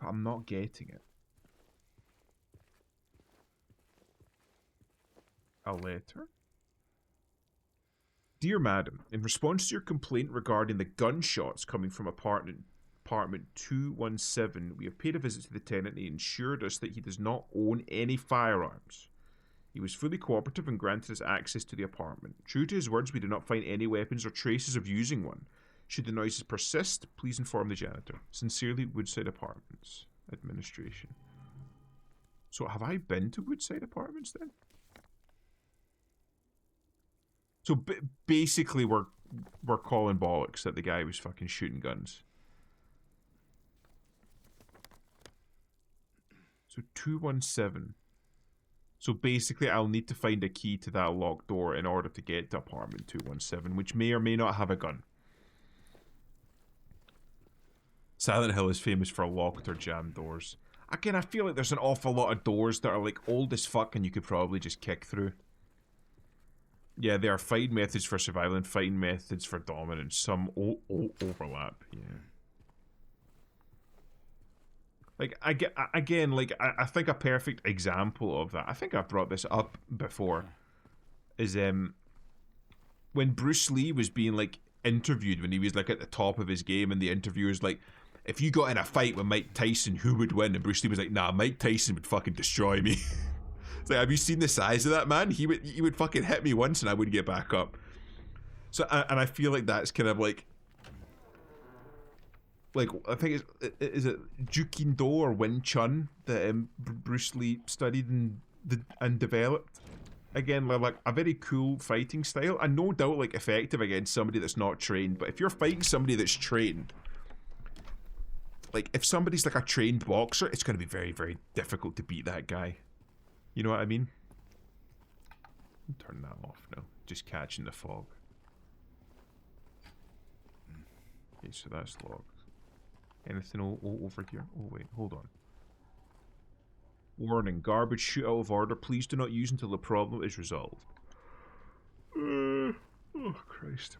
But I'm not getting it. A letter? Dear Madam, in response to your complaint regarding the gunshots coming from apartment 217, we have paid a visit to the tenant and he assured us that he does not own any firearms. He was fully cooperative and granted us access to the apartment. True to his words, we did not find any weapons or traces of using one. Should the noises persist, please inform the janitor. Sincerely, Woodside Apartments Administration. So have I been to Woodside Apartments then? So basically we're calling bollocks that the guy was fucking shooting guns. So 217. So basically I'll need to find a key to that locked door in order to get to apartment 217, which may or may not have a gun. Silent Hill is famous for locked or jammed doors. Again, I feel like there's an awful lot of doors that are like old as fuck and you could probably just kick through. Yeah, there are fighting methods for survival and fighting methods for dominance. Some overlap, yeah. Like, I think a perfect example of that, I think I've brought this up before, is when Bruce Lee was being, like, interviewed when he was like at the top of his game, and the interviewer's like, if you got in a fight with Mike Tyson, who would win? And Bruce Lee was like, nah, Mike Tyson would fucking destroy me. It's like, have you seen the size of that man? He would fucking hit me once and I wouldn't get back up. So, and I feel like that's kind of like I think is it Jukindo or Wing Chun that Bruce Lee studied and developed. Again, like a very cool fighting style, and no doubt like effective against somebody that's not trained. But if you're fighting somebody that's trained, like if somebody's like a trained boxer, it's going to be very, very difficult to beat that guy. You know what I mean? Turn that off now. Just catching the fog. Okay, so that's logged. Anything over here? Oh wait, hold on. Warning, garbage chute out of order. Please do not use until the problem is resolved. Oh, Christ.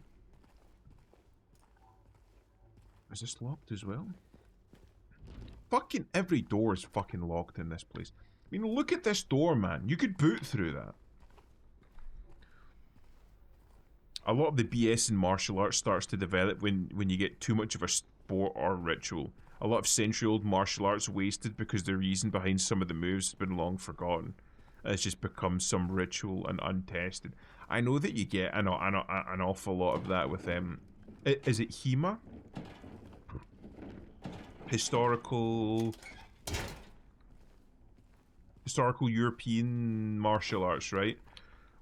Is this locked as well? Fucking every door is fucking locked in this place. I mean, look at this door, man. You could boot through that. A lot of the BS in martial arts starts to develop when you get too much of a sport or ritual. A lot of century-old martial arts wasted because the reason behind some of the moves has been long forgotten. It's just become some ritual and untested. I know that you get an awful lot of that with is it HEMA? Historical European martial arts, right?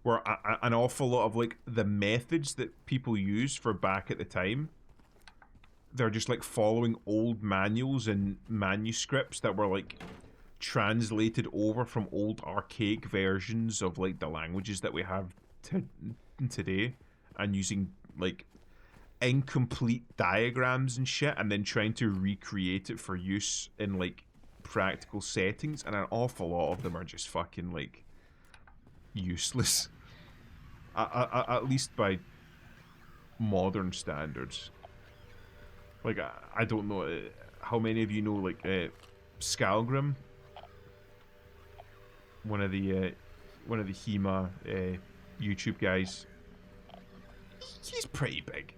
Where an awful lot of like the methods that people use for back at the time, they're just like following old manuals and manuscripts that were like translated over from old archaic versions of like the languages that we have today, and using like incomplete diagrams and shit, and then trying to recreate it for use in like practical settings, and an awful lot of them are just fucking like useless, at least by modern standards. Like I don't know how many of you know like Skalgrim, one of the HEMA YouTube guys. He's pretty big.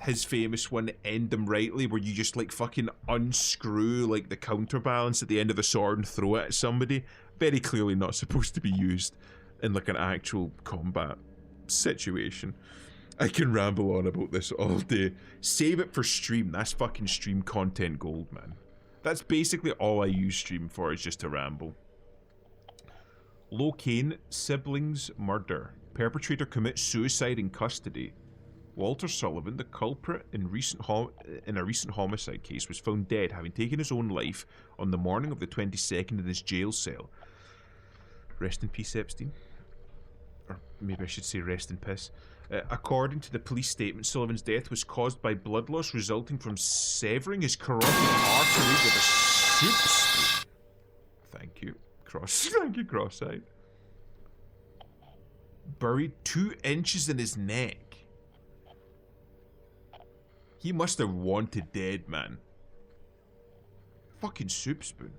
His famous one, End 'em Rightly, where you just like fucking unscrew like the counterbalance at the end of the sword and throw it at somebody. Very clearly not supposed to be used in like an actual combat situation. I can ramble on about this all day. Save it for stream. That's fucking stream content gold, man. That's basically all I use stream for, is just to ramble. Locane, siblings murder. Perpetrator commits suicide in custody. Walter Sullivan, the culprit in a recent homicide case, was found dead, having taken his own life on the morning of the 22nd in his jail cell. Rest in peace, Epstein. Or maybe I should say rest in piss. According to the police statement, Sullivan's death was caused by blood loss resulting from severing his carotid artery with a soup spoon. Thank you, Cross-eyed. Buried 2 inches in his neck. He must have wanted dead, man. Fucking soup spoon.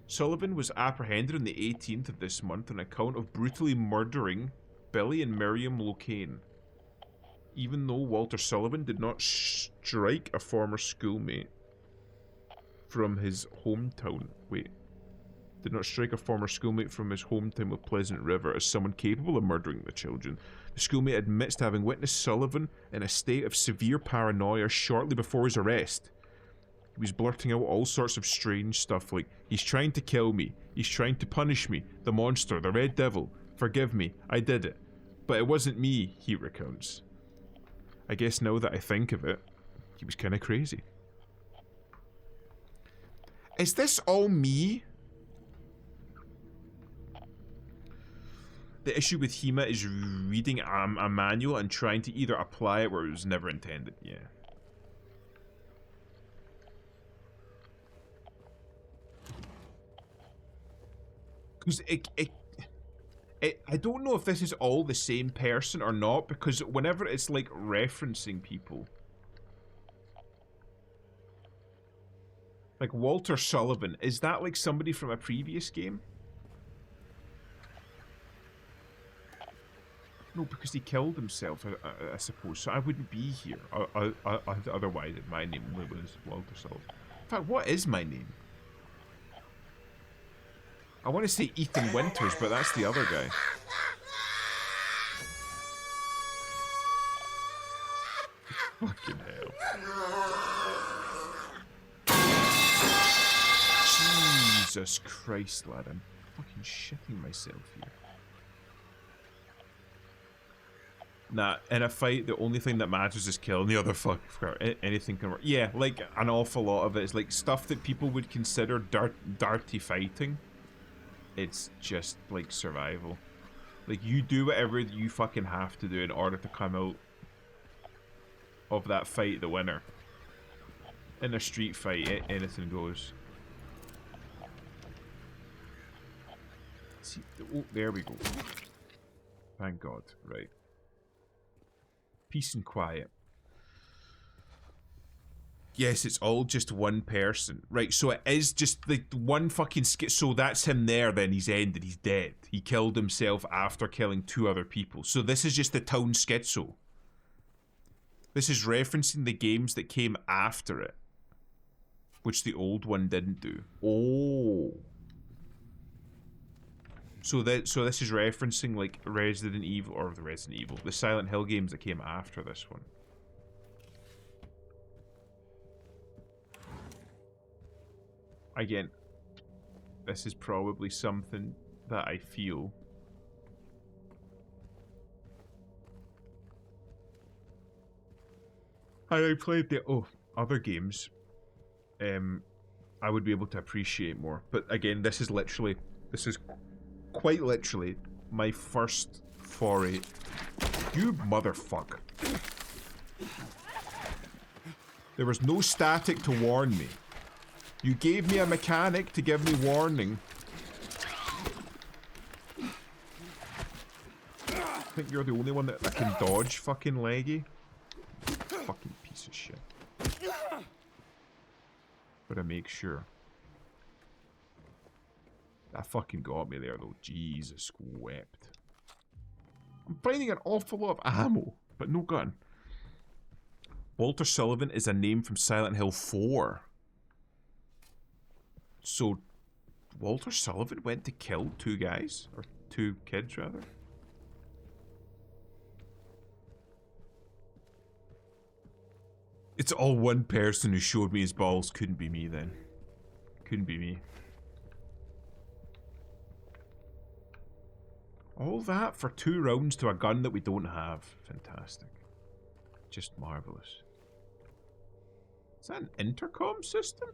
Sullivan was apprehended on the 18th of this month on account of brutally murdering Billy and Miriam Locane. Even though Walter Sullivan did not strike a former schoolmate from his hometown. Did not strike a former schoolmate from his hometown of Pleasant River as someone capable of murdering the children. The schoolmate admits to having witnessed Sullivan in a state of severe paranoia shortly before his arrest. He was blurting out all sorts of strange stuff like, "He's trying to kill me. He's trying to punish me. The monster, the Red Devil. Forgive me. I did it. But it wasn't me," he recounts. I guess now that I think of it, he was kind of crazy. Is this all me? The issue with HEMA is reading a manual and trying to either apply it where it was never intended. Yeah. Because I don't know if this is all the same person or not, because whenever it's like referencing people, like Walter Sullivan, is that like somebody from a previous game? No, because he killed himself, I suppose, so I wouldn't be here. Otherwise, my name was Walter Sullivan. In fact, what is my name? I want to say Ethan Winters, but that's the other guy. Fucking hell. Jesus Christ, lad, I'm fucking shitting myself here. Nah, in a fight, the only thing that matters is killing the other fuck. Anything can work. Yeah, like, an awful lot of it is like stuff that people would consider dirty fighting. It's just, like, survival. Like, you do whatever you fucking have to do in order to come out of that fight the winner. In a street fight, anything goes. See, oh, there we go. Thank God. Right. Peace and quiet. Yes, it's all just one person. Right, so it is just like one fucking so that's him there then, he's ended, he's dead. He killed himself after killing 2 other people. So this is just the town schizo. This is referencing the games that came after it. Which the old one didn't do. Oh. So this is referencing like Resident Evil, or the Silent Hill games that came after this one. Again, this is probably something that I feel. Had I played the other games, I would be able to appreciate more. But again, this is quite literally my first foray. You motherfucker. There was no static to warn me. You gave me a mechanic to give me warning. I think you're the only one that can dodge, fucking leggy. Fucking piece of shit. Better make sure. That fucking got me there though. Jesus wept. I'm finding an awful lot of ammo, but no gun. Walter Sullivan is a name from Silent Hill 4. So, Walter Sullivan went to kill 2 guys? Or 2 kids, rather? It's all one person who showed me his balls. Couldn't be me, then. Couldn't be me. All that for 2 rounds to a gun that we don't have. Fantastic. Just marvellous. Is that an intercom system?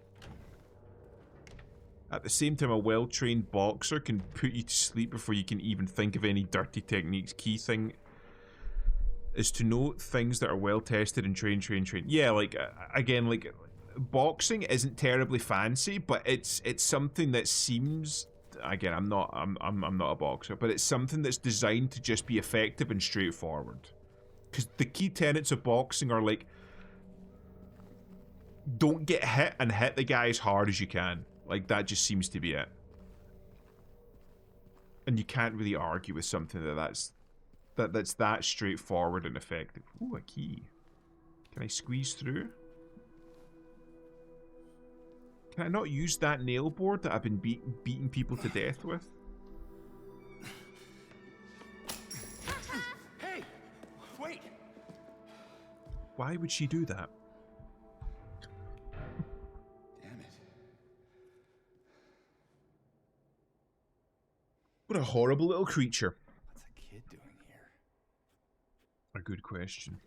At the same time, a well-trained boxer can put you to sleep before you can even think of any dirty techniques. Key thing is to know things that are well-tested and trained. Yeah, like, again, like, boxing isn't terribly fancy, but it's something that seems... Again, I'm not a boxer, but it's something that's designed to just be effective and straightforward. Because the key tenets of boxing are, like, don't get hit and hit the guy as hard as you can. Like, that just seems to be it. And you can't really argue with something that's that straightforward and effective. Ooh, a key. Can I squeeze through? Can I not use that nail board that I've been beating people to death with?
Hey! Wait!
Why would she do that?
Damn it.
What a horrible little creature.
What's a kid doing here?
A good question.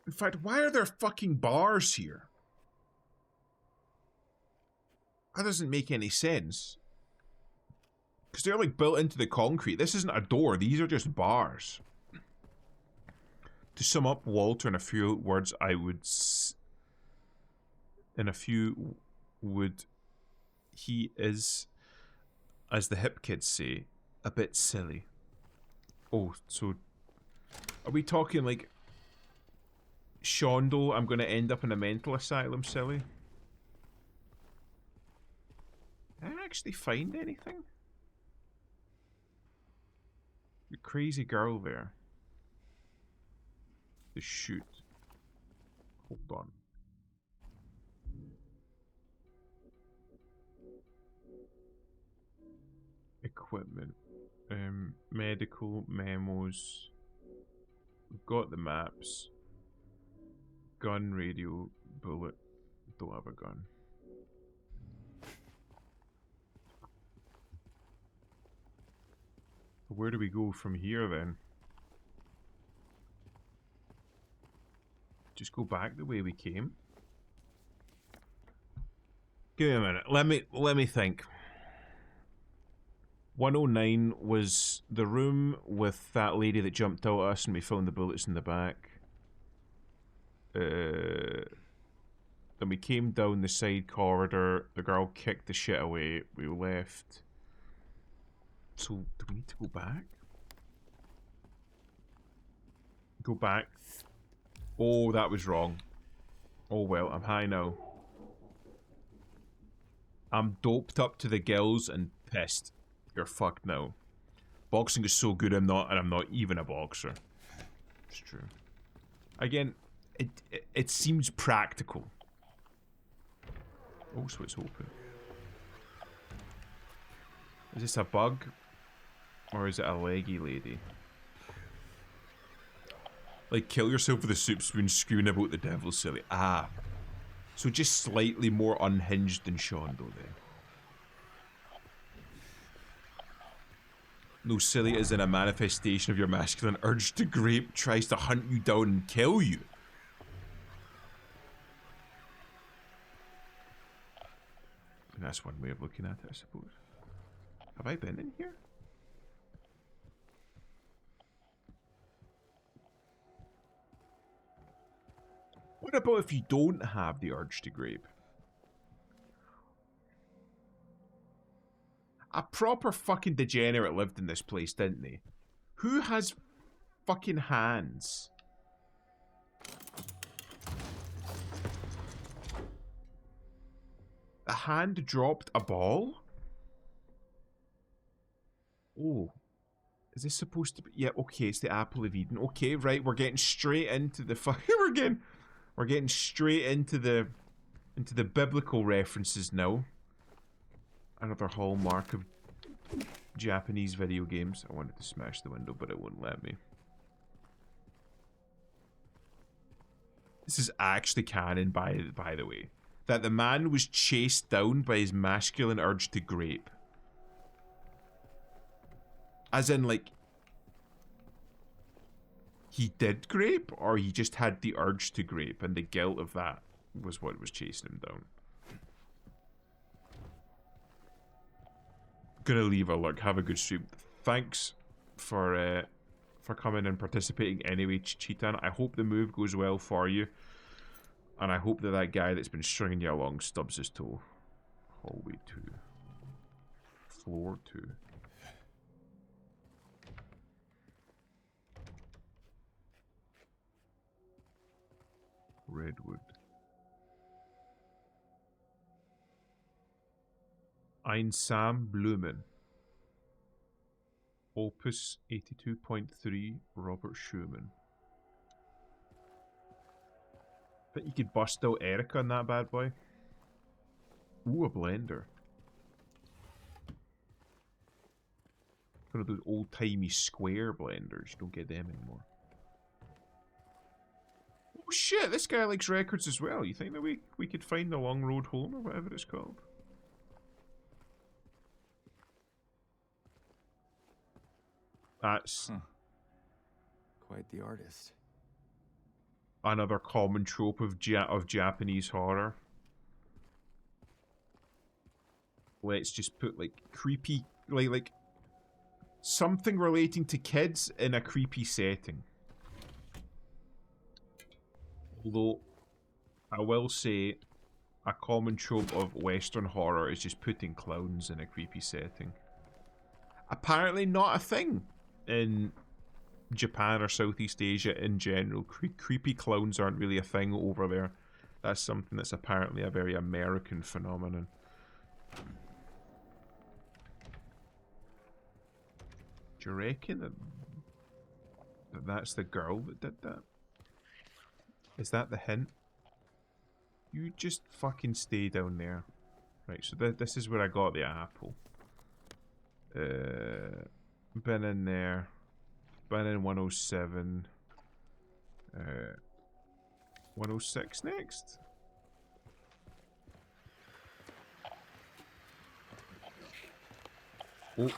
In fact, why are there fucking bars here? That doesn't make any sense. Because they're like built into the concrete. This isn't a door, these are just bars. To sum up Walter in a few words, he is, as the hip kids say, a bit silly. Oh, so are we talking like Shondell, I'm going to end up in a mental asylum silly? Did I actually find anything? The crazy girl there. The shoot. Hold on. Equipment. Medical memos. We've got the maps. Gun, radio, bullet. Don't have a gun. Where do we go from here then? Just go back the way we came? Give me a minute. Let me think. 109 was the room with that lady that jumped out at us and we found the bullets in the back. Then we came down the side corridor. The girl kicked the shit away. We left. So, do we need to go back? Go back. Oh, that was wrong. Oh well, I'm high now. I'm doped up to the gills and pissed. You're fucked now. Boxing is so good I'm not even a boxer. It's true. Again, it seems practical. Oh, so it's open. Is this a bug? Or is it a leggy lady? Like, kill yourself with a soup spoon screaming about the devil, silly. Ah. So just slightly more unhinged than Sean, though, then. No, silly is in a manifestation of your masculine urge to grape, tries to hunt you down and kill you. That's one way of looking at it, I suppose. Have I been in here? What about if you don't have the urge to grape? A proper fucking degenerate lived in this place, didn't they? Who has fucking hands? A hand dropped a ball? Oh. Is this supposed to be... Yeah, okay, it's the Apple of Eden. Okay, right, we're getting straight into the fucking... We're getting straight into the biblical references now. Another hallmark of Japanese video games. I wanted to smash the window, but it wouldn't let me. This is actually canon, by the way. That the man was chased down by his masculine urge to grape. As in, like... He did grape, or he just had the urge to grape, and the guilt of that was what was chasing him down. Gonna leave a look. Have a good stream. Thanks for coming and participating anyway, Cheetan. I hope the move goes well for you, and I hope that that guy that's been stringing you along stubs his toe. Hallway 2. Floor 2. Redwood. Einsam Blumen. Opus 82.3, Robert Schumann. Bet you could bust out Erica on that bad boy. Ooh, a blender. One of those old-timey square blenders. You don't get them anymore. Oh shit, this guy likes records as well. You think that we could find the Long Road Home or whatever it's called? That's
quite the artist.
Another common trope of Japanese horror. Let's just put like creepy, like something relating to kids in a creepy setting. Although, I will say, a common trope of Western horror is just putting clowns in a creepy setting. Apparently not a thing in Japan or Southeast Asia in general. Creepy clowns aren't really a thing over there. That's something that's apparently a very American phenomenon. Do you reckon that that that's the girl that did that? Is that the hint? You just fucking stay down there. Right, so this is where I got the apple. Been in there. Been in 107. 106 next? Oh,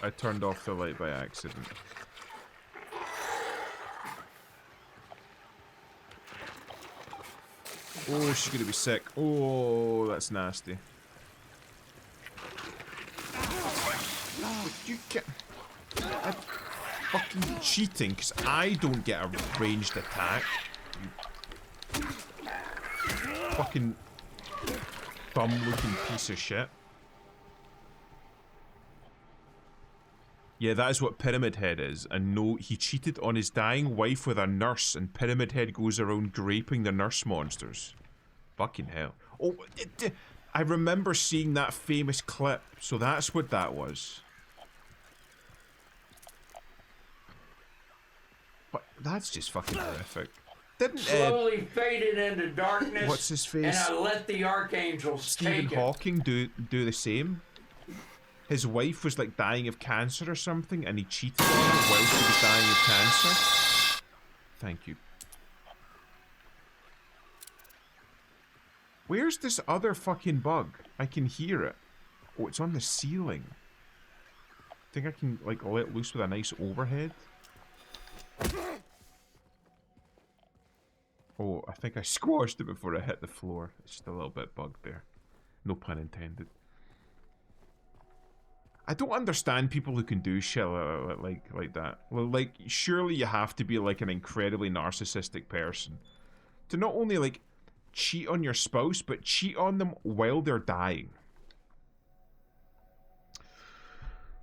I turned off the light by accident. Oh, she's gonna be sick. Oh, that's nasty. No, you can't. I'm fucking cheating because I don't get a ranged attack. You fucking bum-looking piece of shit. Yeah, that is what Pyramid Head is. And no, he cheated on his dying wife with a nurse, and Pyramid Head goes around graping the nurse monsters. Fucking hell. Oh, I remember seeing that famous clip, so that's what that was. But that's just fucking horrific. Didn't
Slowly faded into darkness.
what's his face?
And I let the archangels
Stephen
take it.
Hawking do the same? His wife was like dying of cancer or something, and he cheated on her while she was dying of cancer. Thank you. Where's this other fucking bug? I can hear it. Oh, it's on the ceiling. Think I can like let loose with a nice overhead? Oh, I think I squashed it before I hit the floor. It's just a little bit bugged there. No pun intended. I don't understand people who can do shit like that. Well, like, surely you have to be like an incredibly narcissistic person to not only like cheat on your spouse, but cheat on them while they're dying.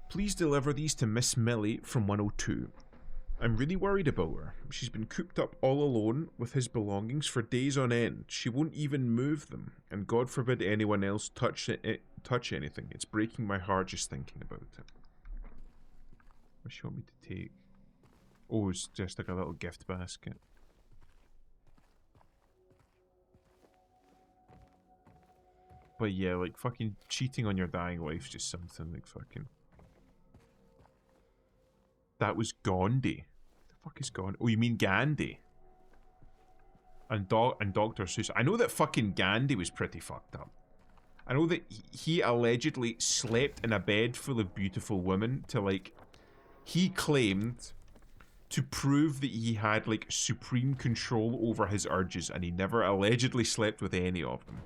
Please deliver these to Miss Millie from 102. I'm really worried about her. She's been cooped up all alone with his belongings for days on end. She won't even move them, and God forbid anyone else touch anything. It's breaking my heart just thinking about it. What does she want me to take? Oh, it's just like a little gift basket. But yeah, like fucking cheating on your dying wife's just something like fucking... That was Gandhi. The fuck is Gandhi? Oh, you mean Gandhi? And Dr. Seuss. I know that fucking Gandhi was pretty fucked up. I know that he allegedly slept in a bed full of beautiful women to like... He claimed to prove that he had like supreme control over his urges, and he never allegedly slept with any of them.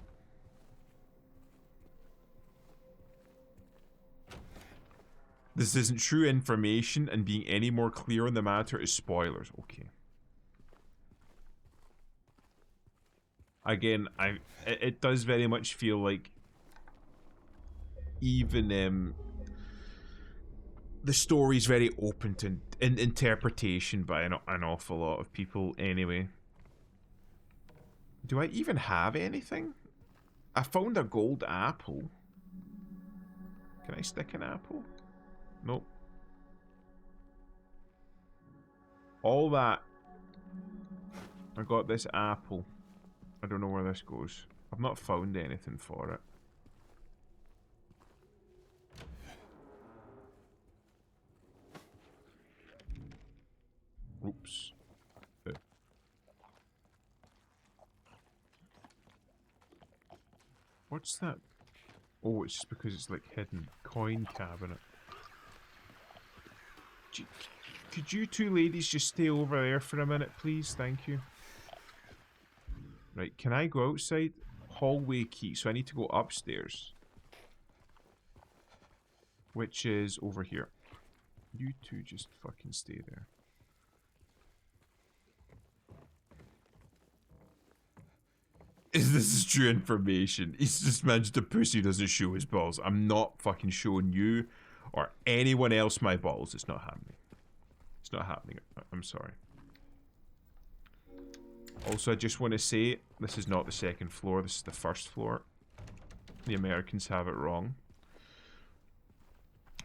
This isn't true information, and being any more clear on the matter is spoilers. Okay. Again, it does very much feel like even the story's very open to interpretation by an awful lot of people anyway. Do I even have anything? I found a gold apple. Can I stick an apple? Nope. All that. I got this apple. I don't know where this goes. I've not found anything for it. Oops. What's that? Oh, it's just because it's like hidden. Coin cabinet. Could you two ladies just stay over there for a minute, please? Thank you. Right, can I go outside? Hallway key, so I need to go upstairs. Which is over here. You two just fucking stay there. This is true information. He's just managed a pussy who doesn't show his balls. I'm not fucking showing you or anyone else my balls. It's not happening. It's not happening. I'm sorry. Also, I just want to say, this is not the second floor. This is the first floor. The Americans have it wrong.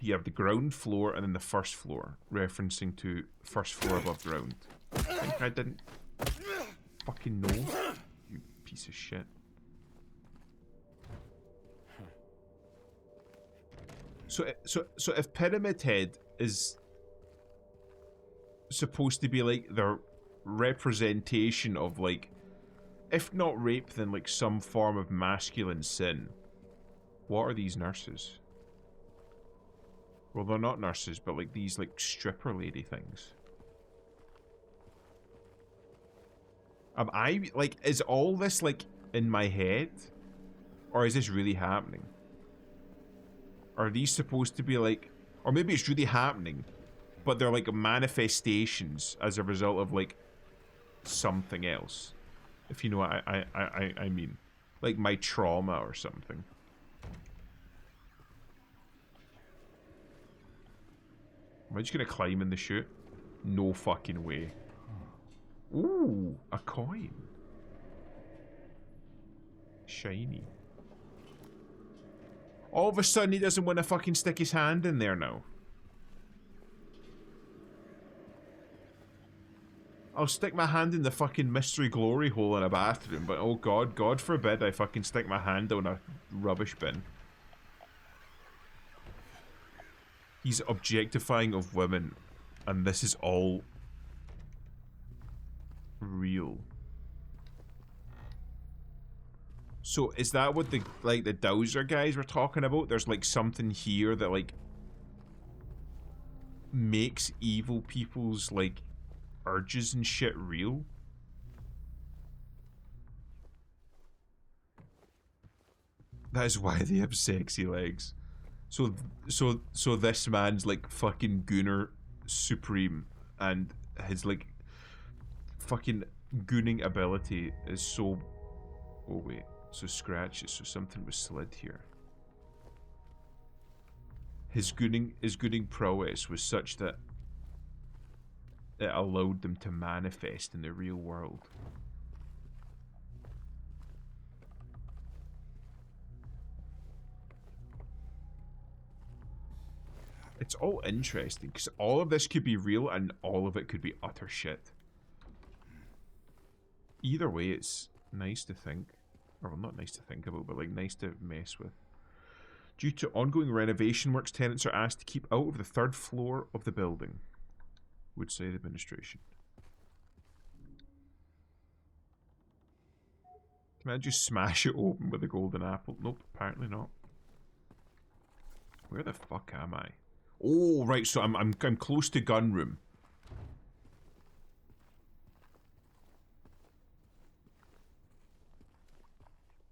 You have the ground floor and then the first floor, referencing to first floor above ground. I think I didn't fucking know, you piece of shit. So if Pyramid Head is supposed to be like the representation of like, if not rape, then like some form of masculine sin, what are these nurses? Well, they're not nurses, but like these like stripper lady things. Am I like, is all this like in my head, or is this really happening? Are these supposed to be like, or maybe it's really happening, but they're like manifestations as a result of like something else, if you know what I mean, like my trauma or something. Am I just gonna climb in the chute? No fucking way. Ooh, a coin. Shiny. All of a sudden he doesn't want to fucking stick his hand in there now. I'll stick my hand in the fucking mystery glory hole in a bathroom, but oh god, God forbid I fucking stick my hand down a rubbish bin. He's objectifying of women, and this is all real. So is that what the like the Dowser guys were talking about? There's like something here that like makes evil people's like urges and shit real? That is why they have sexy legs. So this man's like fucking Gooner Supreme, and his like fucking gooning ability is so... Oh wait, so scratches, so something was slid here. His gooning prowess was such that it allowed them to manifest in the real world. It's all interesting, because all of this could be real and all of it could be utter shit. Either way, it's nice to think. Or, well, not nice to think about, but like nice to mess with. Due to ongoing renovation works, tenants are asked to keep out of the third floor of the building. Would say the administration. Can I just smash it open with a golden apple? Nope, apparently not. Where the fuck am I? Oh, right, so I'm close to gun room.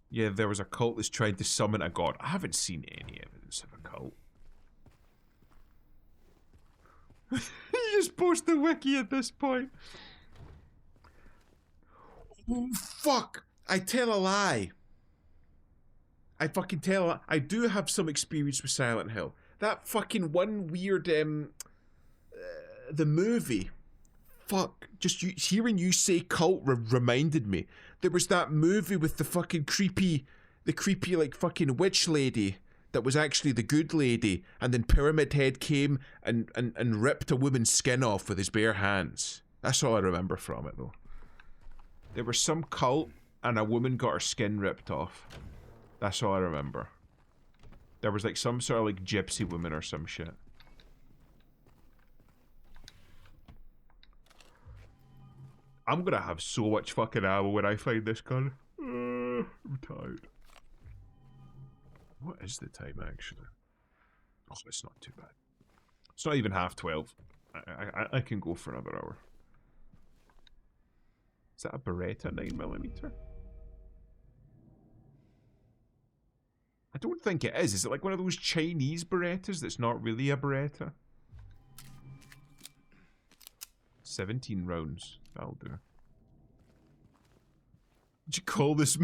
Yeah, there was a cult that's tried to summon a god. I haven't seen any evidence of a cult. You just post the wiki at this point. Oh, fuck! I tell a lie. I fucking tell a lie. I do have some experience with Silent Hill. That fucking one weird, the movie. Fuck. Just hearing you say cult reminded me. There was that movie with the fucking creepy, like fucking witch lady that was actually the good lady, and then Pyramid Head came and ripped a woman's skin off with his bare hands. That's all I remember from it, though. There was some cult, and a woman got her skin ripped off. That's all I remember. There was like some sort of like gypsy woman or some shit. I'm gonna have so much fucking ammo when I find this gun. I'm tired. What is the time actually? Oh, it's not too bad. It's not even 12:30. I can go for another hour. Is that a Beretta 9mm? I don't think it is. Is it like one of those Chinese Berettas that's not really a Beretta? 17 rounds. That'll do. Did you call this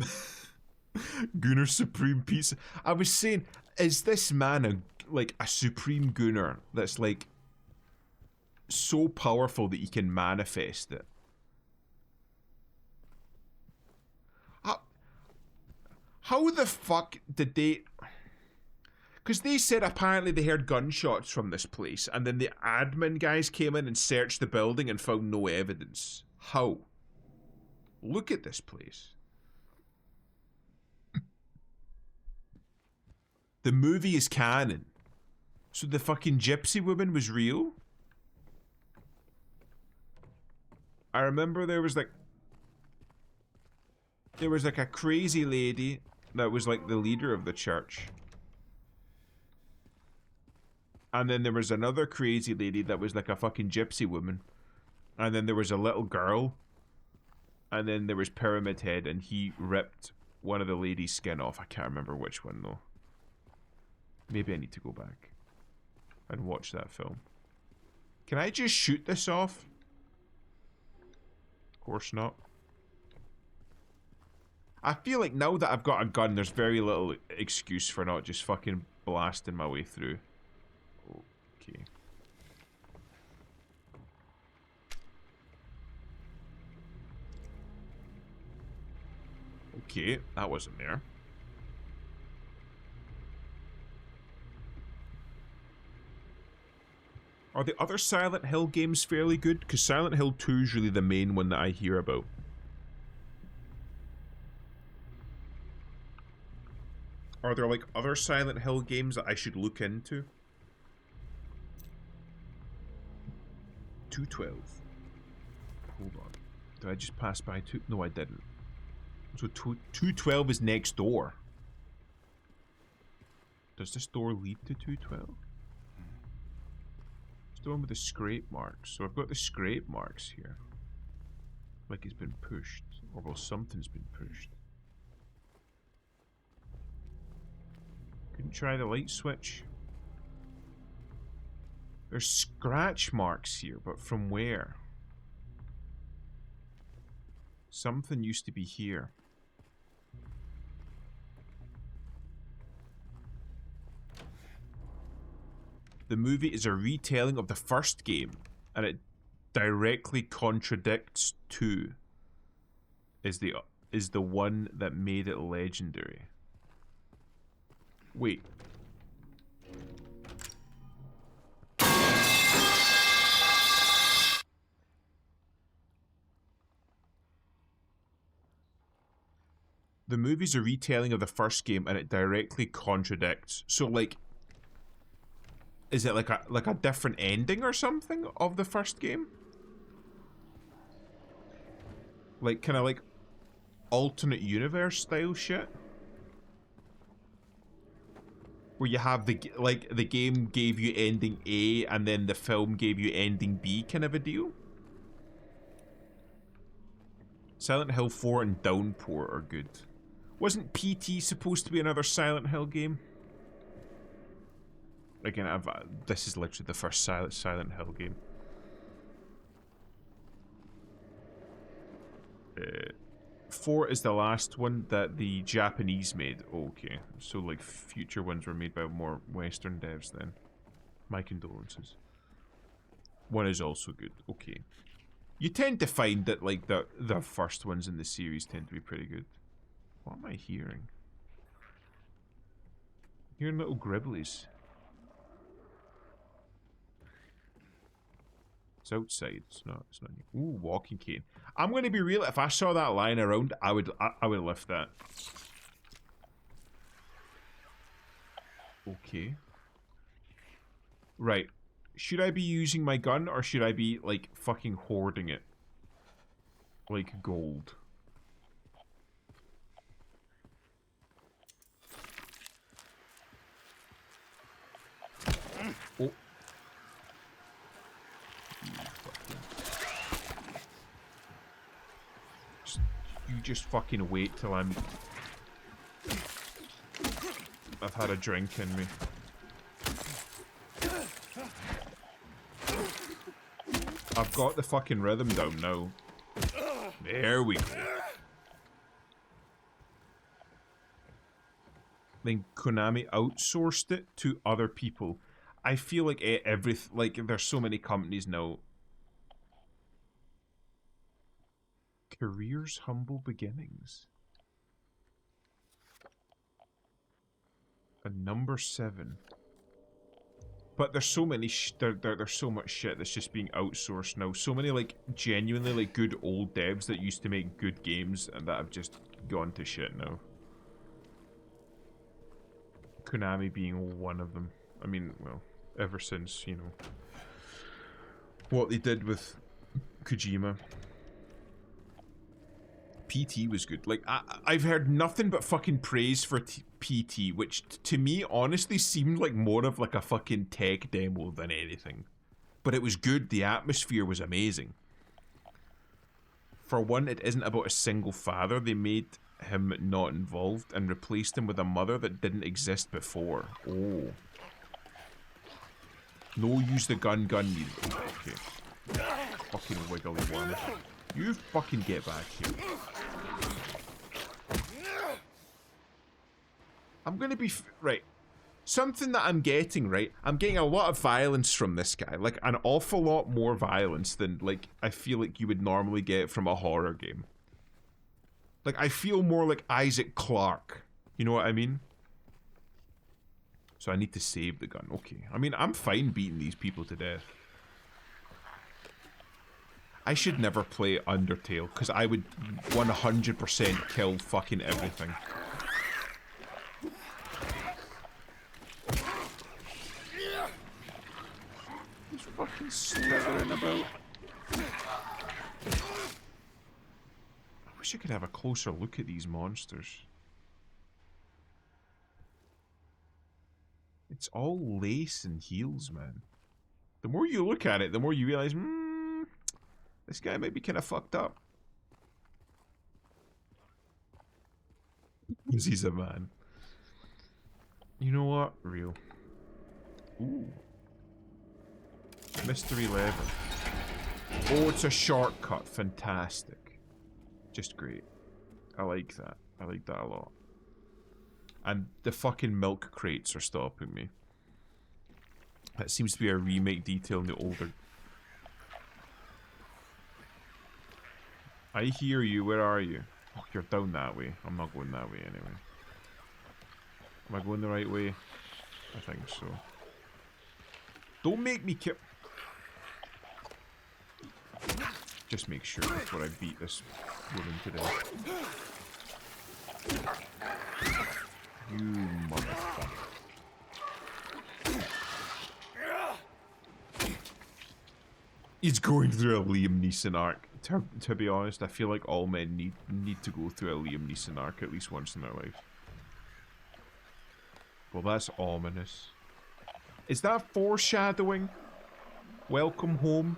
Gooner Supreme Pizza? I was saying, is this man like a Supreme Gooner that's like so powerful that he can manifest it? How the fuck did they... Because they said apparently they heard gunshots from this place, and then the admin guys came in and searched the building and found no evidence. How? Look at this place. The movie is canon. So the fucking gypsy woman was real? I remember there was like a crazy lady that was like the leader of the church. And then there was another crazy lady that was like a fucking gypsy woman. And then there was a little girl. And then there was Pyramid Head, and he ripped one of the lady's skin off. I can't remember which one though. Maybe I need to go back and watch that film. Can I just shoot this off? Of course not. I feel like now that I've got a gun, there's very little excuse for not just fucking blasting my way through. Okay. Okay, that wasn't there. Are the other Silent Hill games fairly good? Because Silent Hill 2 is really the main one that I hear about. Are there like other Silent Hill games that I should look into? 212. Hold on. Did I just pass by 2? No, I didn't. So 212 is next door. Does this door lead to 212? The one with the scrape marks. So I've got the scrape marks here. Like it's been pushed. Or well, something's been pushed. Couldn't try the light switch. There's scratch marks here, but from where? Something used to be here. The movie is a retelling of the first game, and it directly contradicts 2. Is the one that made it legendary. Wait. The movie's a retelling of the first game, and it directly contradicts. So like, is it like a different ending or something of the first game? Like kind of like alternate universe style shit? Where you have the game gave you ending A and then the film gave you ending B kind of a deal? Silent Hill 4 and Downpour are good. Wasn't PT supposed to be another Silent Hill game? Again, this is literally the first Silent Hill game. 4 is the last one that the Japanese made. Okay, so like future ones were made by more Western devs then. My condolences. 1 is also good. Okay. You tend to find that like the first ones in the series tend to be pretty good. What am I hearing? Hearing little gribblies. It's outside. It's not. Ooh, walking cane. I'm going to be real. If I saw that lying around, I would lift that. Okay. Right. Should I be using my gun or should I be like fucking hoarding it? Like gold. Oh. You just fucking wait till I've had a drink in me. I've got the fucking rhythm down now. There we go. Then Konami outsourced it to other people. I feel like there's so many companies now. Career's humble beginnings. And number 7. But there's so many there's so much shit that's just being outsourced now. So many like genuinely like good old devs that used to make good games and that have just gone to shit now. Konami being one of them. I mean, well, ever since, you know, what they did with Kojima. PT was good. Like, I've heard nothing but fucking praise for PT, which to me honestly seemed like more of like a fucking tech demo than anything. But it was good. The atmosphere was amazing. For one, it isn't about a single father. They made him not involved and replaced him with a mother that didn't exist before. Oh. No, use the gun needed. Okay. Fucking wiggly one. You fucking get back here. I'm gonna be right. Something that I'm getting, right? I'm getting a lot of violence from this guy. Like, an awful lot more violence than, like, I feel like you would normally get from a horror game. Like, I feel more like Isaac Clarke. You know what I mean? So I need to save the gun. Okay. I mean, I'm fine beating these people to death. I should never play Undertale, because I would 100% kill fucking everything. He's fucking slithering about. I wish I could have a closer look at these monsters. It's all lace and heels, man. The more you look at it, the more you realize, this guy might be kind of fucked up. He's a man. You know what? Real. Ooh. Mystery lever. Oh, it's a shortcut. Fantastic. Just great. I like that. I like that a lot. And the fucking milk crates are stopping me. That seems to be a remake detail in the older... I hear you. Where are you? Oh, you're down that way. I'm not going that way anyway. Am I going the right way? I think so. Don't make me kill. Just make sure before I beat this woman to death. You motherfucker. He's going through a Liam Neeson arc. To be honest, I feel like all men need to go through a Liam Neeson arc at least once in their life. Well, that's ominous. Is that foreshadowing? Welcome home.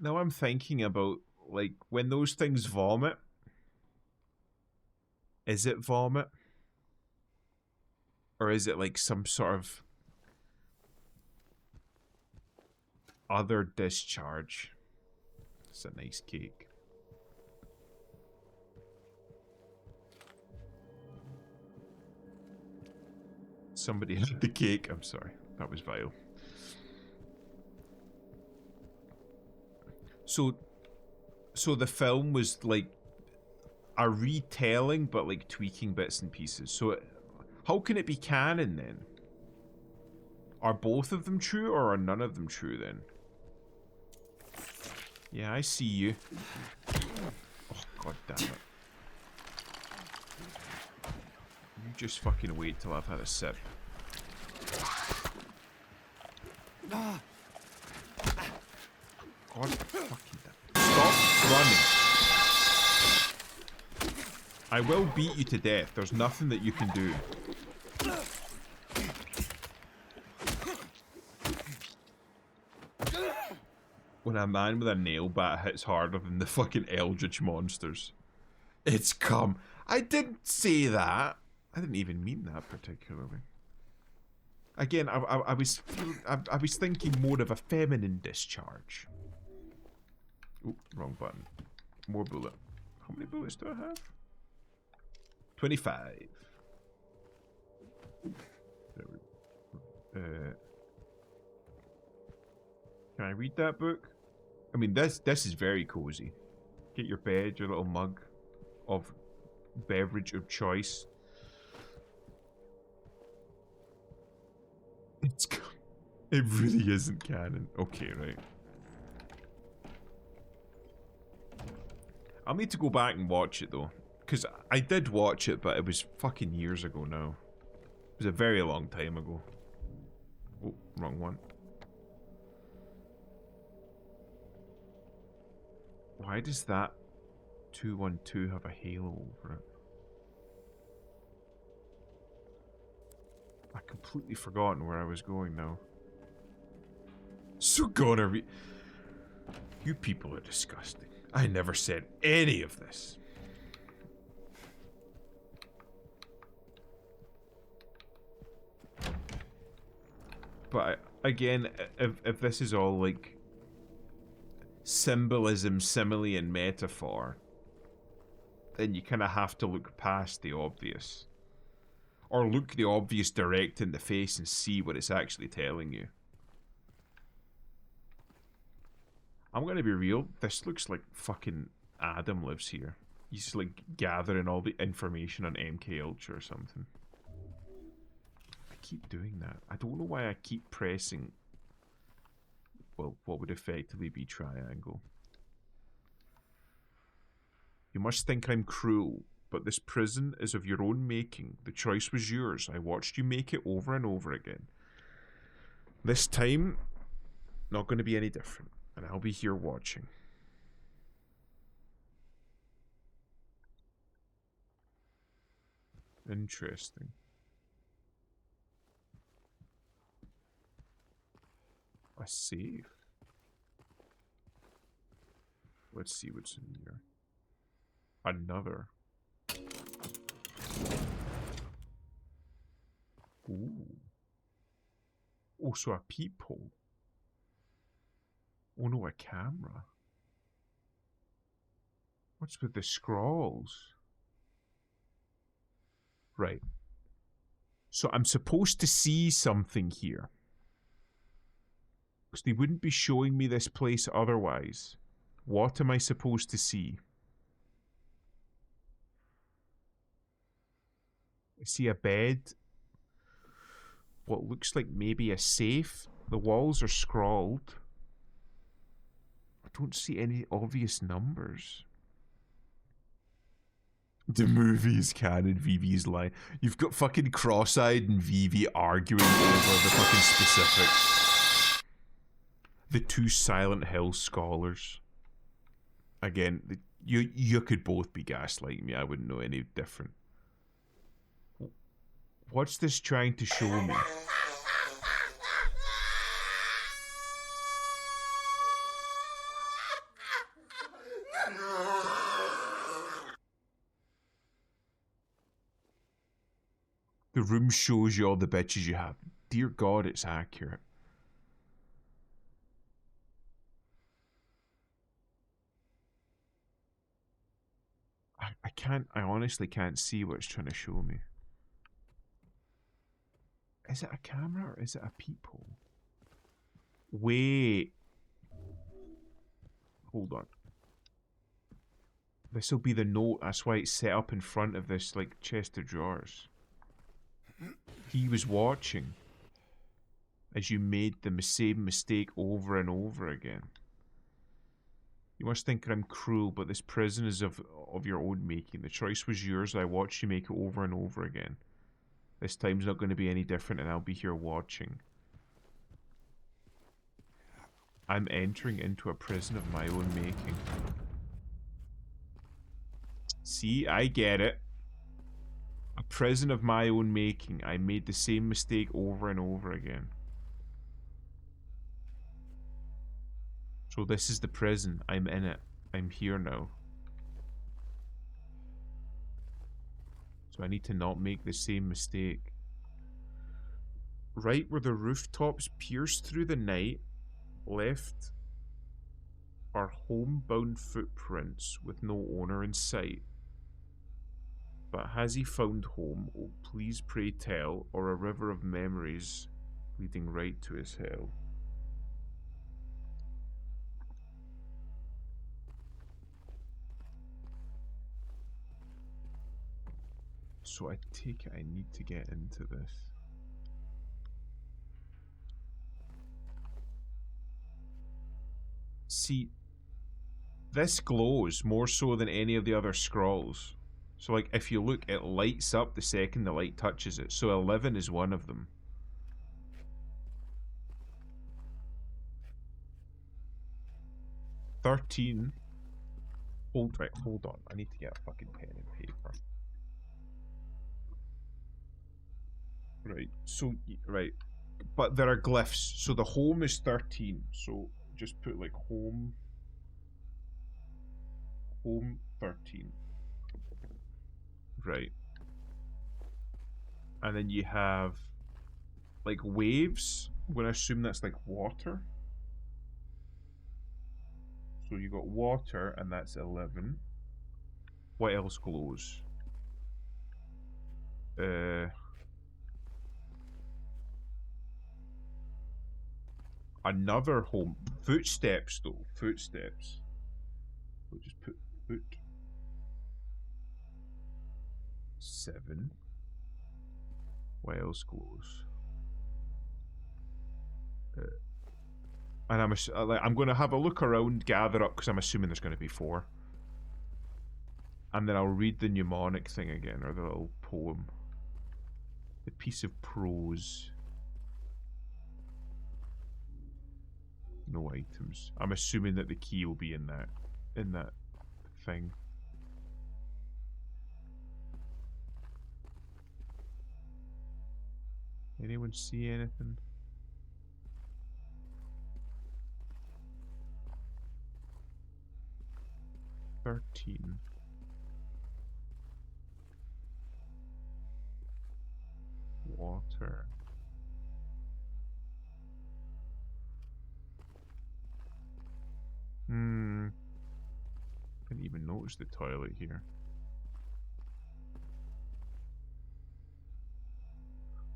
Now I'm thinking about, like, when those things vomit. Is it vomit? Or is it like some sort of other discharge? It's a nice cake. Somebody had the cake. I'm sorry. That was vile. So the film was like a retelling, but like tweaking bits and pieces. So how can it be canon then? Are both of them true, or are none of them true then? Yeah, I see you. Oh, god damn it. You just fucking wait till I've had a sip. God fucking damn. Stop running. I will beat you to death. There's nothing that you can do. When a man with a nail bat hits harder than the fucking eldritch monsters. It's come. I didn't say that. I didn't even mean that particularly. Again, I was thinking more of a feminine discharge. Oh, wrong button. More bullet. How many bullets do I have? 25. There we go. Can I read that book? I mean, this is very cozy. Get your bed, your little mug of beverage of choice. It really isn't canon. Okay, right. I'll need to go back and watch it though, because I did watch it, but it was fucking years ago now. It was a very long time ago. Oh, wrong one. Why does that 212 have a halo over it? I've completely forgotten where I was going now. So gonorrhea. You people are disgusting. I never said any of this. But again, if this is all like symbolism, simile, and metaphor, then you kind of have to look past the obvious. Or look the obvious direct in the face and see what it's actually telling you. I'm gonna be real, this looks like fucking Adam lives here. He's like gathering all the information on MK Ultra or something. I keep doing that. I don't know why I keep pressing, well, what would effectively be triangle. You must think I'm cruel, but this prison is of your own making. The choice was yours. I watched you make it over and over again. This time, not going to be any different. And I'll be here watching. Interesting. A save. Let's see what's in here. Another. Ooh. Oh, so a peephole. Oh no, a camera. What's with the scrolls? Right. So I'm supposed to see something here. Because they wouldn't be showing me this place otherwise. What am I supposed to see? I see a bed. What looks like maybe a safe. The walls are scrawled. I don't see any obvious numbers. The movie's canon, VV's line. You've got fucking Cross-Eyed and VV arguing over the fucking specifics. The two Silent Hill scholars. Again, you could both be gaslighting me. I wouldn't know any different. What's this trying to show me? The room shows you all the bitches you have. Dear God, it's accurate. I honestly can't see what it's trying to show me. Is it a camera or is it a peephole? Wait. Hold on. This will be the note. That's why it's set up in front of this, like, chest of drawers. He was watching as you made the same mistake over and over again. You must think I'm cruel, but this prison is of your own making. The choice was yours. I watched you make it over and over again. This time's not going to be any different, and I'll be here watching. I'm entering into a prison of my own making. See, I get it. A prison of my own making. I made the same mistake over and over again. So this is the prison. I'm in it. I'm here now. So I need to not make the same mistake. Right where the rooftops pierce through the night, left are homebound footprints with no owner in sight. But has he found home? Oh, please pray tell, or a river of memories leading right to his hell. So I take it I need to get into this. See, this glows more so than any of the other scrolls. So like if you look, it lights up the second the light touches it. So 11 is one of them. "13. Hold on. I need to get a fucking pen and paper. Right, so, right. But there are glyphs. So the home is 13. So just put like home 13. Right. And then you have like waves. I'm going to assume that's like water. So you got water, and that's 11. What else glows? Another home. Footsteps, though. Footsteps. We'll just put foot. 7. What else glows? And I'm going to have a look around, gather up, because I'm assuming there's going to be 4. And then I'll read the mnemonic thing again, or the little poem. The piece of prose. No items. I'm assuming that the key will be in that thing. Anyone see anything? "13. Water. Didn't even notice the toilet here.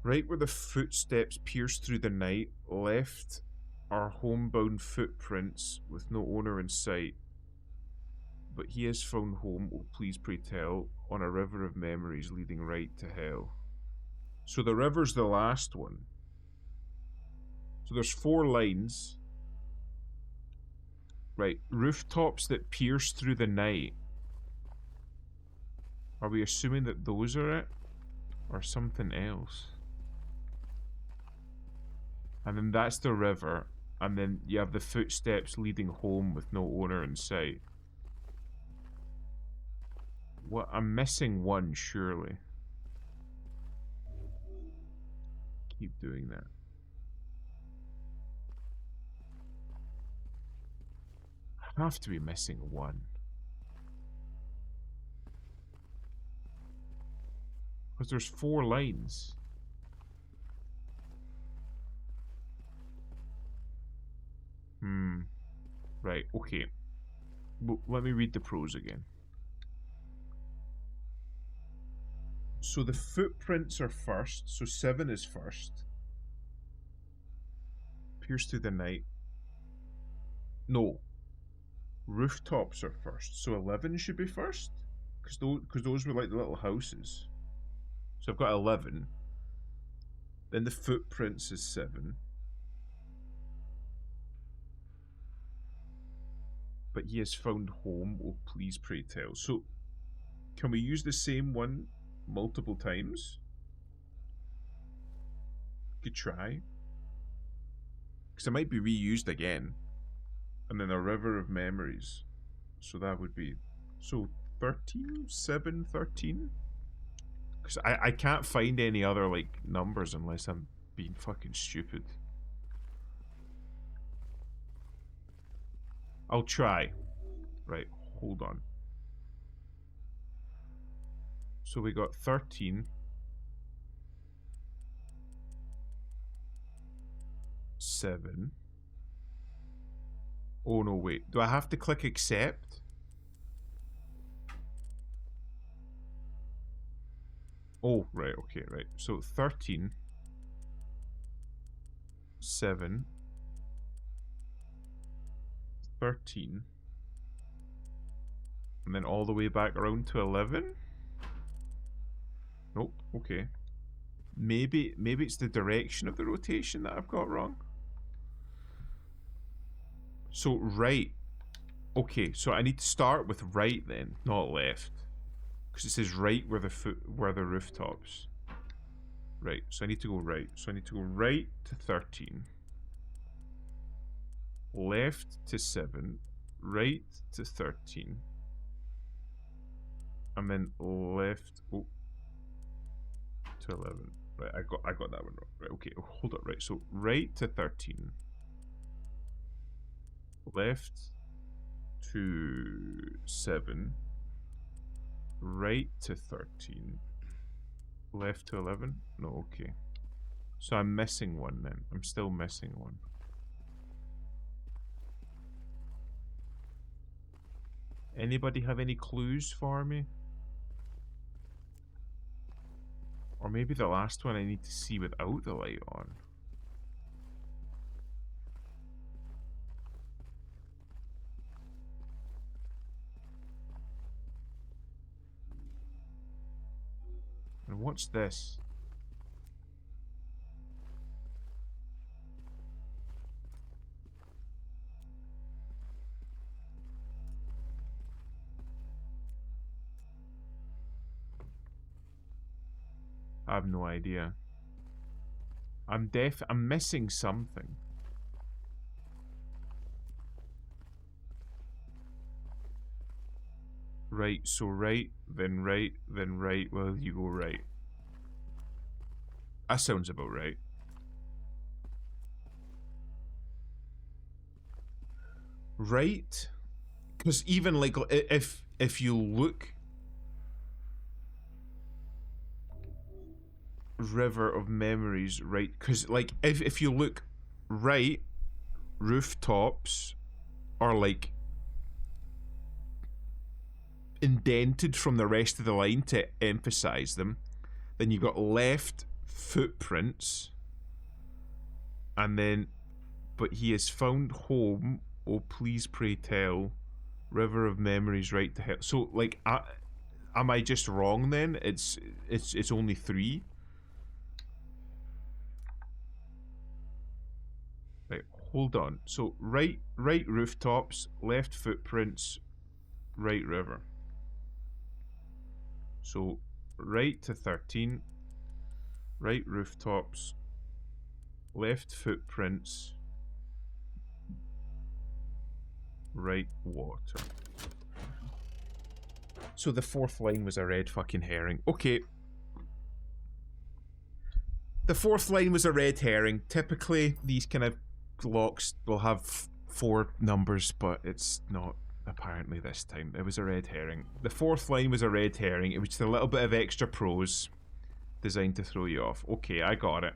Right where the footsteps pierce through the night, left are homebound footprints with no owner in sight. But he has found home, oh please pray tell, on a river of memories leading right to hell. So the river's the last one. So there's 4 lines. Right, rooftops that pierce through the night. Are we assuming that those are it? Or something else? And then that's the river. And then you have the footsteps leading home with no owner in sight. What? I'm missing one, surely. Keep doing that. I have to be missing one. Because there's 4 lines. Right, okay. Let me read the prose again. So the footprints are first, so 7 is first. Pierce through the night. No. Rooftops are first, so 11 should be first? Because those were like the little houses. So I've got 11. Then the footprints is 7. But he has found home, oh please pray tell. So, can we use the same one multiple times? Could try. Because it might be reused again. And then a river of memories. So that would be... So, 13? 7, 13? Because I can't find any other, like, numbers unless I'm being fucking stupid. I'll try. Right, hold on. So we got 13. 7. Oh no, wait. Do I have to click accept? Oh, right, okay, right. So 13, 7, 13, and then all the way back around to 11? Nope, okay. Maybe it's the direction of the rotation that I've got wrong. So right. Okay, so I need to start with right then, not left. Because it says right where the rooftops. Right, so I need to go right. So I need to go right to 13. Left to 7. Right to 13. And then left to 11. Right, I got that one wrong. Right, okay, hold up, right. So right to 13. Left to 7. Right to 13. Left to 11? No, okay. So I'm missing one then. I'm still missing one. Anybody have any clues for me? Or maybe the last one I need to see without the light on. And what's this? I have no idea. I'm missing something. Right, so right, then right, then right. Well, you go right. That sounds about right. Right? Because even like if you look River of Memories, right? Because like if you look right, rooftops are like indented from the rest of the line to emphasize them. Then you got left footprints, and then but he has found home. Oh, please pray tell. River of Memories, right to hell. So like, am I just wrong then? It's only 3. Right, hold on. So right rooftops, left footprints, right river. So right to 13, right rooftops, left footprints, right water. So the 4th line was a red fucking herring. Okay. The 4th line was a red herring. Typically, these kind of locks will have 4 numbers, but it's not apparently this time. It was a red herring. The 4th line was a red herring. It was just a little bit of extra prose designed to throw you off. Okay, I got it.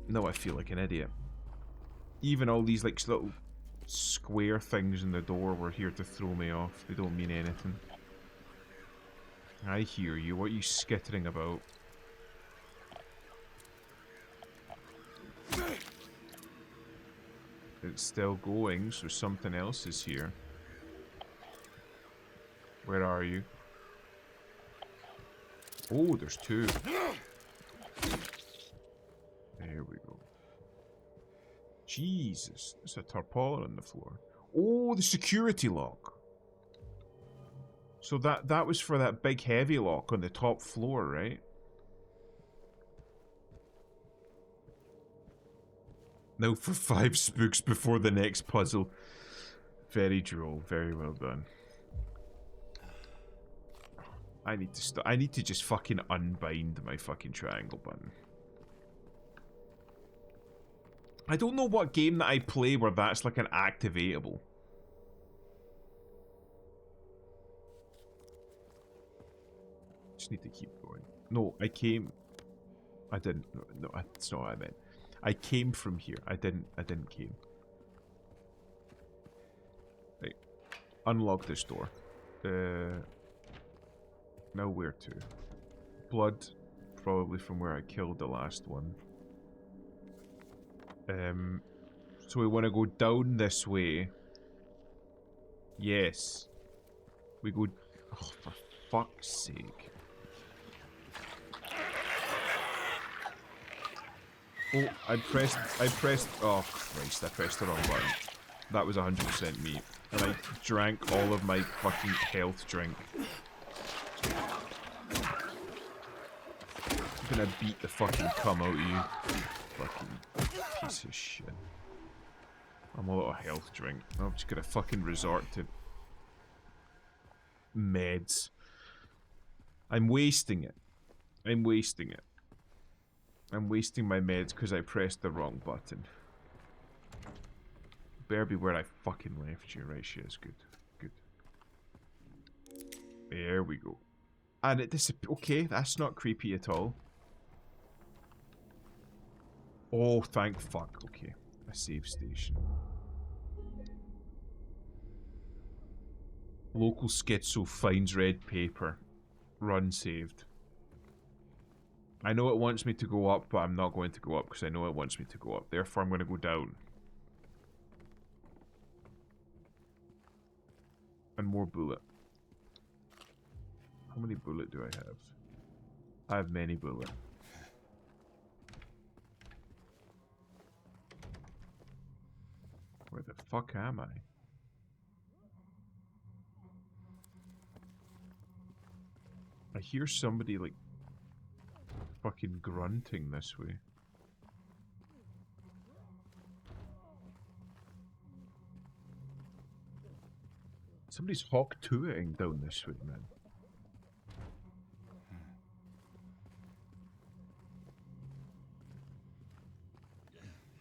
No, I feel like an idiot. Even all these like little square things in the door were here to throw me off. They don't mean anything. I hear you. What are you skittering about? It's still going, so something else is here. Where are you? Oh, there's 2. There we go. Jesus, there's a tarpaulin on the floor. Oh, the security lock. So that was for that big heavy lock on the top floor, right? Now for 5 spooks before the next puzzle. Very droll. Very well done. I need to I need to just fucking unbind my fucking triangle button. I don't know what game that I play where that's like an activatable. Just need to keep going. No, I came... I didn't. No, that's not what I meant. I came from here. I didn't came. Right. Unlock this door. Now where to? Blood, probably from where I killed the last one. So we want to go down this way. Yes. We go... Oh, for fuck's sake. Oh, I pressed... Oh, Christ, I pressed the wrong button. That was 100% me. And I drank all of my fucking health drink. I'm gonna beat the fucking cum out of you. Fucking piece of shit. I'm a little health drink. I'm just gonna fucking resort to meds. I'm wasting it. I'm wasting it. I'm wasting my meds because I pressed the wrong button. Better be where I fucking left you. Right, she is good. Good. There we go. And it disappeared. Okay, that's not creepy at all. Oh, thank fuck. Okay. A save station. Local schizo finds red paper. Run saved. I know it wants me to go up, but I'm not going to go up because I know it wants me to go up. Therefore, I'm going to go down. And more bullet. How many bullet do I have? I have many bullet. Where the fuck am I? I hear somebody like fucking grunting this way. Somebody's hawk tooting down this way, man.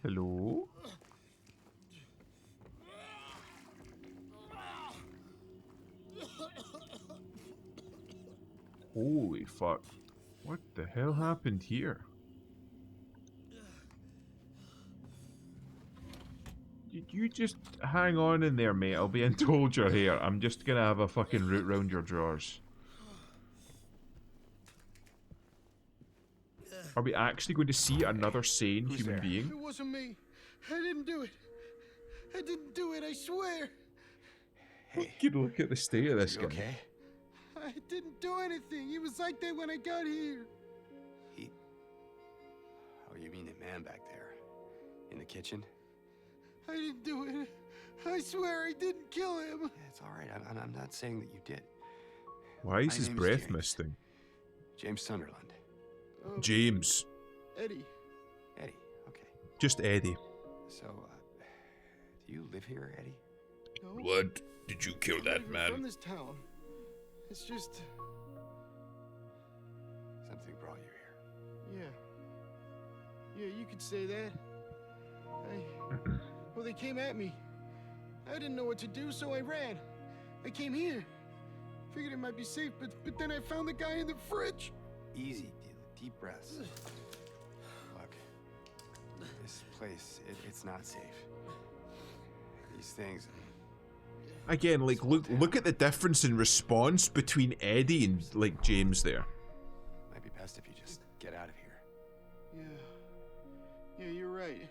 Hello? Holy fuck. What the hell happened here? You just hang on in there, mate. I'll be in told you're here. I'm just gonna have a fucking root round your drawers. Are we actually going to see another sane human being?
It wasn't me. I didn't do it. I didn't do it, I swear.
Look at the state of this guy.
Okay?
I didn't do anything. He was like that when I got here.
Oh, you mean the man back there? In the kitchen?
I didn't do it. I swear I didn't kill him.
Yeah, it's alright. I'm not saying that you did.
Why is
My
his
name
breath
James.
misting?
James Sunderland.
Oh,
James.
Eddie.
Eddie, okay.
Just Eddie.
So, do you live here, Eddie?
No,
What? Did you kill
I'm not
that
even
man?
from this town. It's just...
Something brought you here.
Yeah. Yeah, you could say that. Well, they came at me. I didn't know what to do, so I ran. I came here. Figured it might be safe, but then I found the guy in the fridge.
Easy, deep breaths. Look, this place, it's not safe. These things...
Again, like, look at the difference in response between Eddie and, like, James there.
Might be best if you just get out of here.
Yeah, you're right.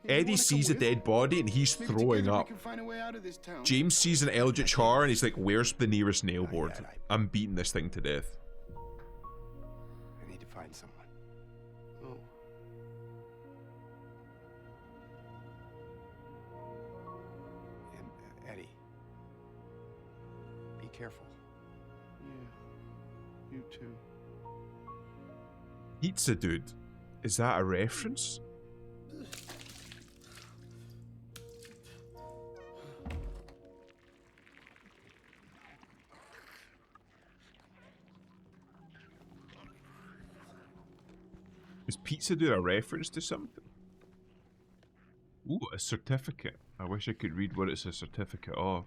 Hey, you
Eddie
wanna
sees
come
a
with?
dead body and he's
Maybe
throwing
together
up.
We can find a way out of this town.
James sees an eldritch horror and he's like, where's the nearest nail board?
yet,
I'm beating this thing to death.
I need to find someone.
Oh.
And, Eddie, be careful.
Yeah. You too.
Pizza Dude. Is that a reference? Is Pizza Dude a reference to something? Ooh, a certificate. I wish I could read what it's a certificate of.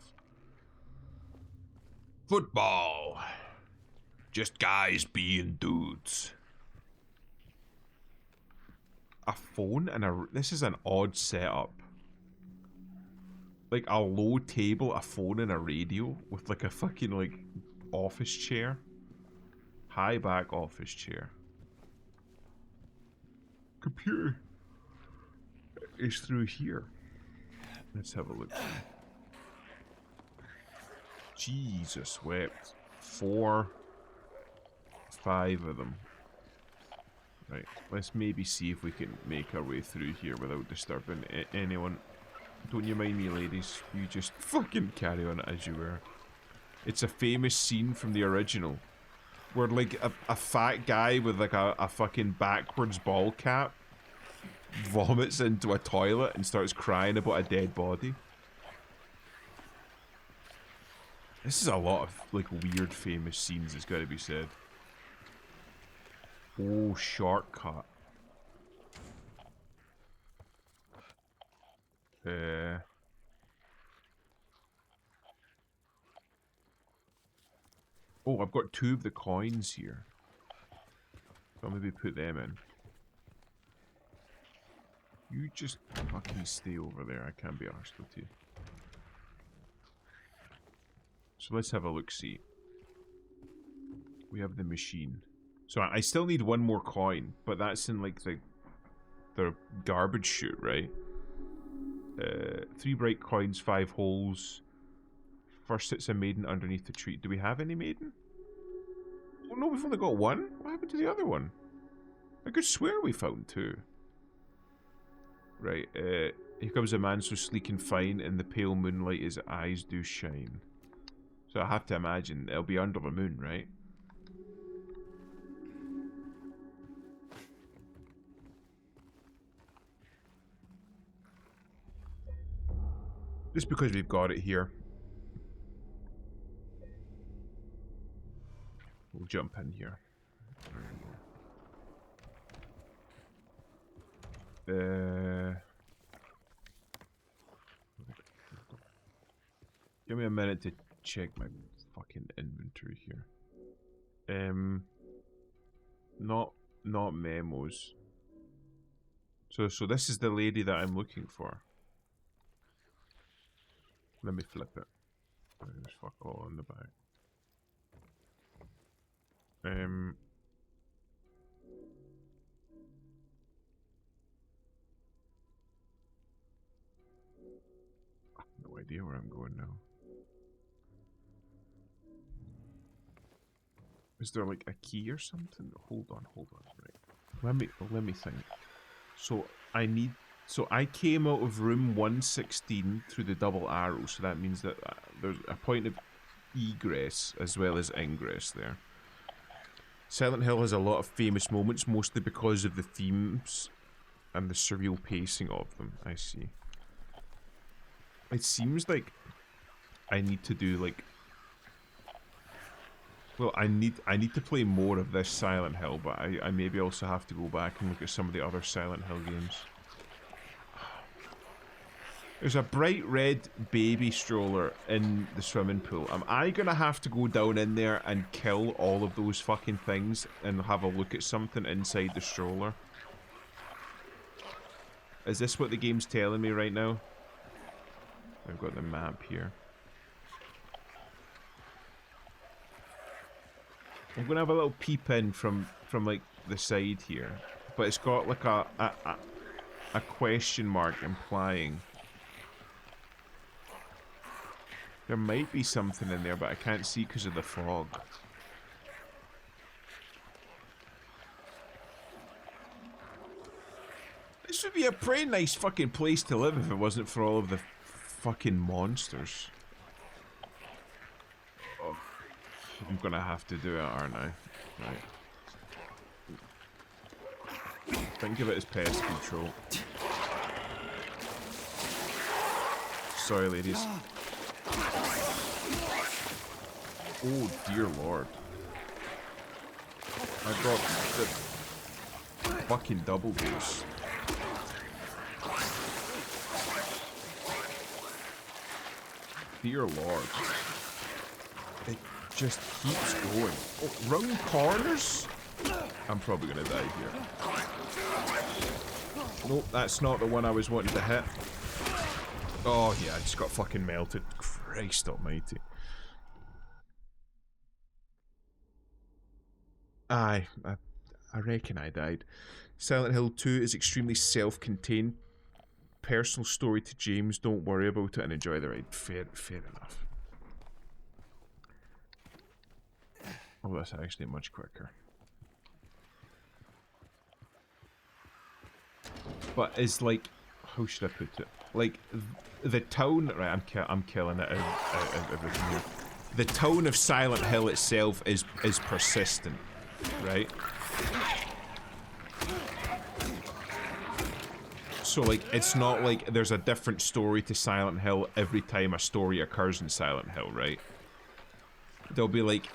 Football. Just guys being dudes. a phone and a... This is an odd setup. Like a low table, a phone and a radio with like a fucking like office chair. High back office chair. Computer is through here. Let's have a look. Jesus wept. 4, 5 of them. Right, let's maybe see if we can make our way through here without disturbing anyone. Don't you mind me, ladies. You just fucking carry on as you were. It's a famous scene from the original. Where like a fat guy with like a fucking backwards ball cap vomits into a toilet and starts crying about a dead body. This is a lot of like weird famous scenes, it's gotta be said. Oh, shortcut. Oh, I've got 2 of the coins here. So I'll maybe put them in. You just fucking stay over there. I can't be arsed with you. So let's have a look-see. We have the machine. So I still need 1 more coin, but that's in like the garbage chute, right? 3 bright coins, 5 holes. First sits a maiden underneath the tree. Do we have any maiden? Oh no, we've only got 1? What happened to the other one? I could swear we found 2. Right, here comes a man so sleek and fine, in the pale moonlight his eyes do shine. So I have to imagine it'll be under the moon, right? Just because we've got it here. We'll jump in here. Give me a minute to check my fucking inventory here. Not memos. So this is the lady that I'm looking for. Let me flip it. There's fuck all in the back. No idea where I'm going now. Is there like a key or something? Hold on. Right. Let me think. So I came out of room 116 through the double arrow, so that means that there's a point of egress as well as ingress there. Silent Hill has a lot of famous moments, mostly because of the themes and the surreal pacing of them. I see. It seems like I need to do like... Well, I need to play more of this Silent Hill, but I maybe also have to go back and look at some of the other Silent Hill games. There's a bright red baby stroller in the swimming pool. Am I gonna have to go down in there and kill all of those fucking things and have a look at something inside the stroller? Is this what the game's telling me right now? I've got the map here. I'm gonna have a little peep in from like the side here, but it's got like a question mark implying there might be something in there, but I can't see because of the fog. This would be a pretty nice fucking place to live if it wasn't for all of the fucking monsters. Oh, I'm gonna have to do it, aren't I? Right. Think of it as pest control. Sorry, ladies. Oh dear lord. I got the fucking double dose. Dear lord. It just keeps going. Oh, round corners? I'm probably gonna die here. Nope, that's not the one I was wanting to hit. Oh yeah, I just got fucking melted. Christ almighty. Aye, I reckon I died. Silent Hill 2 is extremely self-contained. Personal story to James, don't worry about it and enjoy the ride. Fair enough. Oh, that's actually much quicker. But it's like, how should I put it? Like, the town, right, I'm killing it out of everything here. The tone of Silent Hill itself is persistent, right? So, like, it's not like there's a different story to Silent Hill every time a story occurs in Silent Hill, right? There'll be, like,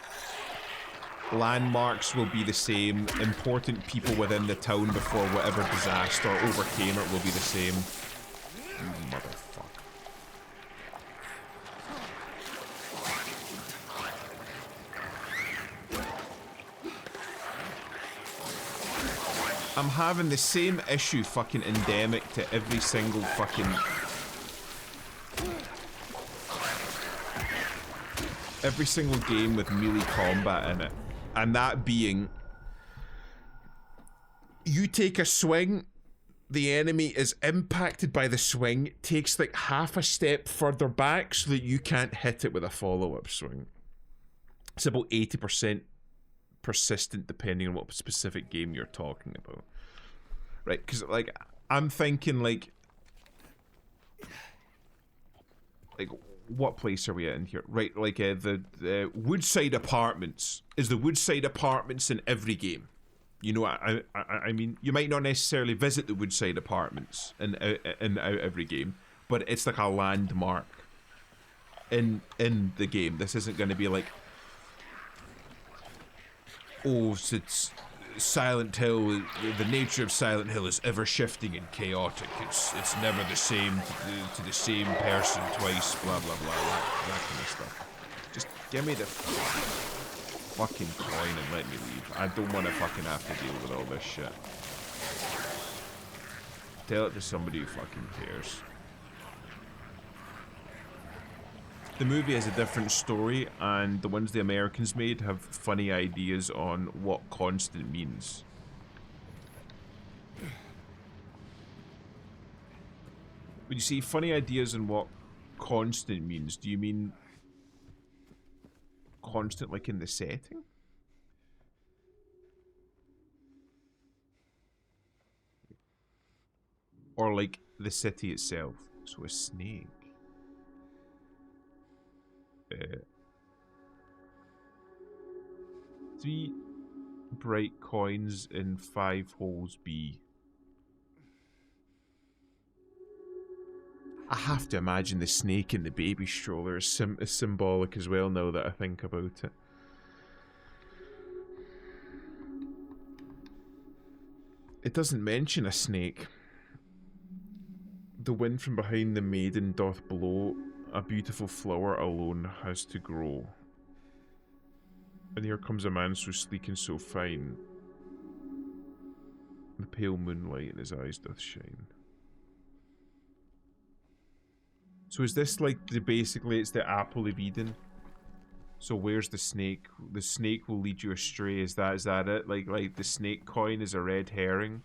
landmarks will be the same, important people within the town before whatever disaster overcame it will be the same. You motherfucker. I'm having the same issue fucking endemic to every single fucking... every single game with melee combat in it. And that being... you take a swing, the enemy is impacted by the swing, takes like half a step further back so that you can't hit it with a follow-up swing. It's about 80% persistent depending on what specific game you're talking about. Right, because like, I'm thinking like, what place are we in here? Right, like the Woodside Apartments. Is the Woodside Apartments in every game? You know, I mean, you might not necessarily visit the Woodside Apartments in every game, but it's like a landmark in the game. This isn't going to be like, oh, it's Silent Hill. The nature of Silent Hill is ever shifting and chaotic. It's never the same to the same person twice. Blah blah blah. That kind of stuff. Just give me the fucking coin and let me leave. I don't want to fucking have to deal with all this shit. Tell it to somebody who fucking cares. The movie has a different story, and the ones the Americans made have funny ideas on what constant means. When you say funny ideas on what constant means, do you mean constant like in the setting? Or like the city itself? So a snake. 3 bright coins in 5 holes B. I have to imagine the snake in the baby stroller is symbolic as well now that I think about it. It doesn't mention a snake. The wind from behind the maiden doth blow. A beautiful flower alone has to grow. And here comes a man so sleek and so fine. The pale moonlight in his eyes doth shine. So is this like basically it's the apple of Eden? So where's the snake? The snake will lead you astray. Is that it? Like the snake coin is a red herring?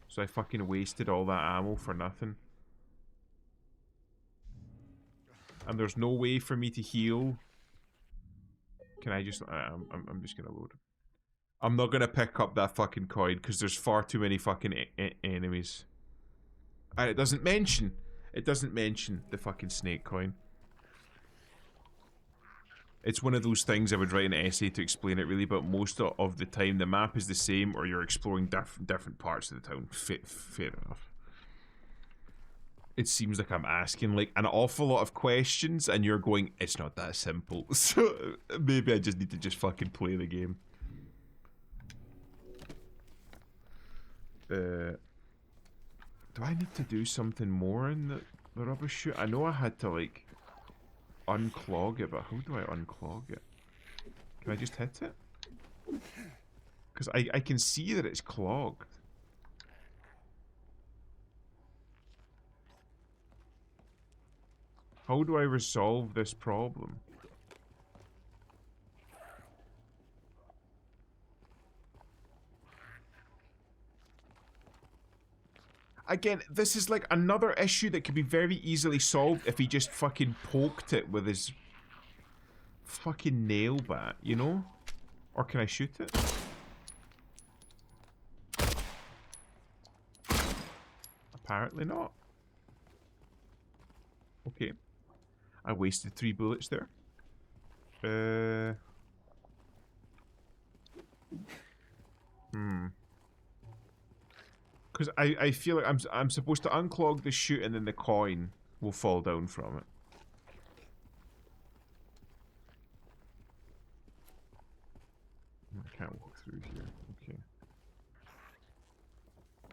So I fucking wasted all that ammo for nothing. And there's no way for me to heal. Can I just... I'm just gonna load. I'm not gonna pick up that fucking coin because there's far too many fucking enemies. And it doesn't mention the fucking snake coin. It's one of those things I would write an essay to explain it really, but most of the time the map is the same or you're exploring different parts of the town. Fair enough. It seems like I'm asking like an awful lot of questions and you're going, it's not that simple. So maybe I just need to just fucking play the game. Do I need to do something more in the rubbish chute? I know I had to like unclog it, but how do I unclog it? Can I just hit it? Because I can see that it's clogged. How do I resolve this problem? Again, this is like another issue that could be very easily solved if he just fucking poked it with his fucking nail bat, you know? Or can I shoot it? Apparently not. Okay. I wasted 3 bullets there. Because I feel like I'm supposed to unclog the chute and then the coin will fall down from it. I can't walk through here. Okay.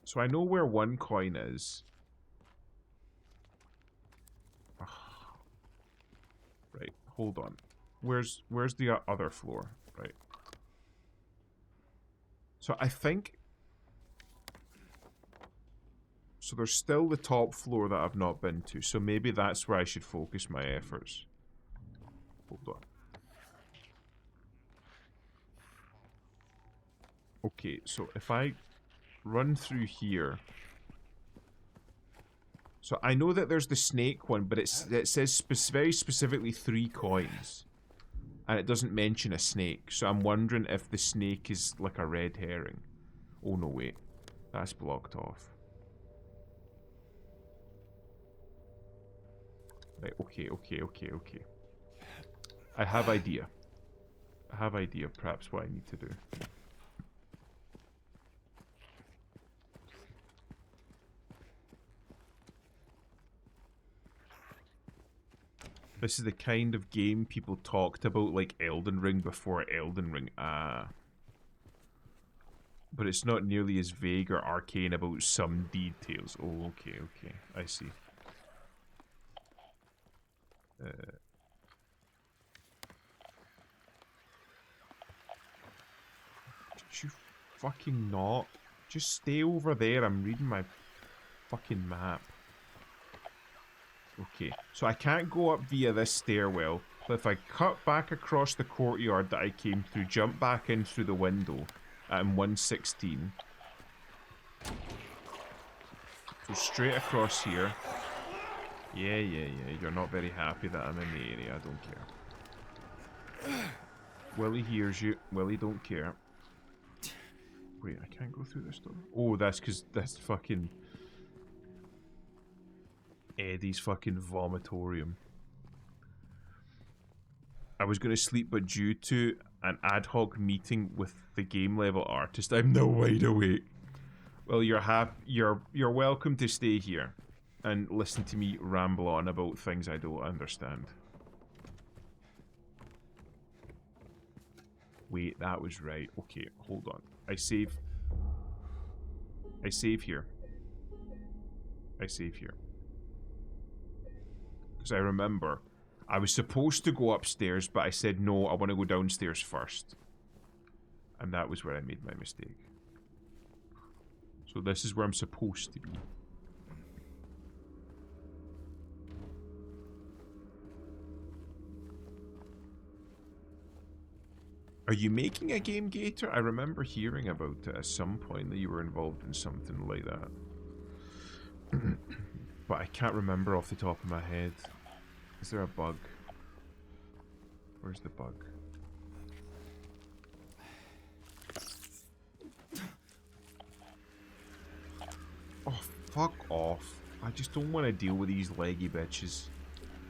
So I know where one coin is. Right, hold on. Where's the other floor? Right. So I think... So there's still the top floor that I've not been to, so maybe that's where I should focus my efforts. Hold on. Okay, so if I run through here... So I know that there's the snake one, but it says very specifically 3 coins. And it doesn't mention a snake, so I'm wondering if the snake is like a red herring. Oh no, wait. That's blocked off. Right, okay. I have idea. Perhaps what I need to do. This is the kind of game people talked about like Elden Ring before Elden Ring. Ah. But it's not nearly as vague or arcane about some details. Oh, okay. I see. Could you fucking not? Just stay over there. I'm reading my fucking map. Okay, so I can't go up via this stairwell, but if I cut back across the courtyard that I came through, jump back in through the window at 116. So straight across here. Yeah, you're not very happy that I'm in the area, I don't care. Willie hears you, Willie don't care. Wait, I can't go through this door? Oh, that's because that's fucking... Eddie's fucking vomitorium. I was going to sleep, but due to an ad hoc meeting with the game level artist, I'm now wide awake. Well, you're welcome to stay here and listen to me ramble on about things I don't understand. Wait, that was right. Okay, hold on. I save here. Because I remember I was supposed to go upstairs, but I said no, I want to go downstairs first. And that was where I made my mistake. So this is where I'm supposed to be. Are you making a game, Gator? I remember hearing about it at some point that you were involved in something like that. But I can't remember off the top of my head. Is there a bug? Where's the bug? Oh, fuck off. I just don't want to deal with these leggy bitches.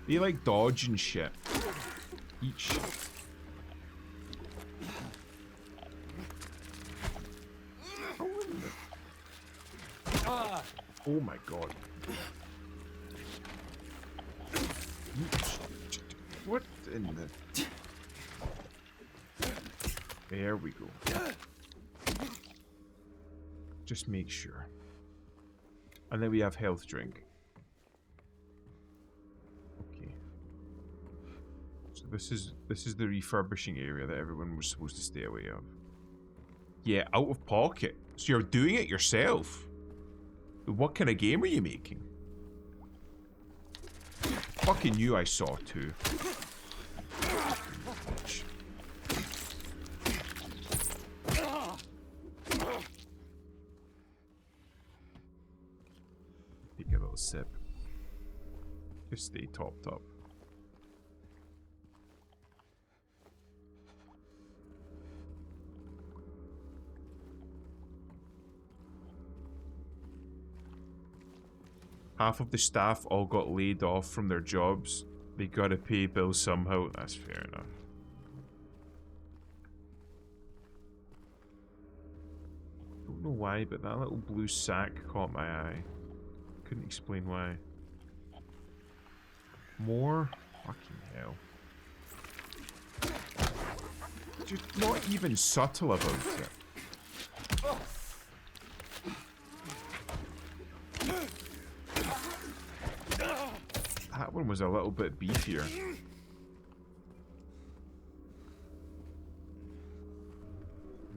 They like dodge and shit. Eat shit. Oh my god. What in the... There we go. Just make sure. And then we have health drink. Okay. So this is the refurbishing area that everyone was supposed to stay away of. Yeah, out of pocket. So you're doing it yourself. What kind of game are you making? fucking knew I saw two. Take a little sip. Just stay topped up. Half of the staff all got laid off from their jobs. They gotta pay bills somehow. That's fair enough. Don't know why, but that little blue sack caught my eye. Couldn't explain why. More? Fucking hell. Just not even subtle about it. That one was a little bit beefier.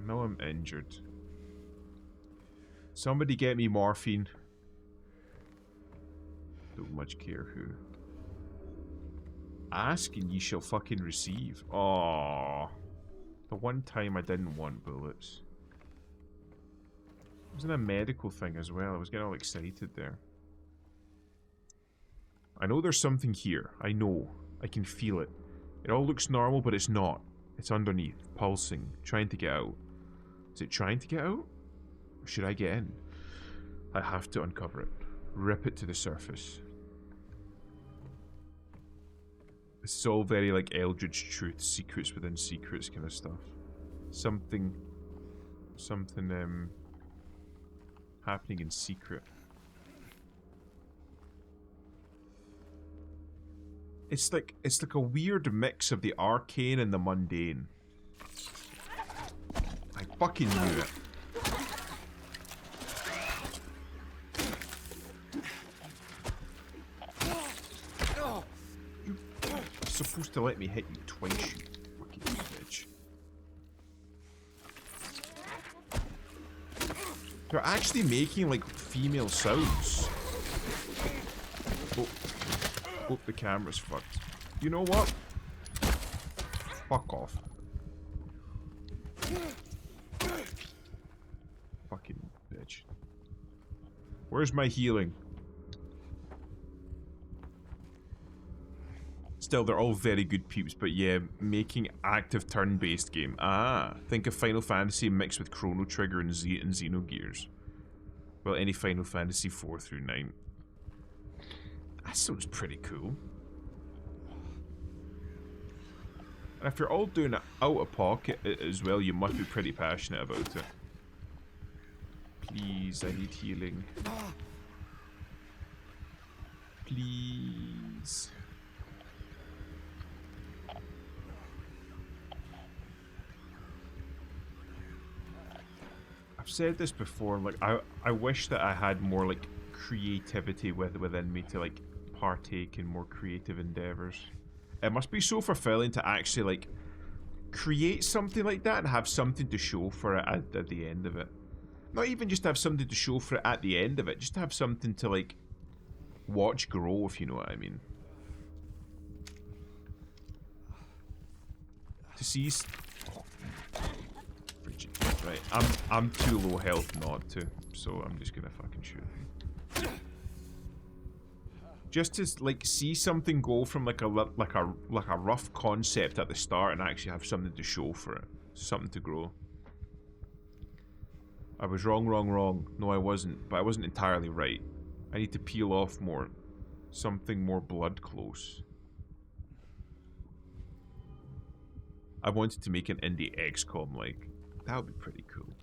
Now I'm injured. Somebody get me morphine. Don't much care who. Ask and ye shall fucking receive. Aww. The one time I didn't want bullets. It was in a medical thing as well. I was getting all excited there. I know there's something here. I know. I can feel it. It all looks normal, but it's not. It's underneath, pulsing, trying to get out. Is it trying to get out? Or should I get in? I have to uncover it. Rip it to the surface. This is all very like Eldritch Truth, secrets within secrets kind of stuff. Something happening in secret. It's like a weird mix of the arcane and the mundane. I fucking knew it. You're supposed to let me hit you twice, you fucking bitch. They're actually making like female sounds. Oh, the camera's fucked. You know what? Fuck off. Fucking bitch. Where's my healing? Still, they're all very good peeps, but yeah, making active turn-based game. Ah, think of Final Fantasy mixed with Chrono Trigger and Xenogears. Well, any Final Fantasy 4 through 9. That sounds pretty cool. And if you're all doing it out of pocket as well, you must be pretty passionate about it. Please, I need healing. Please. I've said this before, like, I wish that I had more, like, creativity within me to, like, partake in more creative endeavors. It must be so fulfilling to actually like create something like that and have something to show for it at the end of it. Not even just have something to show for it at the end of it, just to have something to like watch grow, if you know what I mean. To see right, I'm too low health not to, so I'm just gonna fucking shoot him. Just to like see something go from like a rough concept at the start and actually have something to show for it, something to grow. I was wrong. No, I wasn't, but I wasn't entirely right. I need to peel off more, something more blood close. I wanted to make an indie XCOM like. That would be pretty cool.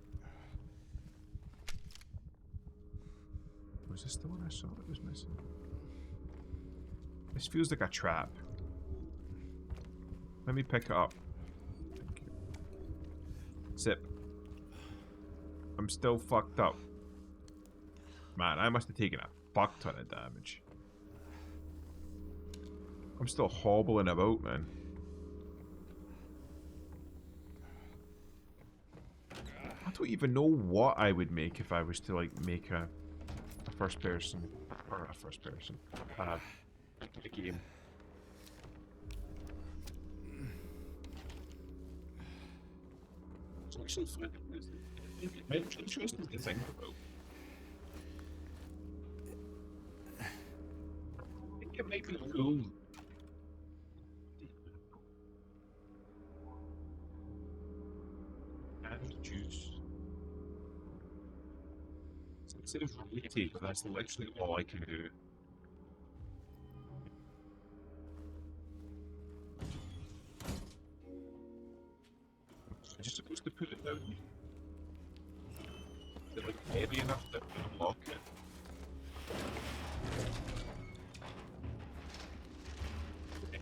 Was this the one I saw that was missing? This feels like a trap. Let me pick it up. Thank you. Zip. I'm still fucked up. Man, I must have taken a fuck ton of damage. I'm still hobbling about, man. I don't even know what I would make if I was to like make a first person or a game. It's actually fun. It's interesting to think about. I think it might be cool. And juice. So it says rotate, but that's literally all I can do. I'm just supposed to put it down. Is it like heavy enough that I can lock it?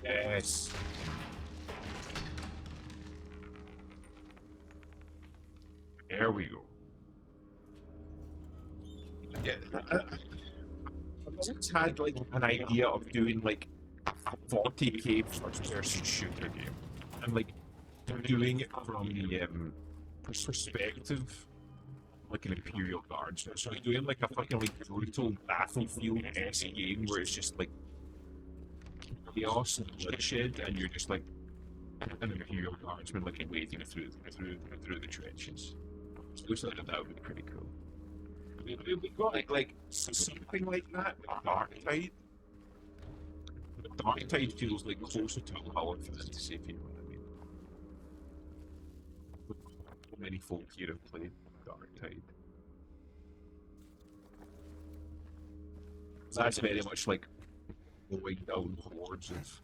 Yes. There we go. Yeah, I've always had like an idea of doing like a 40k first-person shooter game, and like doing it from the perspective like an Imperial Guard. So like doing like a fucking like brutal battlefield-esque game where it's just like chaos and bloodshed, and you're just like an Imperial Guardsman like wading through the trenches. So that would be pretty cool. We got like something like that with Dark Tide. But Dark Tide feels like closer to a power fantasy, if you know what I mean. Many folk here have played Dark Tide. That's very much like going down hordes of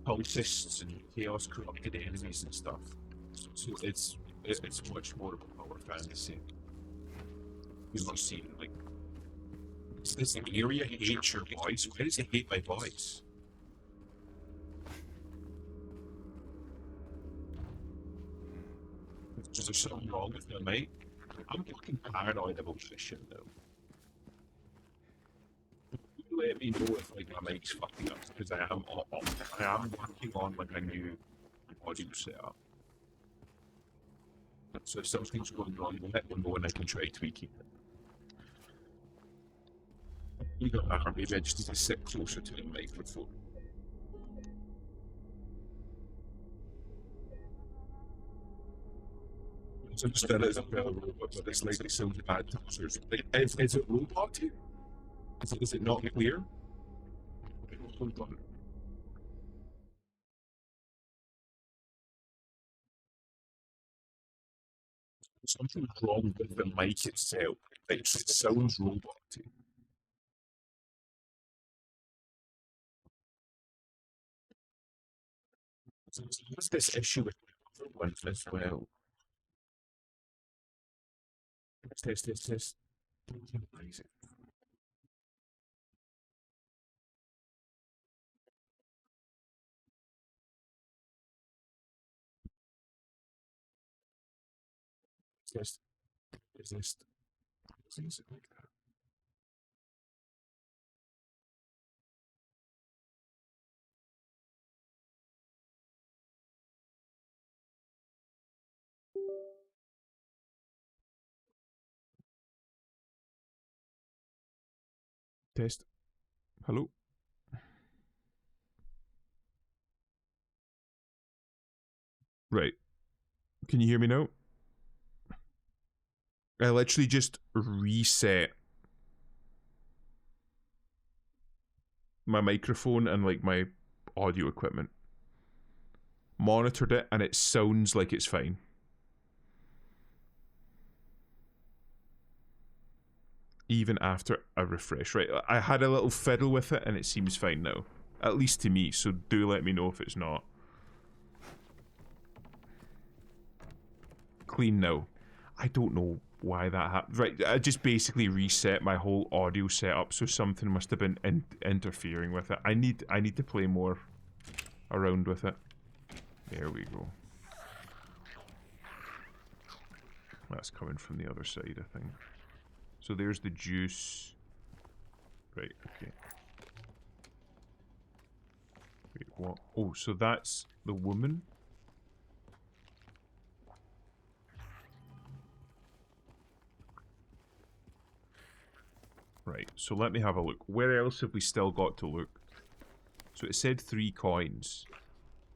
cultists and chaos corrupted enemies and stuff. So it's much more of a power fantasy. You're not seeing like this area hates your voice. Why does it hate my voice? Is there something wrong with my mic? I'm fucking paranoid about this shit now. Let me know if like my mic's fucking up, because I am working on like a new audio setup. So if something's going wrong, let me know and I can try tweaking it. You got that, or maybe I just need to sit closer to the microphone. So just that it's a fellow robot, but it's like it sounds bad to others. Like, is it roboty? Is it not clear? Hold on. Something's wrong with the mic itself. It sounds roboty. So what's this issue with the other one as well? Test. Amazing. Is this like that? Test. Hello? Right. Can you hear me now? I literally just reset my microphone and like my audio equipment. Monitored it and it sounds like it's fine. Even after a refresh, right? I had a little fiddle with it and it seems fine now. At least to me, so do let me know if it's not. Clean now. I don't know why that happened. Right, I just basically reset my whole audio setup, so something must have been interfering with it. I need to play more around with it. There we go. That's coming from the other side, I think. So there's the juice. Right, okay. Wait, what? Oh, so that's the woman? Right, so let me have a look. Where else have we still got to look? So it said 3 coins.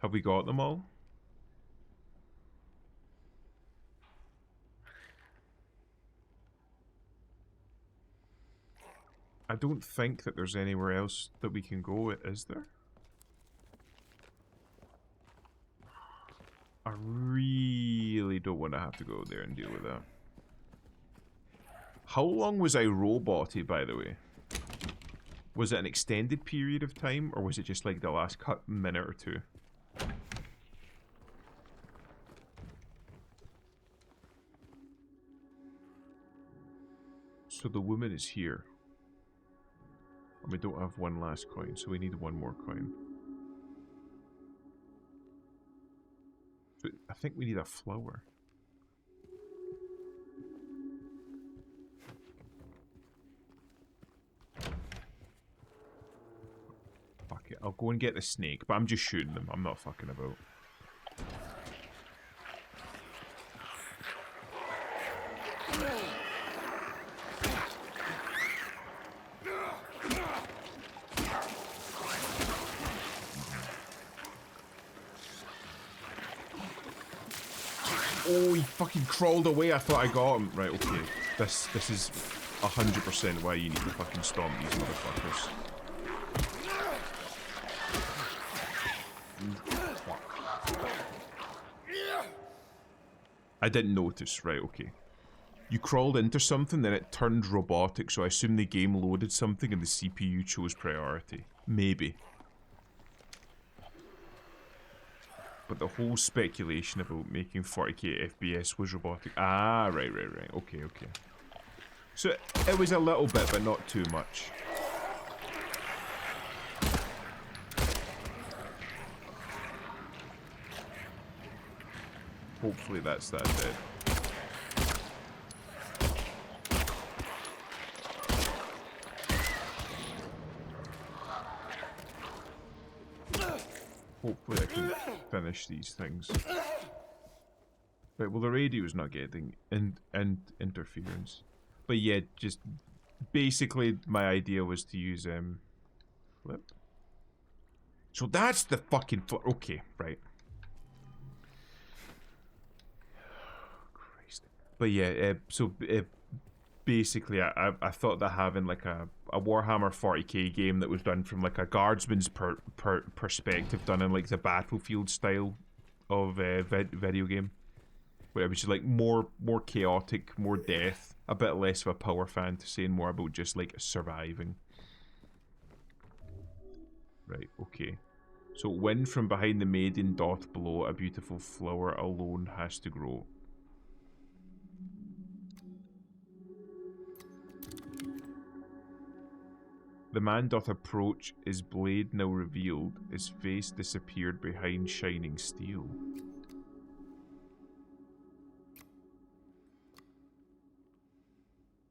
Have we got them all? I don't think that there's anywhere else that we can go, is there? I really don't want to have to go there and deal with that. How long was I roboted, by the way? Was it an extended period of time, or was it just like the last minute or two? So the woman is here. And we don't have one last coin, so we need one more coin. But I think we need a flower. Fuck it, I'll go and get the snake, but I'm just shooting them. I'm not fucking about. Oh, he fucking crawled away. I thought I got him. Right, okay. This is 100% why you need to fucking stomp these motherfuckers. I didn't notice. Right, okay. You crawled into something, then it turned robotic, so I assume the game loaded something and the CPU chose priority. Maybe. But the whole speculation about making 40k FPS was robotic. Ah, right. Okay. So it was a little bit, but not too much. Hopefully that's that dead. Hopefully I can finish these things. Right, well the radio's not getting interference. But yeah, just basically my idea was to use flip. So that's the fucking okay, right. Christ. But yeah, basically I thought that having like a Warhammer 40k game that was done from like a guardsman's perspective, done in like the Battlefield style of video game, where it was just like more chaotic, more death, a bit less of a power fantasy and more about just like surviving. Right, okay. So wind from behind the maiden doth blow, a beautiful flower alone has to grow. The man doth approach, his blade now revealed, his face disappeared behind shining steel.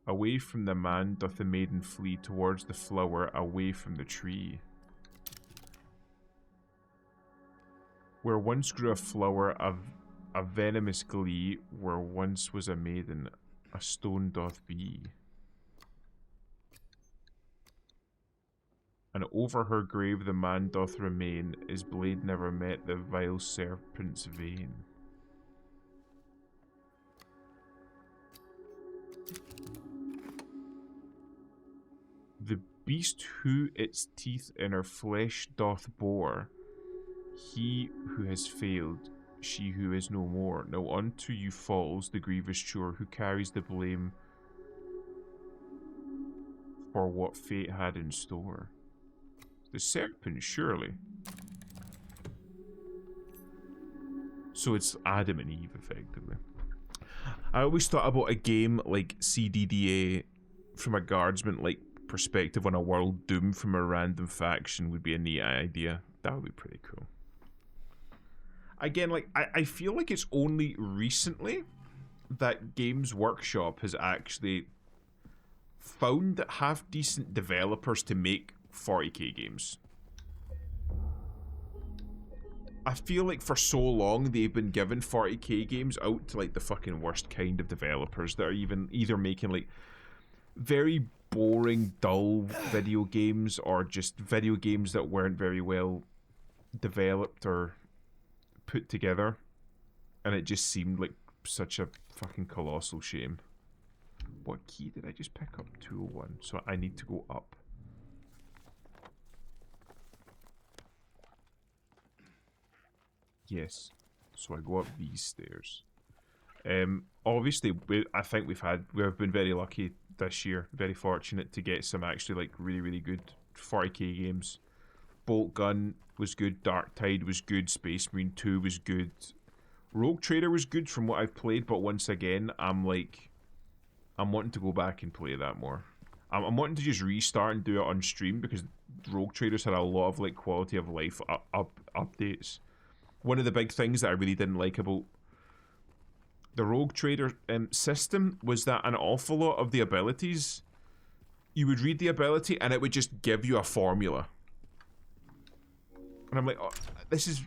Away from the man doth the maiden flee, towards the flower, away from the tree. Where once grew a flower, a venomous glee, where once was a maiden, a stone doth be. And over her grave the man doth remain, his blade never met the vile serpent's vein. The beast who its teeth in her flesh doth bore, he who has failed, she who is no more. Now unto you falls the grievous chore, who carries the blame for what fate had in store. The serpent, surely. So it's Adam and Eve, effectively. I always thought about a game like CDDA from a guardsman like perspective on a world doomed from a random faction would be a neat idea. That would be pretty cool. Again, like I feel like it's only recently that Games Workshop has actually found half decent developers to make 40k games. I feel like for so long they've been giving 40k games out to like the fucking worst kind of developers that are either making like very boring, dull video games, or just video games that weren't very well developed or put together, and it just seemed like such a fucking colossal shame. What key did I just pick up? 201. So I need to go up. Yes. So I go up these stairs. Obviously, I think we've been very lucky this year, very fortunate to get some actually like really, really good 40k games. Bolt Gun was good, Dark Tide was good, Space Marine 2 was good, Rogue Trader was good from what I've played, but once again, I'm wanting to go back and play that more. I'm wanting to just restart and do it on stream because Rogue Traders had a lot of like quality of life updates. One of the big things that I really didn't like about the Rogue Trader system was that an awful lot of the abilities, you would read the ability and it would just give you a formula. And I'm like, oh,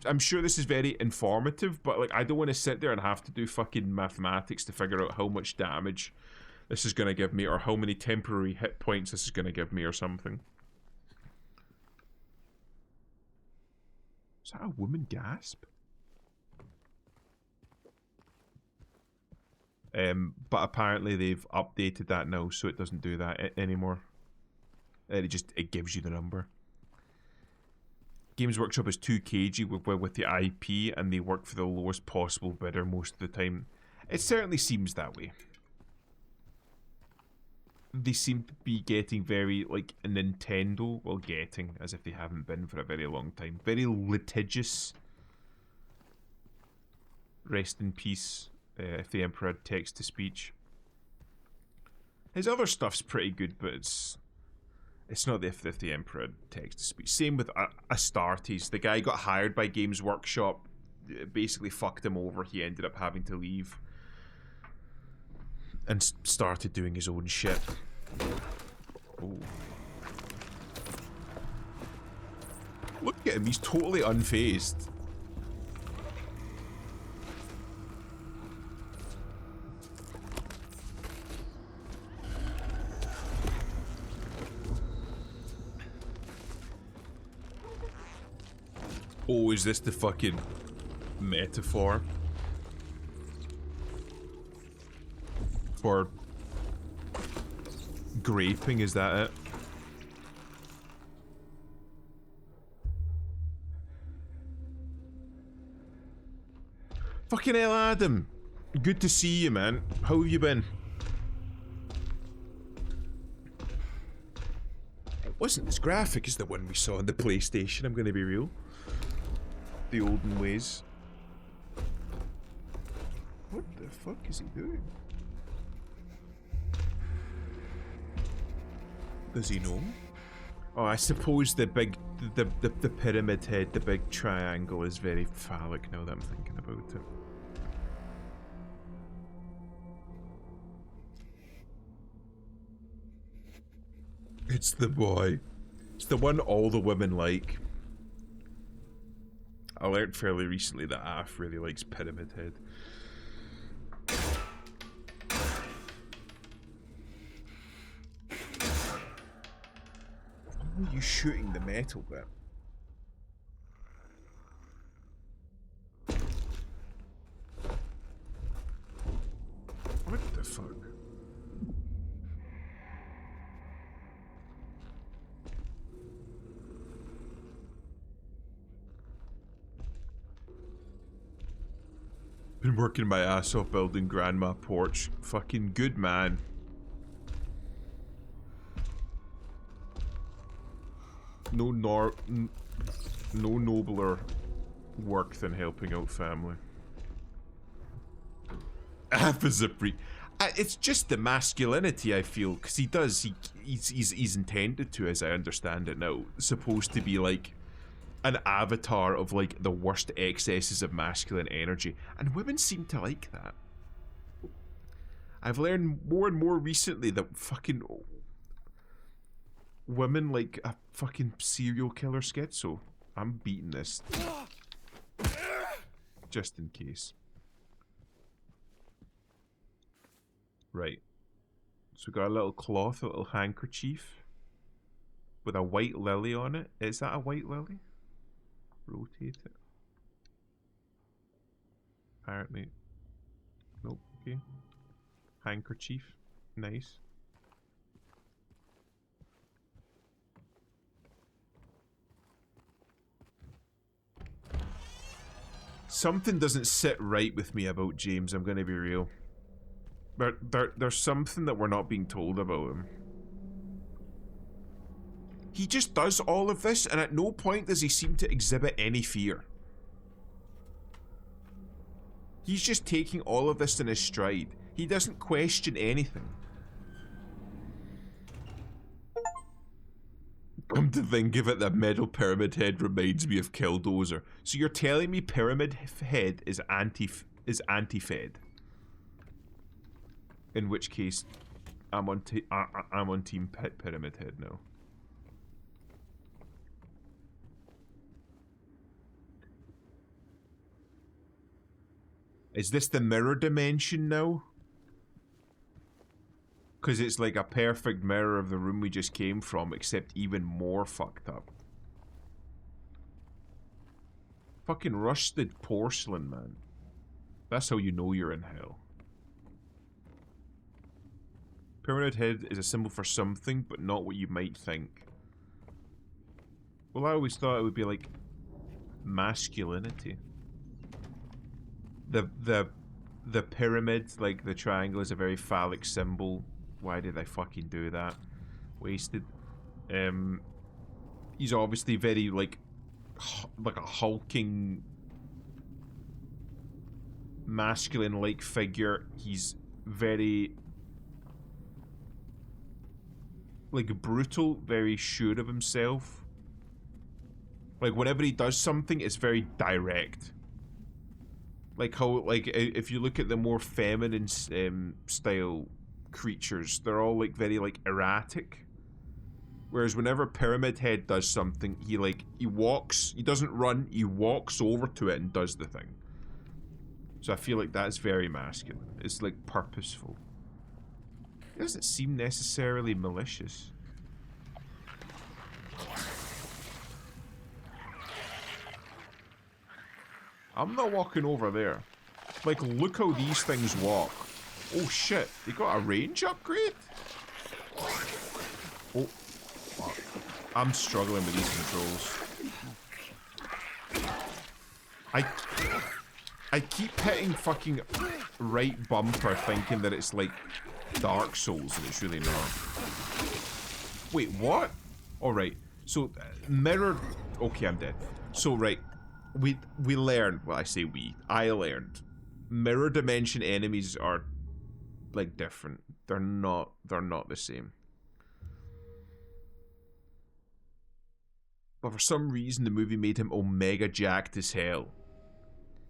I'm sure this is very informative, but like I don't want to sit there and have to do fucking mathematics to figure out how much damage this is going to give me or how many temporary hit points this is going to give me or something. Is that a woman gasp? But apparently they've updated that now, so it doesn't do that anymore. It gives you the number. Games Workshop is too cagey with the IP, and they work for the lowest possible bidder most of the time. It certainly seems that way. They seem to be getting very, like, Nintendo, well, getting, as if they haven't been for a very long time. Very litigious. Rest in peace, if the Emperor had text-to-speech. His other stuff's pretty good, but it's not if the Emperor had text-to-speech. Same with Astartes. The guy got hired by Games Workshop, basically fucked him over. He ended up having to leave and started doing his own shit. Oh. Look at him, he's totally unfazed. Oh, is this the fucking metaphor for graping? Is that it? Fucking hell, Adam. Good to see you, man. How have you been? It wasn't as graphic as the one we saw on the PlayStation, I'm gonna be real. The olden ways. What the fuck is he doing? Does he know? Oh, I suppose the pyramid head, the big triangle is very phallic now that I'm thinking about it. It's the boy. It's the one all the women like. I learned fairly recently that Af really likes Pyramid Head. Why are you shooting the metal bit? What the fuck? Been working my ass off building Grandma Porch. Fucking good man. No nobler work than helping out family. It's just the masculinity, I feel, because he's intended to, as I understand it now, supposed to be like an avatar of like the worst excesses of masculine energy, and women seem to like that. I've learned more and more recently that fucking women like a fucking serial killer schizo. I'm beating this just in case. Right, so we got a little cloth, a little handkerchief with a white lily on it. Is that a white lily? Rotate it. apparently. Nope, okay. Handkerchief. Nice. Something doesn't sit right with me about James, I'm gonna be real. There's something that we're not being told about him. He just does all of this, and at no point does he seem to exhibit any fear. He's just taking all of this in his stride. He doesn't question anything. Come to think of it, that metal pyramid head reminds me of Killdozer. So you're telling me Pyramid Head is anti-Fed? In which case, I'm on Team Pyramid Head now. Is this the mirror dimension now? Because it's like a perfect mirror of the room we just came from, except even more fucked up. Fucking rusted porcelain, man. That's how you know you're in hell. Pyramid Head is a symbol for something, but not what you might think. Well, I always thought it would be like masculinity. The pyramid, like the triangle, is a very phallic symbol. Why did I fucking do that? Wasted. He's obviously very like a hulking, masculine-like figure. He's very like brutal, very sure of himself. Like whenever he does something, it's very direct. Like how, like if you look at the more feminine style creatures, they're all like very like erratic. Whereas whenever Pyramid Head does something, he walks, he doesn't run, he walks over to it and does the thing. So I feel like that's very masculine. It's like purposeful. It doesn't seem necessarily malicious. I'm not walking over there. Like, look how these things walk. Oh shit, they got a range upgrade? Oh, fuck. I'm struggling with these controls. I keep hitting fucking right bumper thinking that it's like Dark Souls, and it's really not. Wait, what? Alright, so mirror... Okay, I'm dead. So, right, we learned, well, I say we, I learned, mirror dimension enemies are like different. They're not the same. But for some reason the movie made him omega jacked as hell.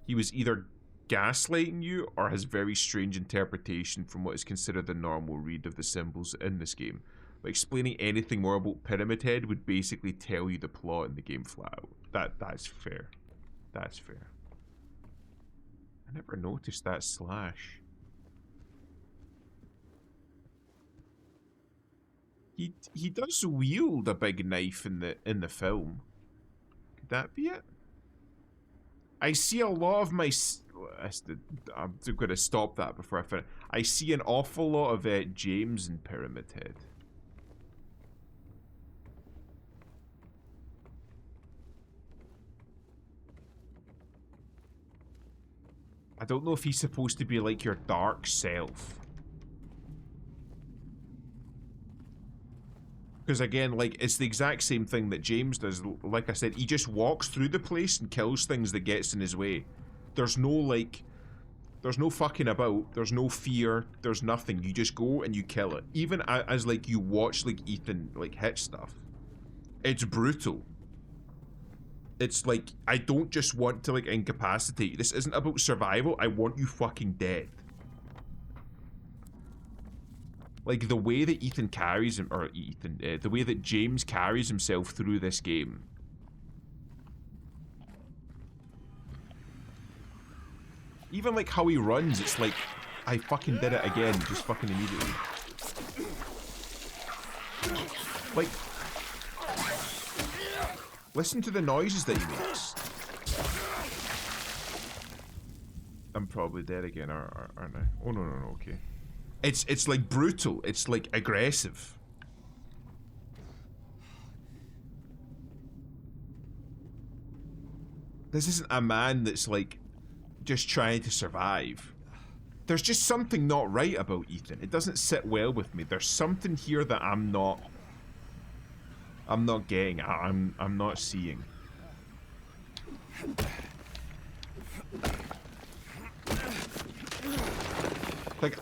He was either gaslighting you or has very strange interpretation from what is considered the normal read of the symbols in this game. But explaining anything more about Pyramid Head would basically tell you the plot in the game flat out. That's fair. That's fair. I never noticed that slash. He does wield a big knife in the film. Could that be it? I see a lot of my... I'm going to stop that before I finish. I see an awful lot of James in Pyramid Head. I don't know if he's supposed to be like your dark self. Because again, like, it's the exact same thing that James does. Like I said, he just walks through the place and kills things that gets in his way. There's no, like, there's no fucking about. There's no fear. There's nothing. You just go and you kill it. Even as like, you watch, like, Ethan, like, hit stuff. It's brutal. It's like, I don't just want to, like, incapacitate you. This isn't about survival. I want you fucking dead. Like, the way that Ethan carries him, or the way that James carries himself through this game. Even, like, how he runs, it's like, I fucking did it again, just fucking immediately. Like, listen to the noises that he makes. I'm probably dead again, aren't I? Oh no, okay. It's like brutal. It's like aggressive. This isn't a man that's like just trying to survive. There's just something not right about Ethan. It doesn't sit well with me. There's something here that I'm not getting. I'm not seeing. Like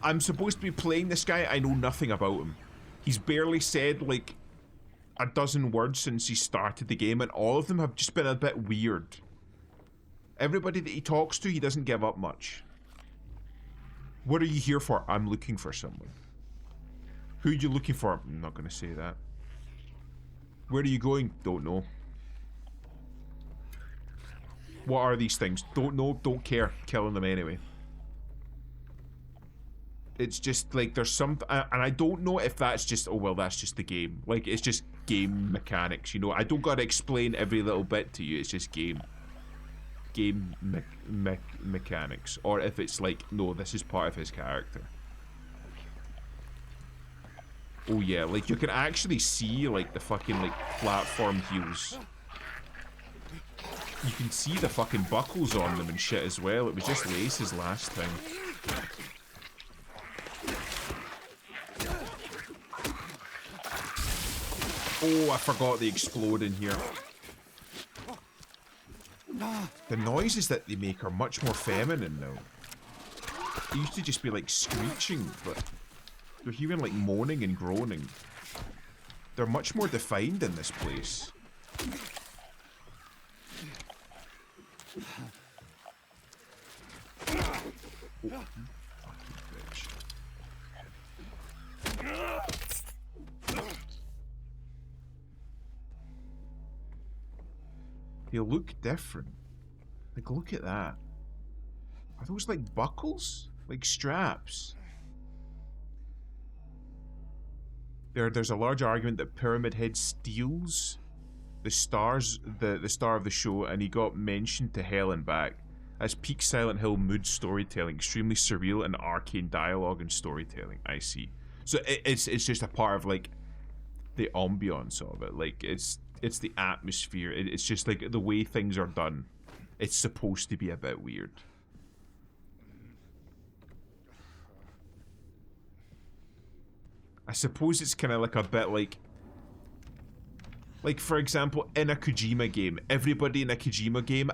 I'm supposed to be playing this guy. I know nothing about him. He's barely said like a dozen words since he started the game, and all of them have just been a bit weird. Everybody that he talks to, he doesn't give up much. What are you here for? I'm looking for someone. Who are you looking for? I'm not going to say that. Where are you going? Don't know. What are these things? Don't know, don't care. Killing them anyway. It's just like there's some, and I don't know if that's just, oh well, that's just the game. Like it's just game mechanics, you know. I don't gotta explain every little bit to you. It's just game mechanics. Or if it's like, no, this is part of his character. Oh yeah, like you can actually see like the fucking like platform heels. You can see the fucking buckles on them and shit as well. It was just laces last time. Oh, I forgot they explode in here. The noises that they make are much more feminine now. They used to just be like screeching, but they're hearing like moaning and groaning. They're much more defined in this place. Oh, they look different. Like, look at that. Are those like buckles? Like straps? There's a large argument that Pyramid Head steals the star of the show, and he got mentioned to hell and back. As peak Silent Hill mood storytelling, extremely surreal and arcane dialogue and storytelling. I see. So it's just a part of like the ambiance of it. Like it's the atmosphere. It's just like the way things are done. It's supposed to be a bit weird. I suppose it's kind of like a bit like for example, in a Kojima game, everybody in a Kojima game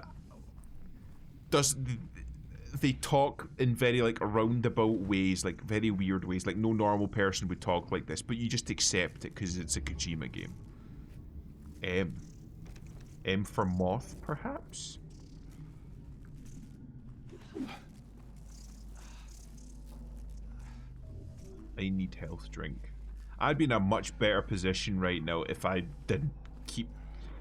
they talk in very like roundabout ways, like very weird ways. Like no normal person would talk like this, but you just accept it because it's a Kojima game. M for moth, perhaps? I need health drink. I'd be in a much better position right now if I didn't keep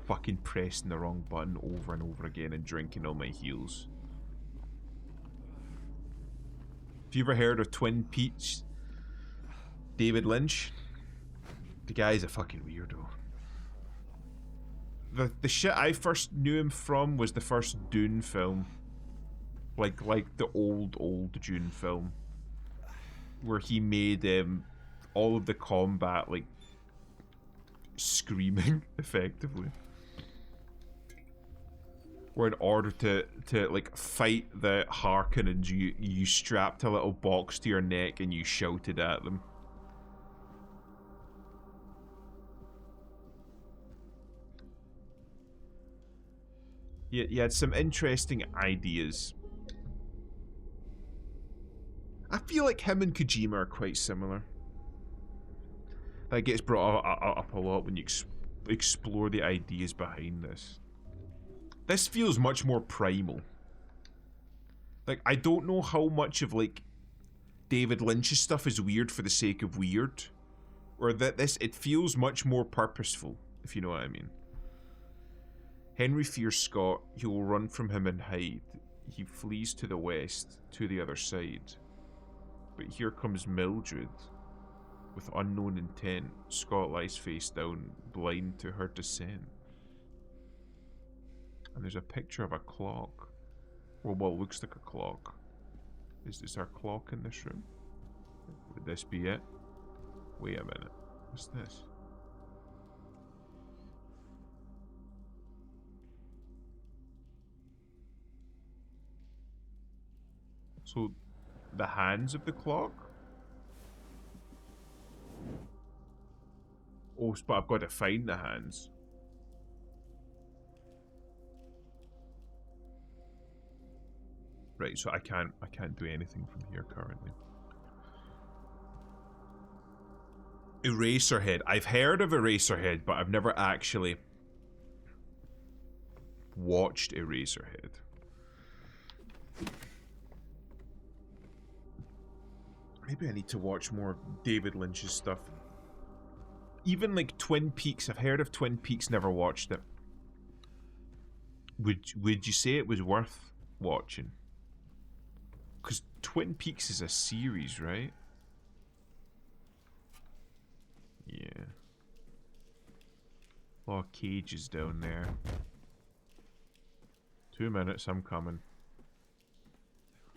fucking pressing the wrong button over and over again and drinking all my heals. Have you ever heard of Twin Peaks? David Lynch? The guy's a fucking weirdo. The shit I first knew him from was the first Dune film. Like the old Dune film. Where he made all of the combat like screaming effectively. Where in order to like fight the Harkonnens, you strapped a little box to your neck and you shouted at them. You had some interesting ideas. I feel like him and Kojima are quite similar. That gets brought up a lot when you explore the ideas behind this. This feels much more primal. Like, I don't know how much of, like, David Lynch's stuff is weird for the sake of weird. Or that it feels much more purposeful, if you know what I mean. Henry fears Scott. He will run from him and hide. He flees to the west, to the other side. But here comes Mildred. With unknown intent, Scott lies face down, blind to her descent. And there's a picture of a clock. Or what looks like a clock. Is there a clock in this room? Would this be it? Wait a minute. What's this? So, the hands of the clock? Oh, but I've got to find the hands. Right, so I can't do anything from here currently. Eraserhead. I've heard of Eraserhead, but I've never actually watched Eraserhead. Maybe I need to watch more David Lynch's stuff. Even like Twin Peaks. I've heard of Twin Peaks, never watched it. Would you say it was worth watching? Because Twin Peaks is a series, right? Yeah. A lot of cages down there. 2 minutes, I'm coming.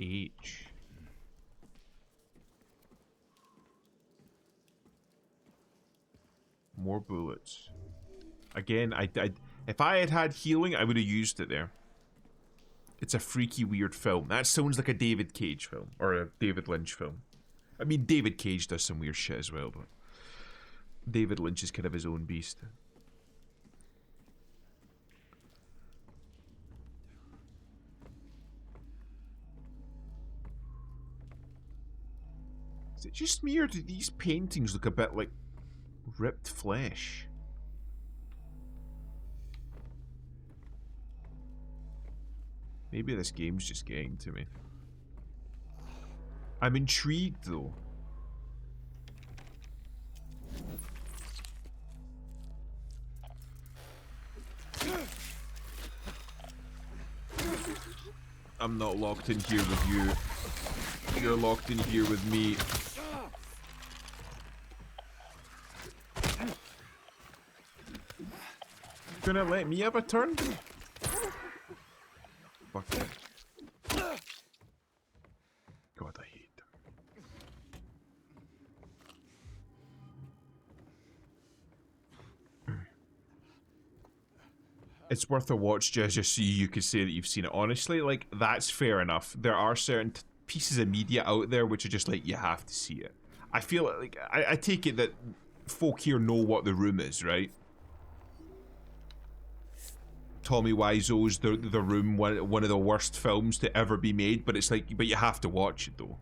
H. More bullets. Again, if I had had healing, I would have used it there. It's a freaky, weird film. That sounds like a David Cage film. Or a David Lynch film. I mean, David Cage does some weird shit as well, but David Lynch is kind of his own beast. Is it just me, or do these paintings look a bit like ripped flesh? Maybe this game's just getting to me. I'm intrigued though. I'm not locked in here with you. You're locked in here with me. Gonna let me have a turn? Fuck it. God, I hate them. It's worth a watch just so you could say that you've seen it. Honestly, like, that's fair enough. There are certain pieces of media out there which are just like, you have to see it. I feel like, I take it that folk here know what The Room is, right? Tommy Wiseau's The Room, one of the worst films to ever be made, but it's like, but you have to watch it though.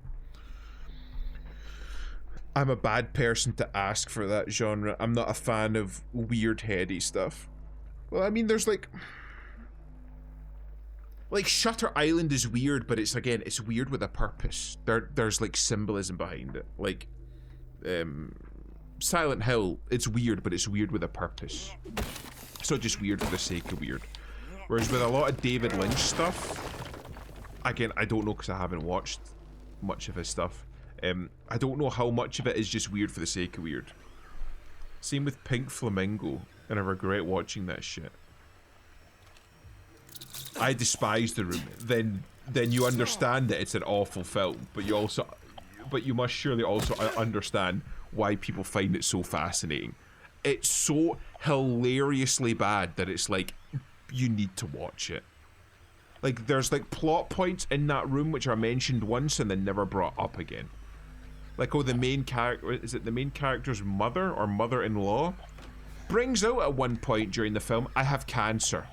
I'm a bad person to ask for that genre. I'm not a fan of weird, heady stuff. Well, I mean, there's like Shutter Island is weird, but it's, again, it's weird with a purpose. There's like symbolism behind it. Like, Silent Hill, it's weird, but it's weird with a purpose. It's not just weird for the sake of weird. Whereas with a lot of David Lynch stuff, again, I don't know because I haven't watched much of his stuff. I don't know how much of it is just weird for the sake of weird. Same with Pink Flamingo, and I regret watching that shit. I despise The Room. Then you understand that it's an awful film, but you must surely also understand why people find it so fascinating. It's so hilariously bad that it's like, you need to watch it. Like, there's like plot points in that room which are mentioned once and then never brought up again. Like, oh, the main character, is it the main character's mother or mother-in-law? Brings out at one point during the film, I have cancer.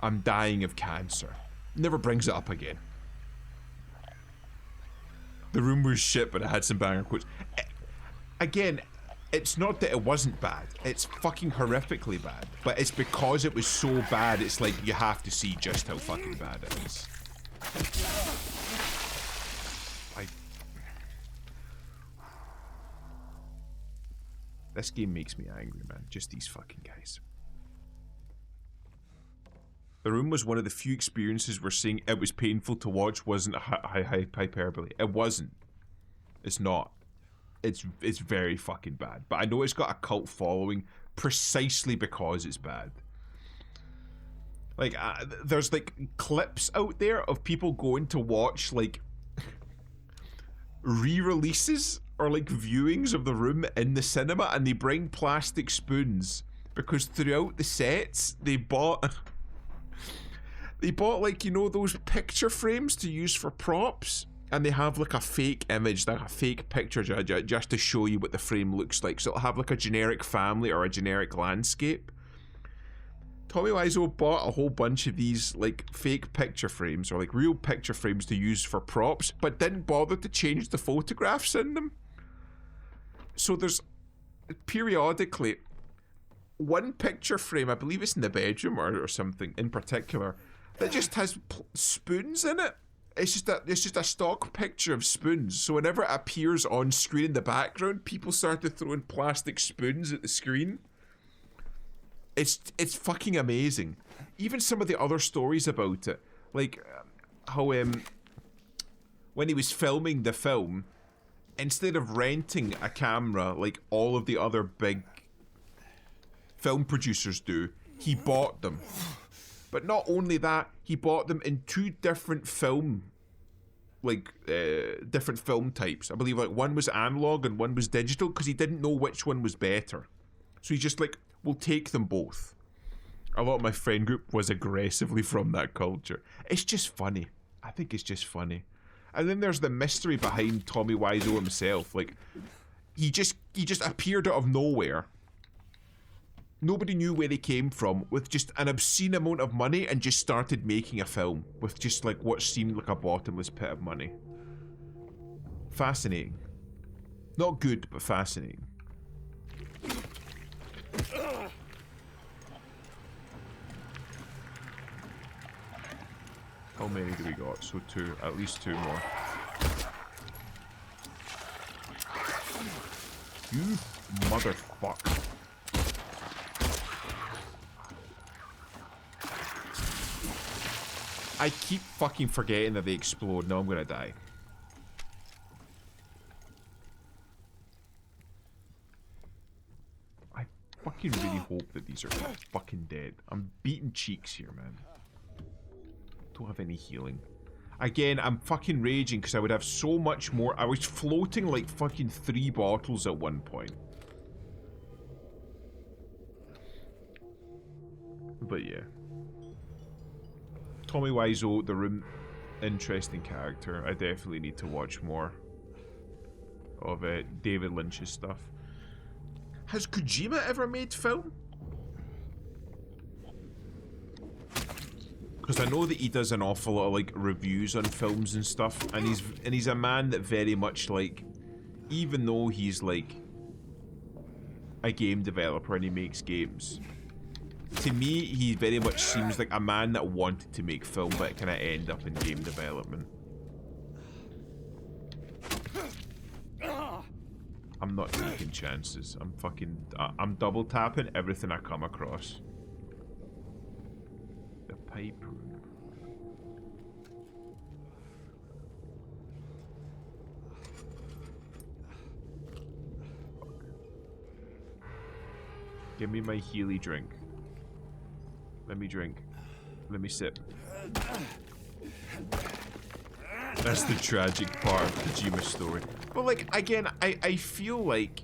I'm dying of cancer. Never brings it up again. The Room was shit, but it had some banger quotes. Again, it's not that it wasn't bad. It's fucking horrifically bad. But it's because it was so bad, it's like, you have to see just how fucking bad it is. This game makes me angry, man. Just these fucking guys. The Room was one of the few experiences where saying it was painful to watch wasn't hyperbole. It wasn't. It's not. It's very fucking bad. But I know it's got a cult following precisely because it's bad. Like, there's like clips out there of people going to watch like re-releases or like viewings of The Room in the cinema, and they bring plastic spoons because throughout the sets they bought like, you know, those picture frames to use for props, and they have like a fake image, like a fake picture just to show you what the frame looks like. So it'll have like a generic family or a generic landscape. Tommy Wiseau bought a whole bunch of these like fake picture frames or like real picture frames to use for props, but didn't bother to change the photographs in them. So there's periodically one picture frame, I believe it's in the bedroom or something in particular, that just has spoons in it. It's just a stock picture of spoons. So whenever it appears on screen in the background, people started throwing plastic spoons at the screen. It's fucking amazing. Even some of the other stories about it, like how when he was filming the film, instead of renting a camera like all of the other big film producers do, he bought them. But not only that, he bought them in two different film types. I believe like one was analog and one was digital, because he didn't know which one was better. So he just like, we'll take them both. A lot of my friend group was aggressively from that culture. It's just funny. I think it's just funny. And then there's the mystery behind Tommy Wiseau himself. Like, he just appeared out of nowhere. Nobody knew where he came from, with just an obscene amount of money, and just started making a film with just like what seemed like a bottomless pit of money. Fascinating. Not good, but fascinating. How many do we got? So two, at least two more. You motherfucker. I keep fucking forgetting that they explode. Now I'm gonna die. I fucking really hope that these are fucking dead. I'm beating cheeks here, man. Don't have any healing. Again, I'm fucking raging because I would have so much more. I was floating like fucking 3 bottles at one point. But yeah. Tommy Wiseau, The Room, interesting character. I definitely need to watch more of David Lynch's stuff. Has Kojima ever made film? Because I know that he does an awful lot of like reviews on films and stuff, and he's a man that very much like, even though he's like a game developer and he makes games, to me he very much seems like a man that wanted to make film but kind of end up in game development. I'm not taking chances. I'm double tapping everything I come across. The pipe room. Give me my Healy drink. Let me drink. Let me sip. That's the tragic part of Kojima's story. But like, again, I feel like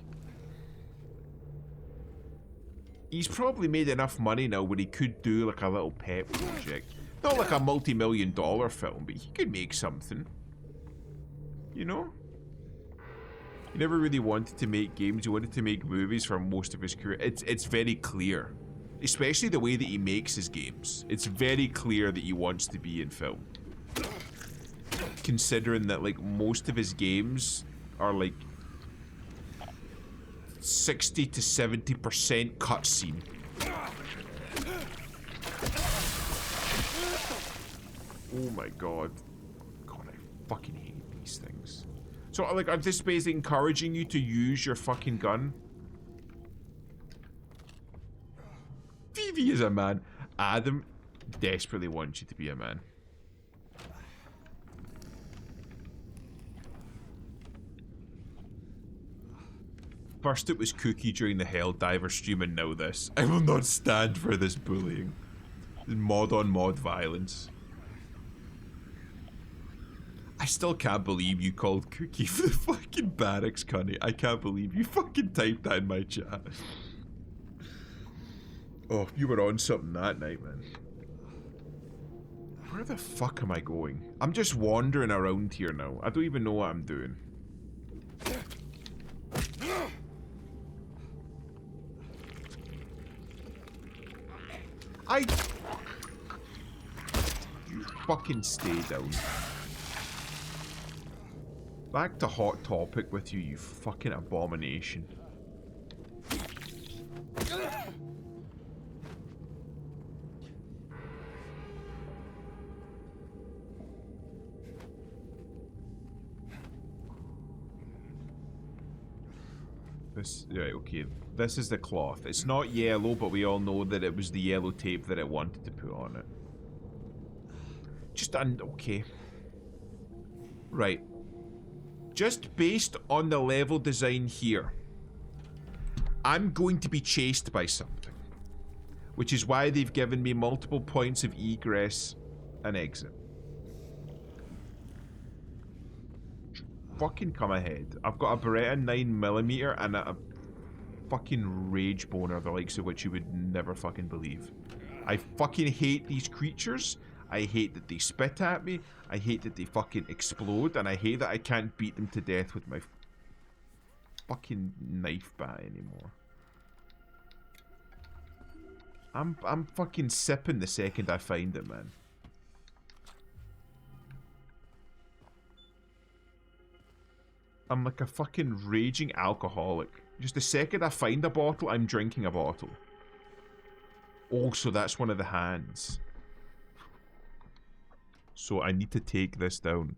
he's probably made enough money now where he could do like a little pet project. Not like a multi-million-dollar film, but he could make something. You know? He never really wanted to make games, he wanted to make movies for most of his career. It's very clear. Especially the way that he makes his games. It's very clear that he wants to be in film. Considering that like most of his games are like 60 to 70% cutscene. Oh my god. God, I fucking hate these things. So like, are this basically encouraging you to use your fucking gun? Phoebe is a man. Adam desperately wants you to be a man. First it was Cookie during the Helldiver stream, and now this. I will not stand for this bullying. Mod on mod violence. I still can't believe you called Cookie for the fucking barracks, Cunny. I can't believe you fucking typed that in my chat. Oh, you were on something that night, man. Where the fuck am I going? I'm just wandering around here now. I don't even know what I'm doing. You fucking stay down. Back to Hot Topic with you, you fucking abomination. This, right, okay. This is the cloth. It's not yellow, but we all know that it was the yellow tape that it wanted to put on it. Okay. Right. Just based on the level design here, I'm going to be chased by something. Which is why they've given me multiple points of egress and exit. Fucking come ahead. I've got a Beretta 9mm and a fucking rage boner, the likes of which you would never fucking believe. I fucking hate these creatures. I hate that they spit at me. I hate that they fucking explode. And I hate that I can't beat them to death with my fucking knife bat anymore. I'm fucking sipping the second I find it, man. I'm like a fucking raging alcoholic. Just the second I find a bottle, I'm drinking a bottle. Oh, so that's one of the hands. So I need to take this down.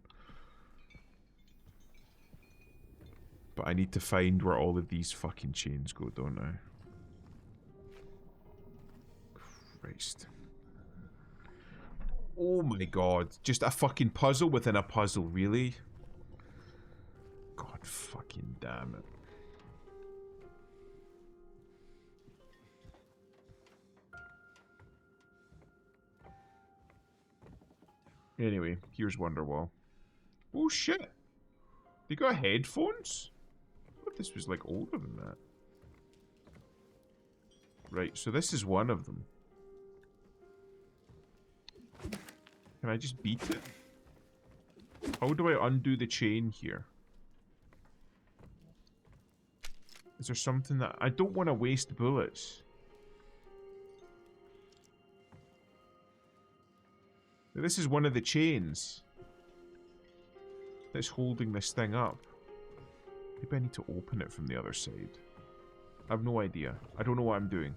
But I need to find where all of these fucking chains go, don't I? Christ. Oh my god. Just a fucking puzzle within a puzzle, really? God fucking damn it. Anyway, here's Wonderwall. Oh shit! They got headphones? I thought this was like older than that. Right, so this is one of them. Can I just beat it? How do I undo the chain here? Is there something that... I don't want to waste bullets. This is one of the chains that's holding this thing up. Maybe I need to open it from the other side. I have no idea. I don't know what I'm doing.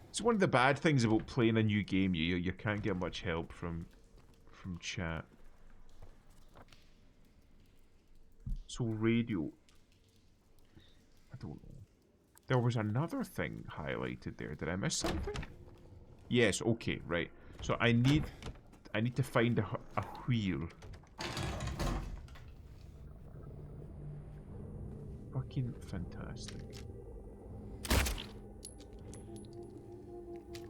It's one of the bad things about playing a new game. You can't get much help from chat. So radio. I don't know. There was another thing highlighted there. Did I miss something? Yes, okay, right. So I need to find a wheel. Fucking fantastic.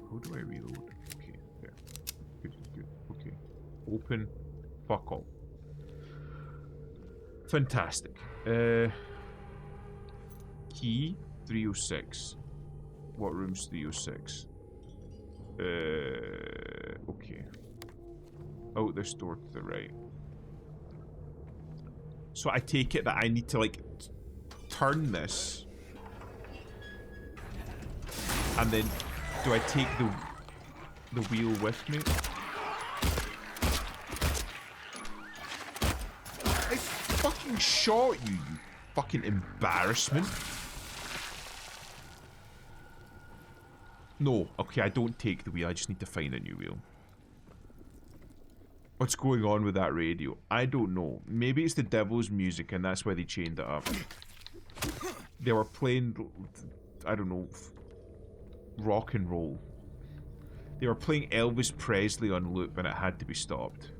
How do I reload? Okay, there. Good, good, okay. Open. Fuck all. Fantastic. Key 306. What room's 306? Okay. Out this door to the right. So I take it that I need to like turn this, and then do I take the wheel with me? I fucking shot you, you fucking embarrassment. No, okay, I don't take the wheel, I just need to find a new wheel. What's going on with that radio? I don't know. Maybe it's the devil's music and that's why they chained it up. They were playing, I don't know, rock and roll. They were playing Elvis Presley on loop and it had to be stopped.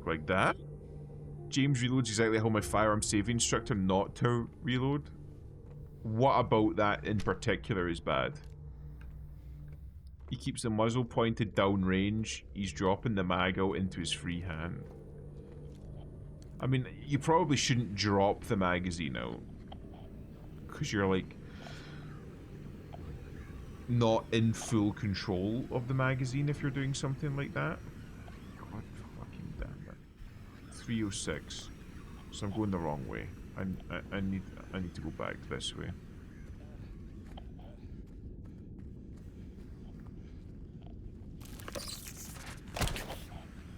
Like that? James reloads exactly how my firearm safety instructor not to reload. What about that in particular is bad? He keeps the muzzle pointed downrange. He's dropping the mag out into his free hand. I mean, you probably shouldn't drop the magazine out. Because you're, like, not in full control of the magazine if you're doing something like that. God fucking damn it. 306. So I'm going the wrong way. I need to go back this way.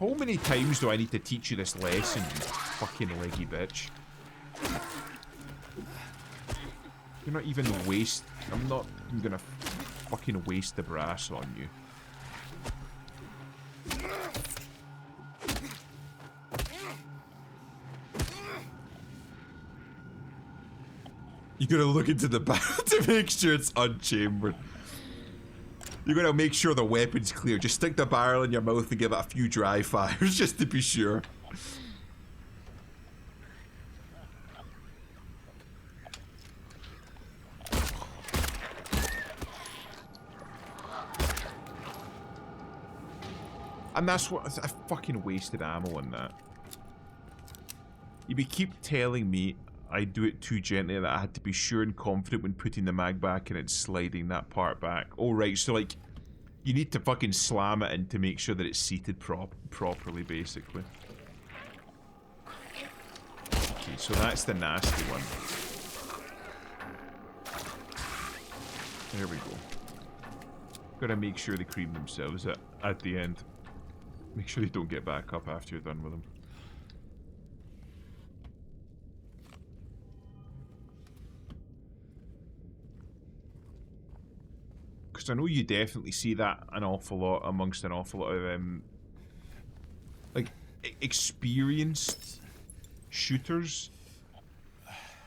How many times do I need to teach you this lesson, you fucking leggy bitch? You're not even waste. I'm not even gonna fucking waste the brass on you. You gotta look into the barrel to make sure it's unchambered. You're gonna make sure the weapon's clear. Just stick the barrel in your mouth and give it a few dry fires just to be sure. And that's what I fucking wasted ammo on that. You keep telling me I do it too gently, that I had to be sure and confident when putting the mag back and it's sliding that part back. Oh right, so like you need to fucking slam it in to make sure that it's seated properly, basically. Okay, so that's the nasty one. There we go. Gotta make sure they cream themselves at the end. Make sure they don't get back up after you're done with them. Because I know you definitely see that an awful lot amongst an awful lot of like experienced shooters.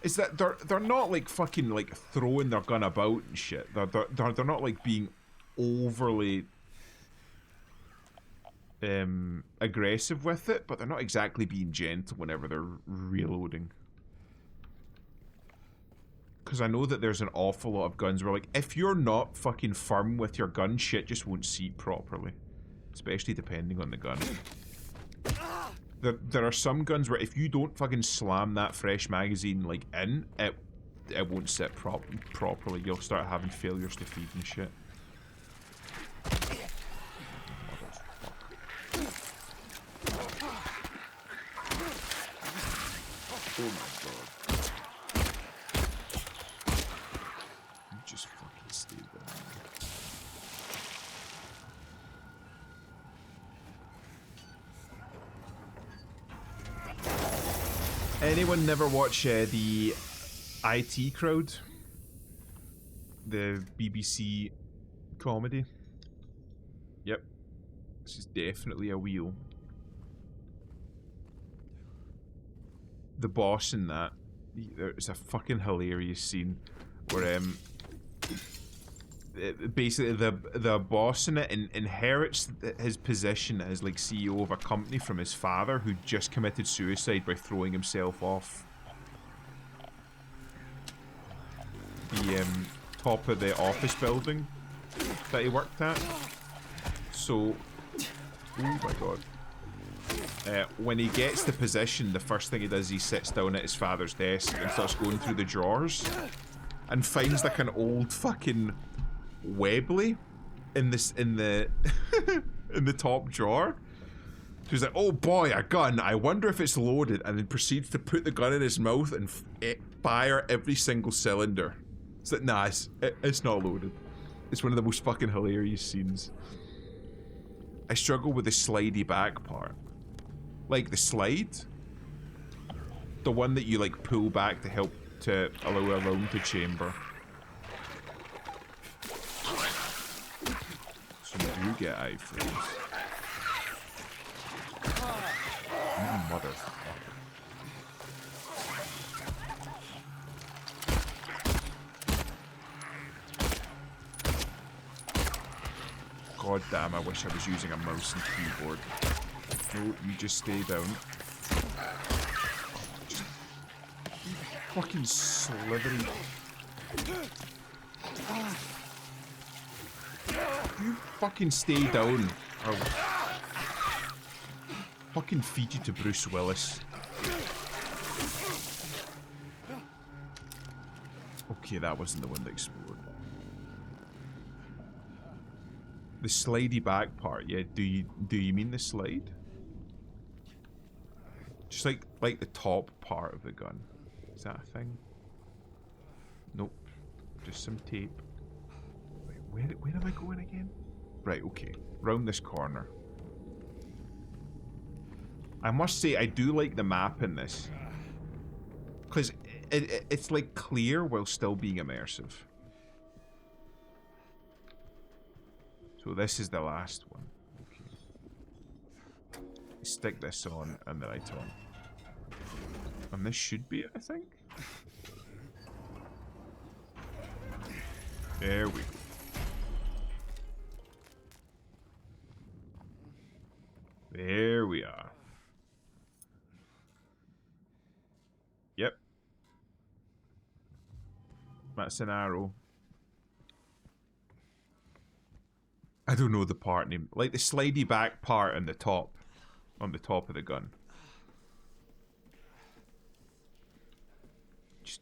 Is that they're not like fucking like throwing their gun about and shit. They're not like being overly aggressive with it, but they're not exactly being gentle whenever they're reloading. Because I know that there's an awful lot of guns where, like, if you're not fucking firm with your gun, shit just won't seat properly. Especially depending on the gun. There are some guns where if you don't fucking slam that fresh magazine, like, in, it won't sit properly. You'll start having failures to feed and shit. Oh my god. You just fucking stayed there. Anyone never watch the IT Crowd? The BBC comedy? Yep. This is definitely a wheel. The boss in that, there's a fucking hilarious scene where basically the boss in it inherits his position as like CEO of a company from his father, who just committed suicide by throwing himself off the top of the office building that he worked at. So, oh my god. When he gets the position, the first thing he does, he sits down at his father's desk and starts going through the drawers and finds like an old fucking Webley in the in the top drawer. So he's like, oh boy, a gun, I wonder if it's loaded, and then proceeds to put the gun in his mouth and fire every single cylinder. It's like, nah, it's not loaded. It's one of the most fucking hilarious scenes. I struggle with the slidey back part. Like the slide, the one that you like pull back to help to allow a round to chamber. So you do get eye freeze. Motherfucker. God damn, I wish I was using a mouse and keyboard. No, you just stay down. Fucking slithery. You fucking stay down. I'll fucking feed you to Bruce Willis. Okay, that wasn't the one that exploded. The slidey back part, yeah. Do you mean the slide? Just like the top part of the gun. Is that a thing? Nope. Just some tape. Wait, where am I going again? Right, okay. Round this corner. I must say, I do like the map in this. Because it's like clear while still being immersive. So this is the last one. Okay. Stick this on and the light on. And this should be it, I think. There we go. There we are. Yep. That's an arrow. I don't know the part name. Like the slidey back part on the top. On the top of the gun.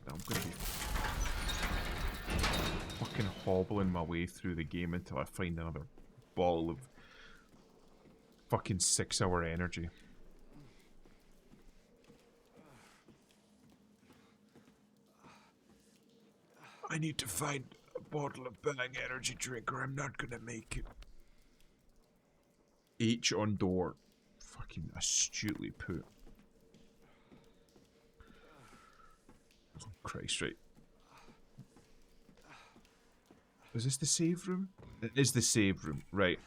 I'm gonna be fucking hobbling my way through the game until I find another ball of fucking 6-hour energy. I need to find a bottle of Bang energy drink or I'm not gonna make it. H on door. Fucking astutely put. Oh Christ, right. Is this the save room? It is the save room, right.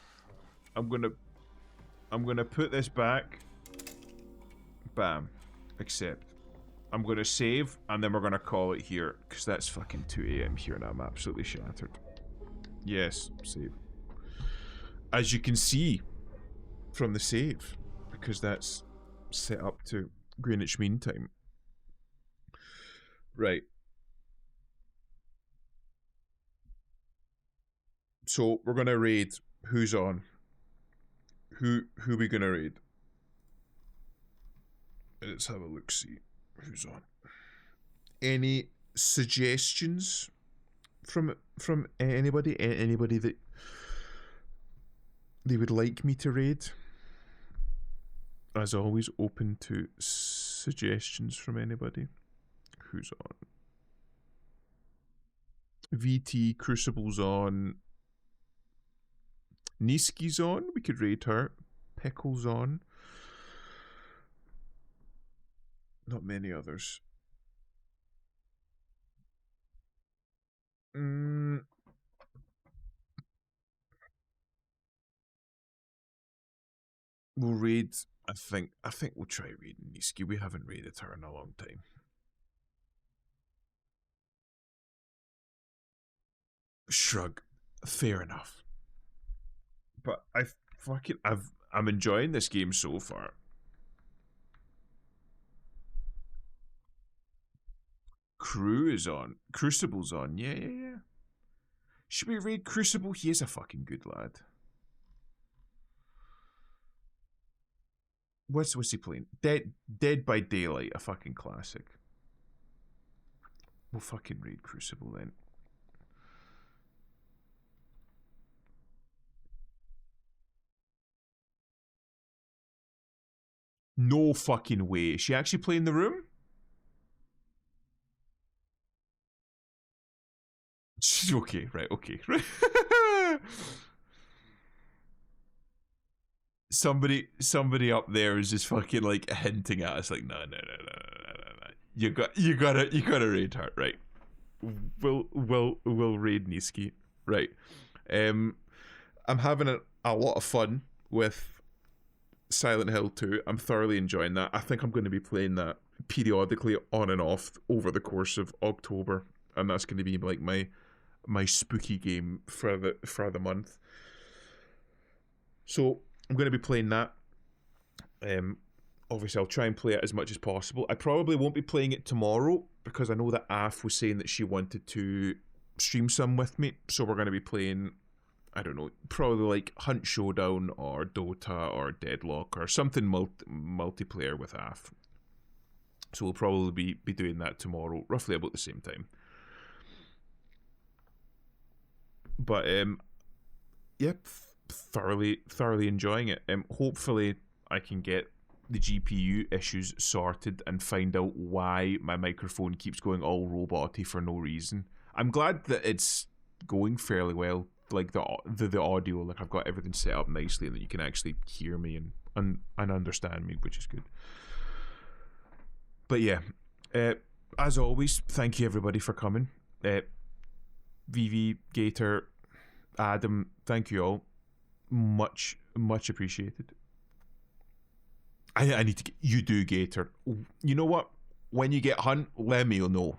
I'm gonna put this back. Bam. Accept. I'm gonna save, and then we're gonna call it here, because that's fucking 2 AM here, and I'm absolutely shattered. Yes, save. As you can see from the save, because that's set up to Greenwich Mean Time. Right. So we're gonna raid. Who's on? Who we gonna raid? Let's have a look. See who's on. Any suggestions from anybody? Anybody that they would like me to raid? As always, open to suggestions from anybody. Who's on? VT, Crucible's on. Niski's on. We could raid her. Pickle's on. Not many others. We'll raid. I think we'll try raiding Niski. We haven't raided her in a long time. Shrug. Fair enough. But I'm enjoying this game so far. Crew is on. Crucible's on. Yeah. Should we raid Crucible? He is a fucking good lad. What's he playing? Dead by Daylight, a fucking classic. We'll fucking raid Crucible then. No fucking way. Is she actually playing the room? Okay, right, okay. Somebody up there is just fucking like hinting at us like, no. You gotta raid her, right? We'll raid Niski, right? I'm having a lot of fun with Silent Hill 2. I'm thoroughly enjoying that. I think I'm going to be playing that periodically on and off over the course of October, and that's going to be like my spooky game for the month. So I'm going to be playing that. obviously I'll try and play it as much as possible. I probably won't be playing it tomorrow because I know that Af was saying that she wanted to stream some with me, so we're going to be playing, I don't know, probably like Hunt Showdown or Dota or Deadlock or something multiplayer with Af. So we'll probably be doing that tomorrow, roughly about the same time. But yeah, thoroughly enjoying it. Hopefully I can get the GPU issues sorted and find out why my microphone keeps going all roboty for no reason. I'm glad that it's going fairly well, like the audio, like I've got everything set up nicely and that you can actually hear me and understand me, which is good. But yeah, as always, thank you everybody for coming. VV, Gator, Adam, thank you all. Much appreciated. I need to get you do Gator. You know what? When you get Hunt, let me know,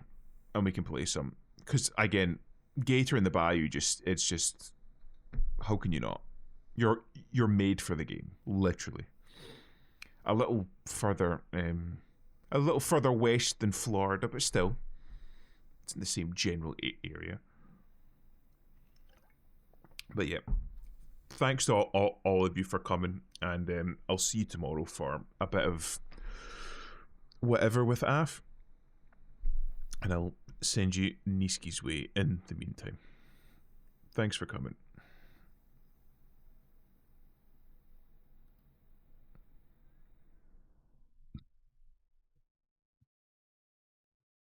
and we can play some. Because again, Gator in the Bayou, it's just how can you not? You're made for the game, literally. A little further west than Florida, but still, it's in the same general area. But yeah, thanks to all of you for coming, and I'll see you tomorrow for a bit of whatever with Af, and I'll send you Niski's way in the meantime. Thanks for coming.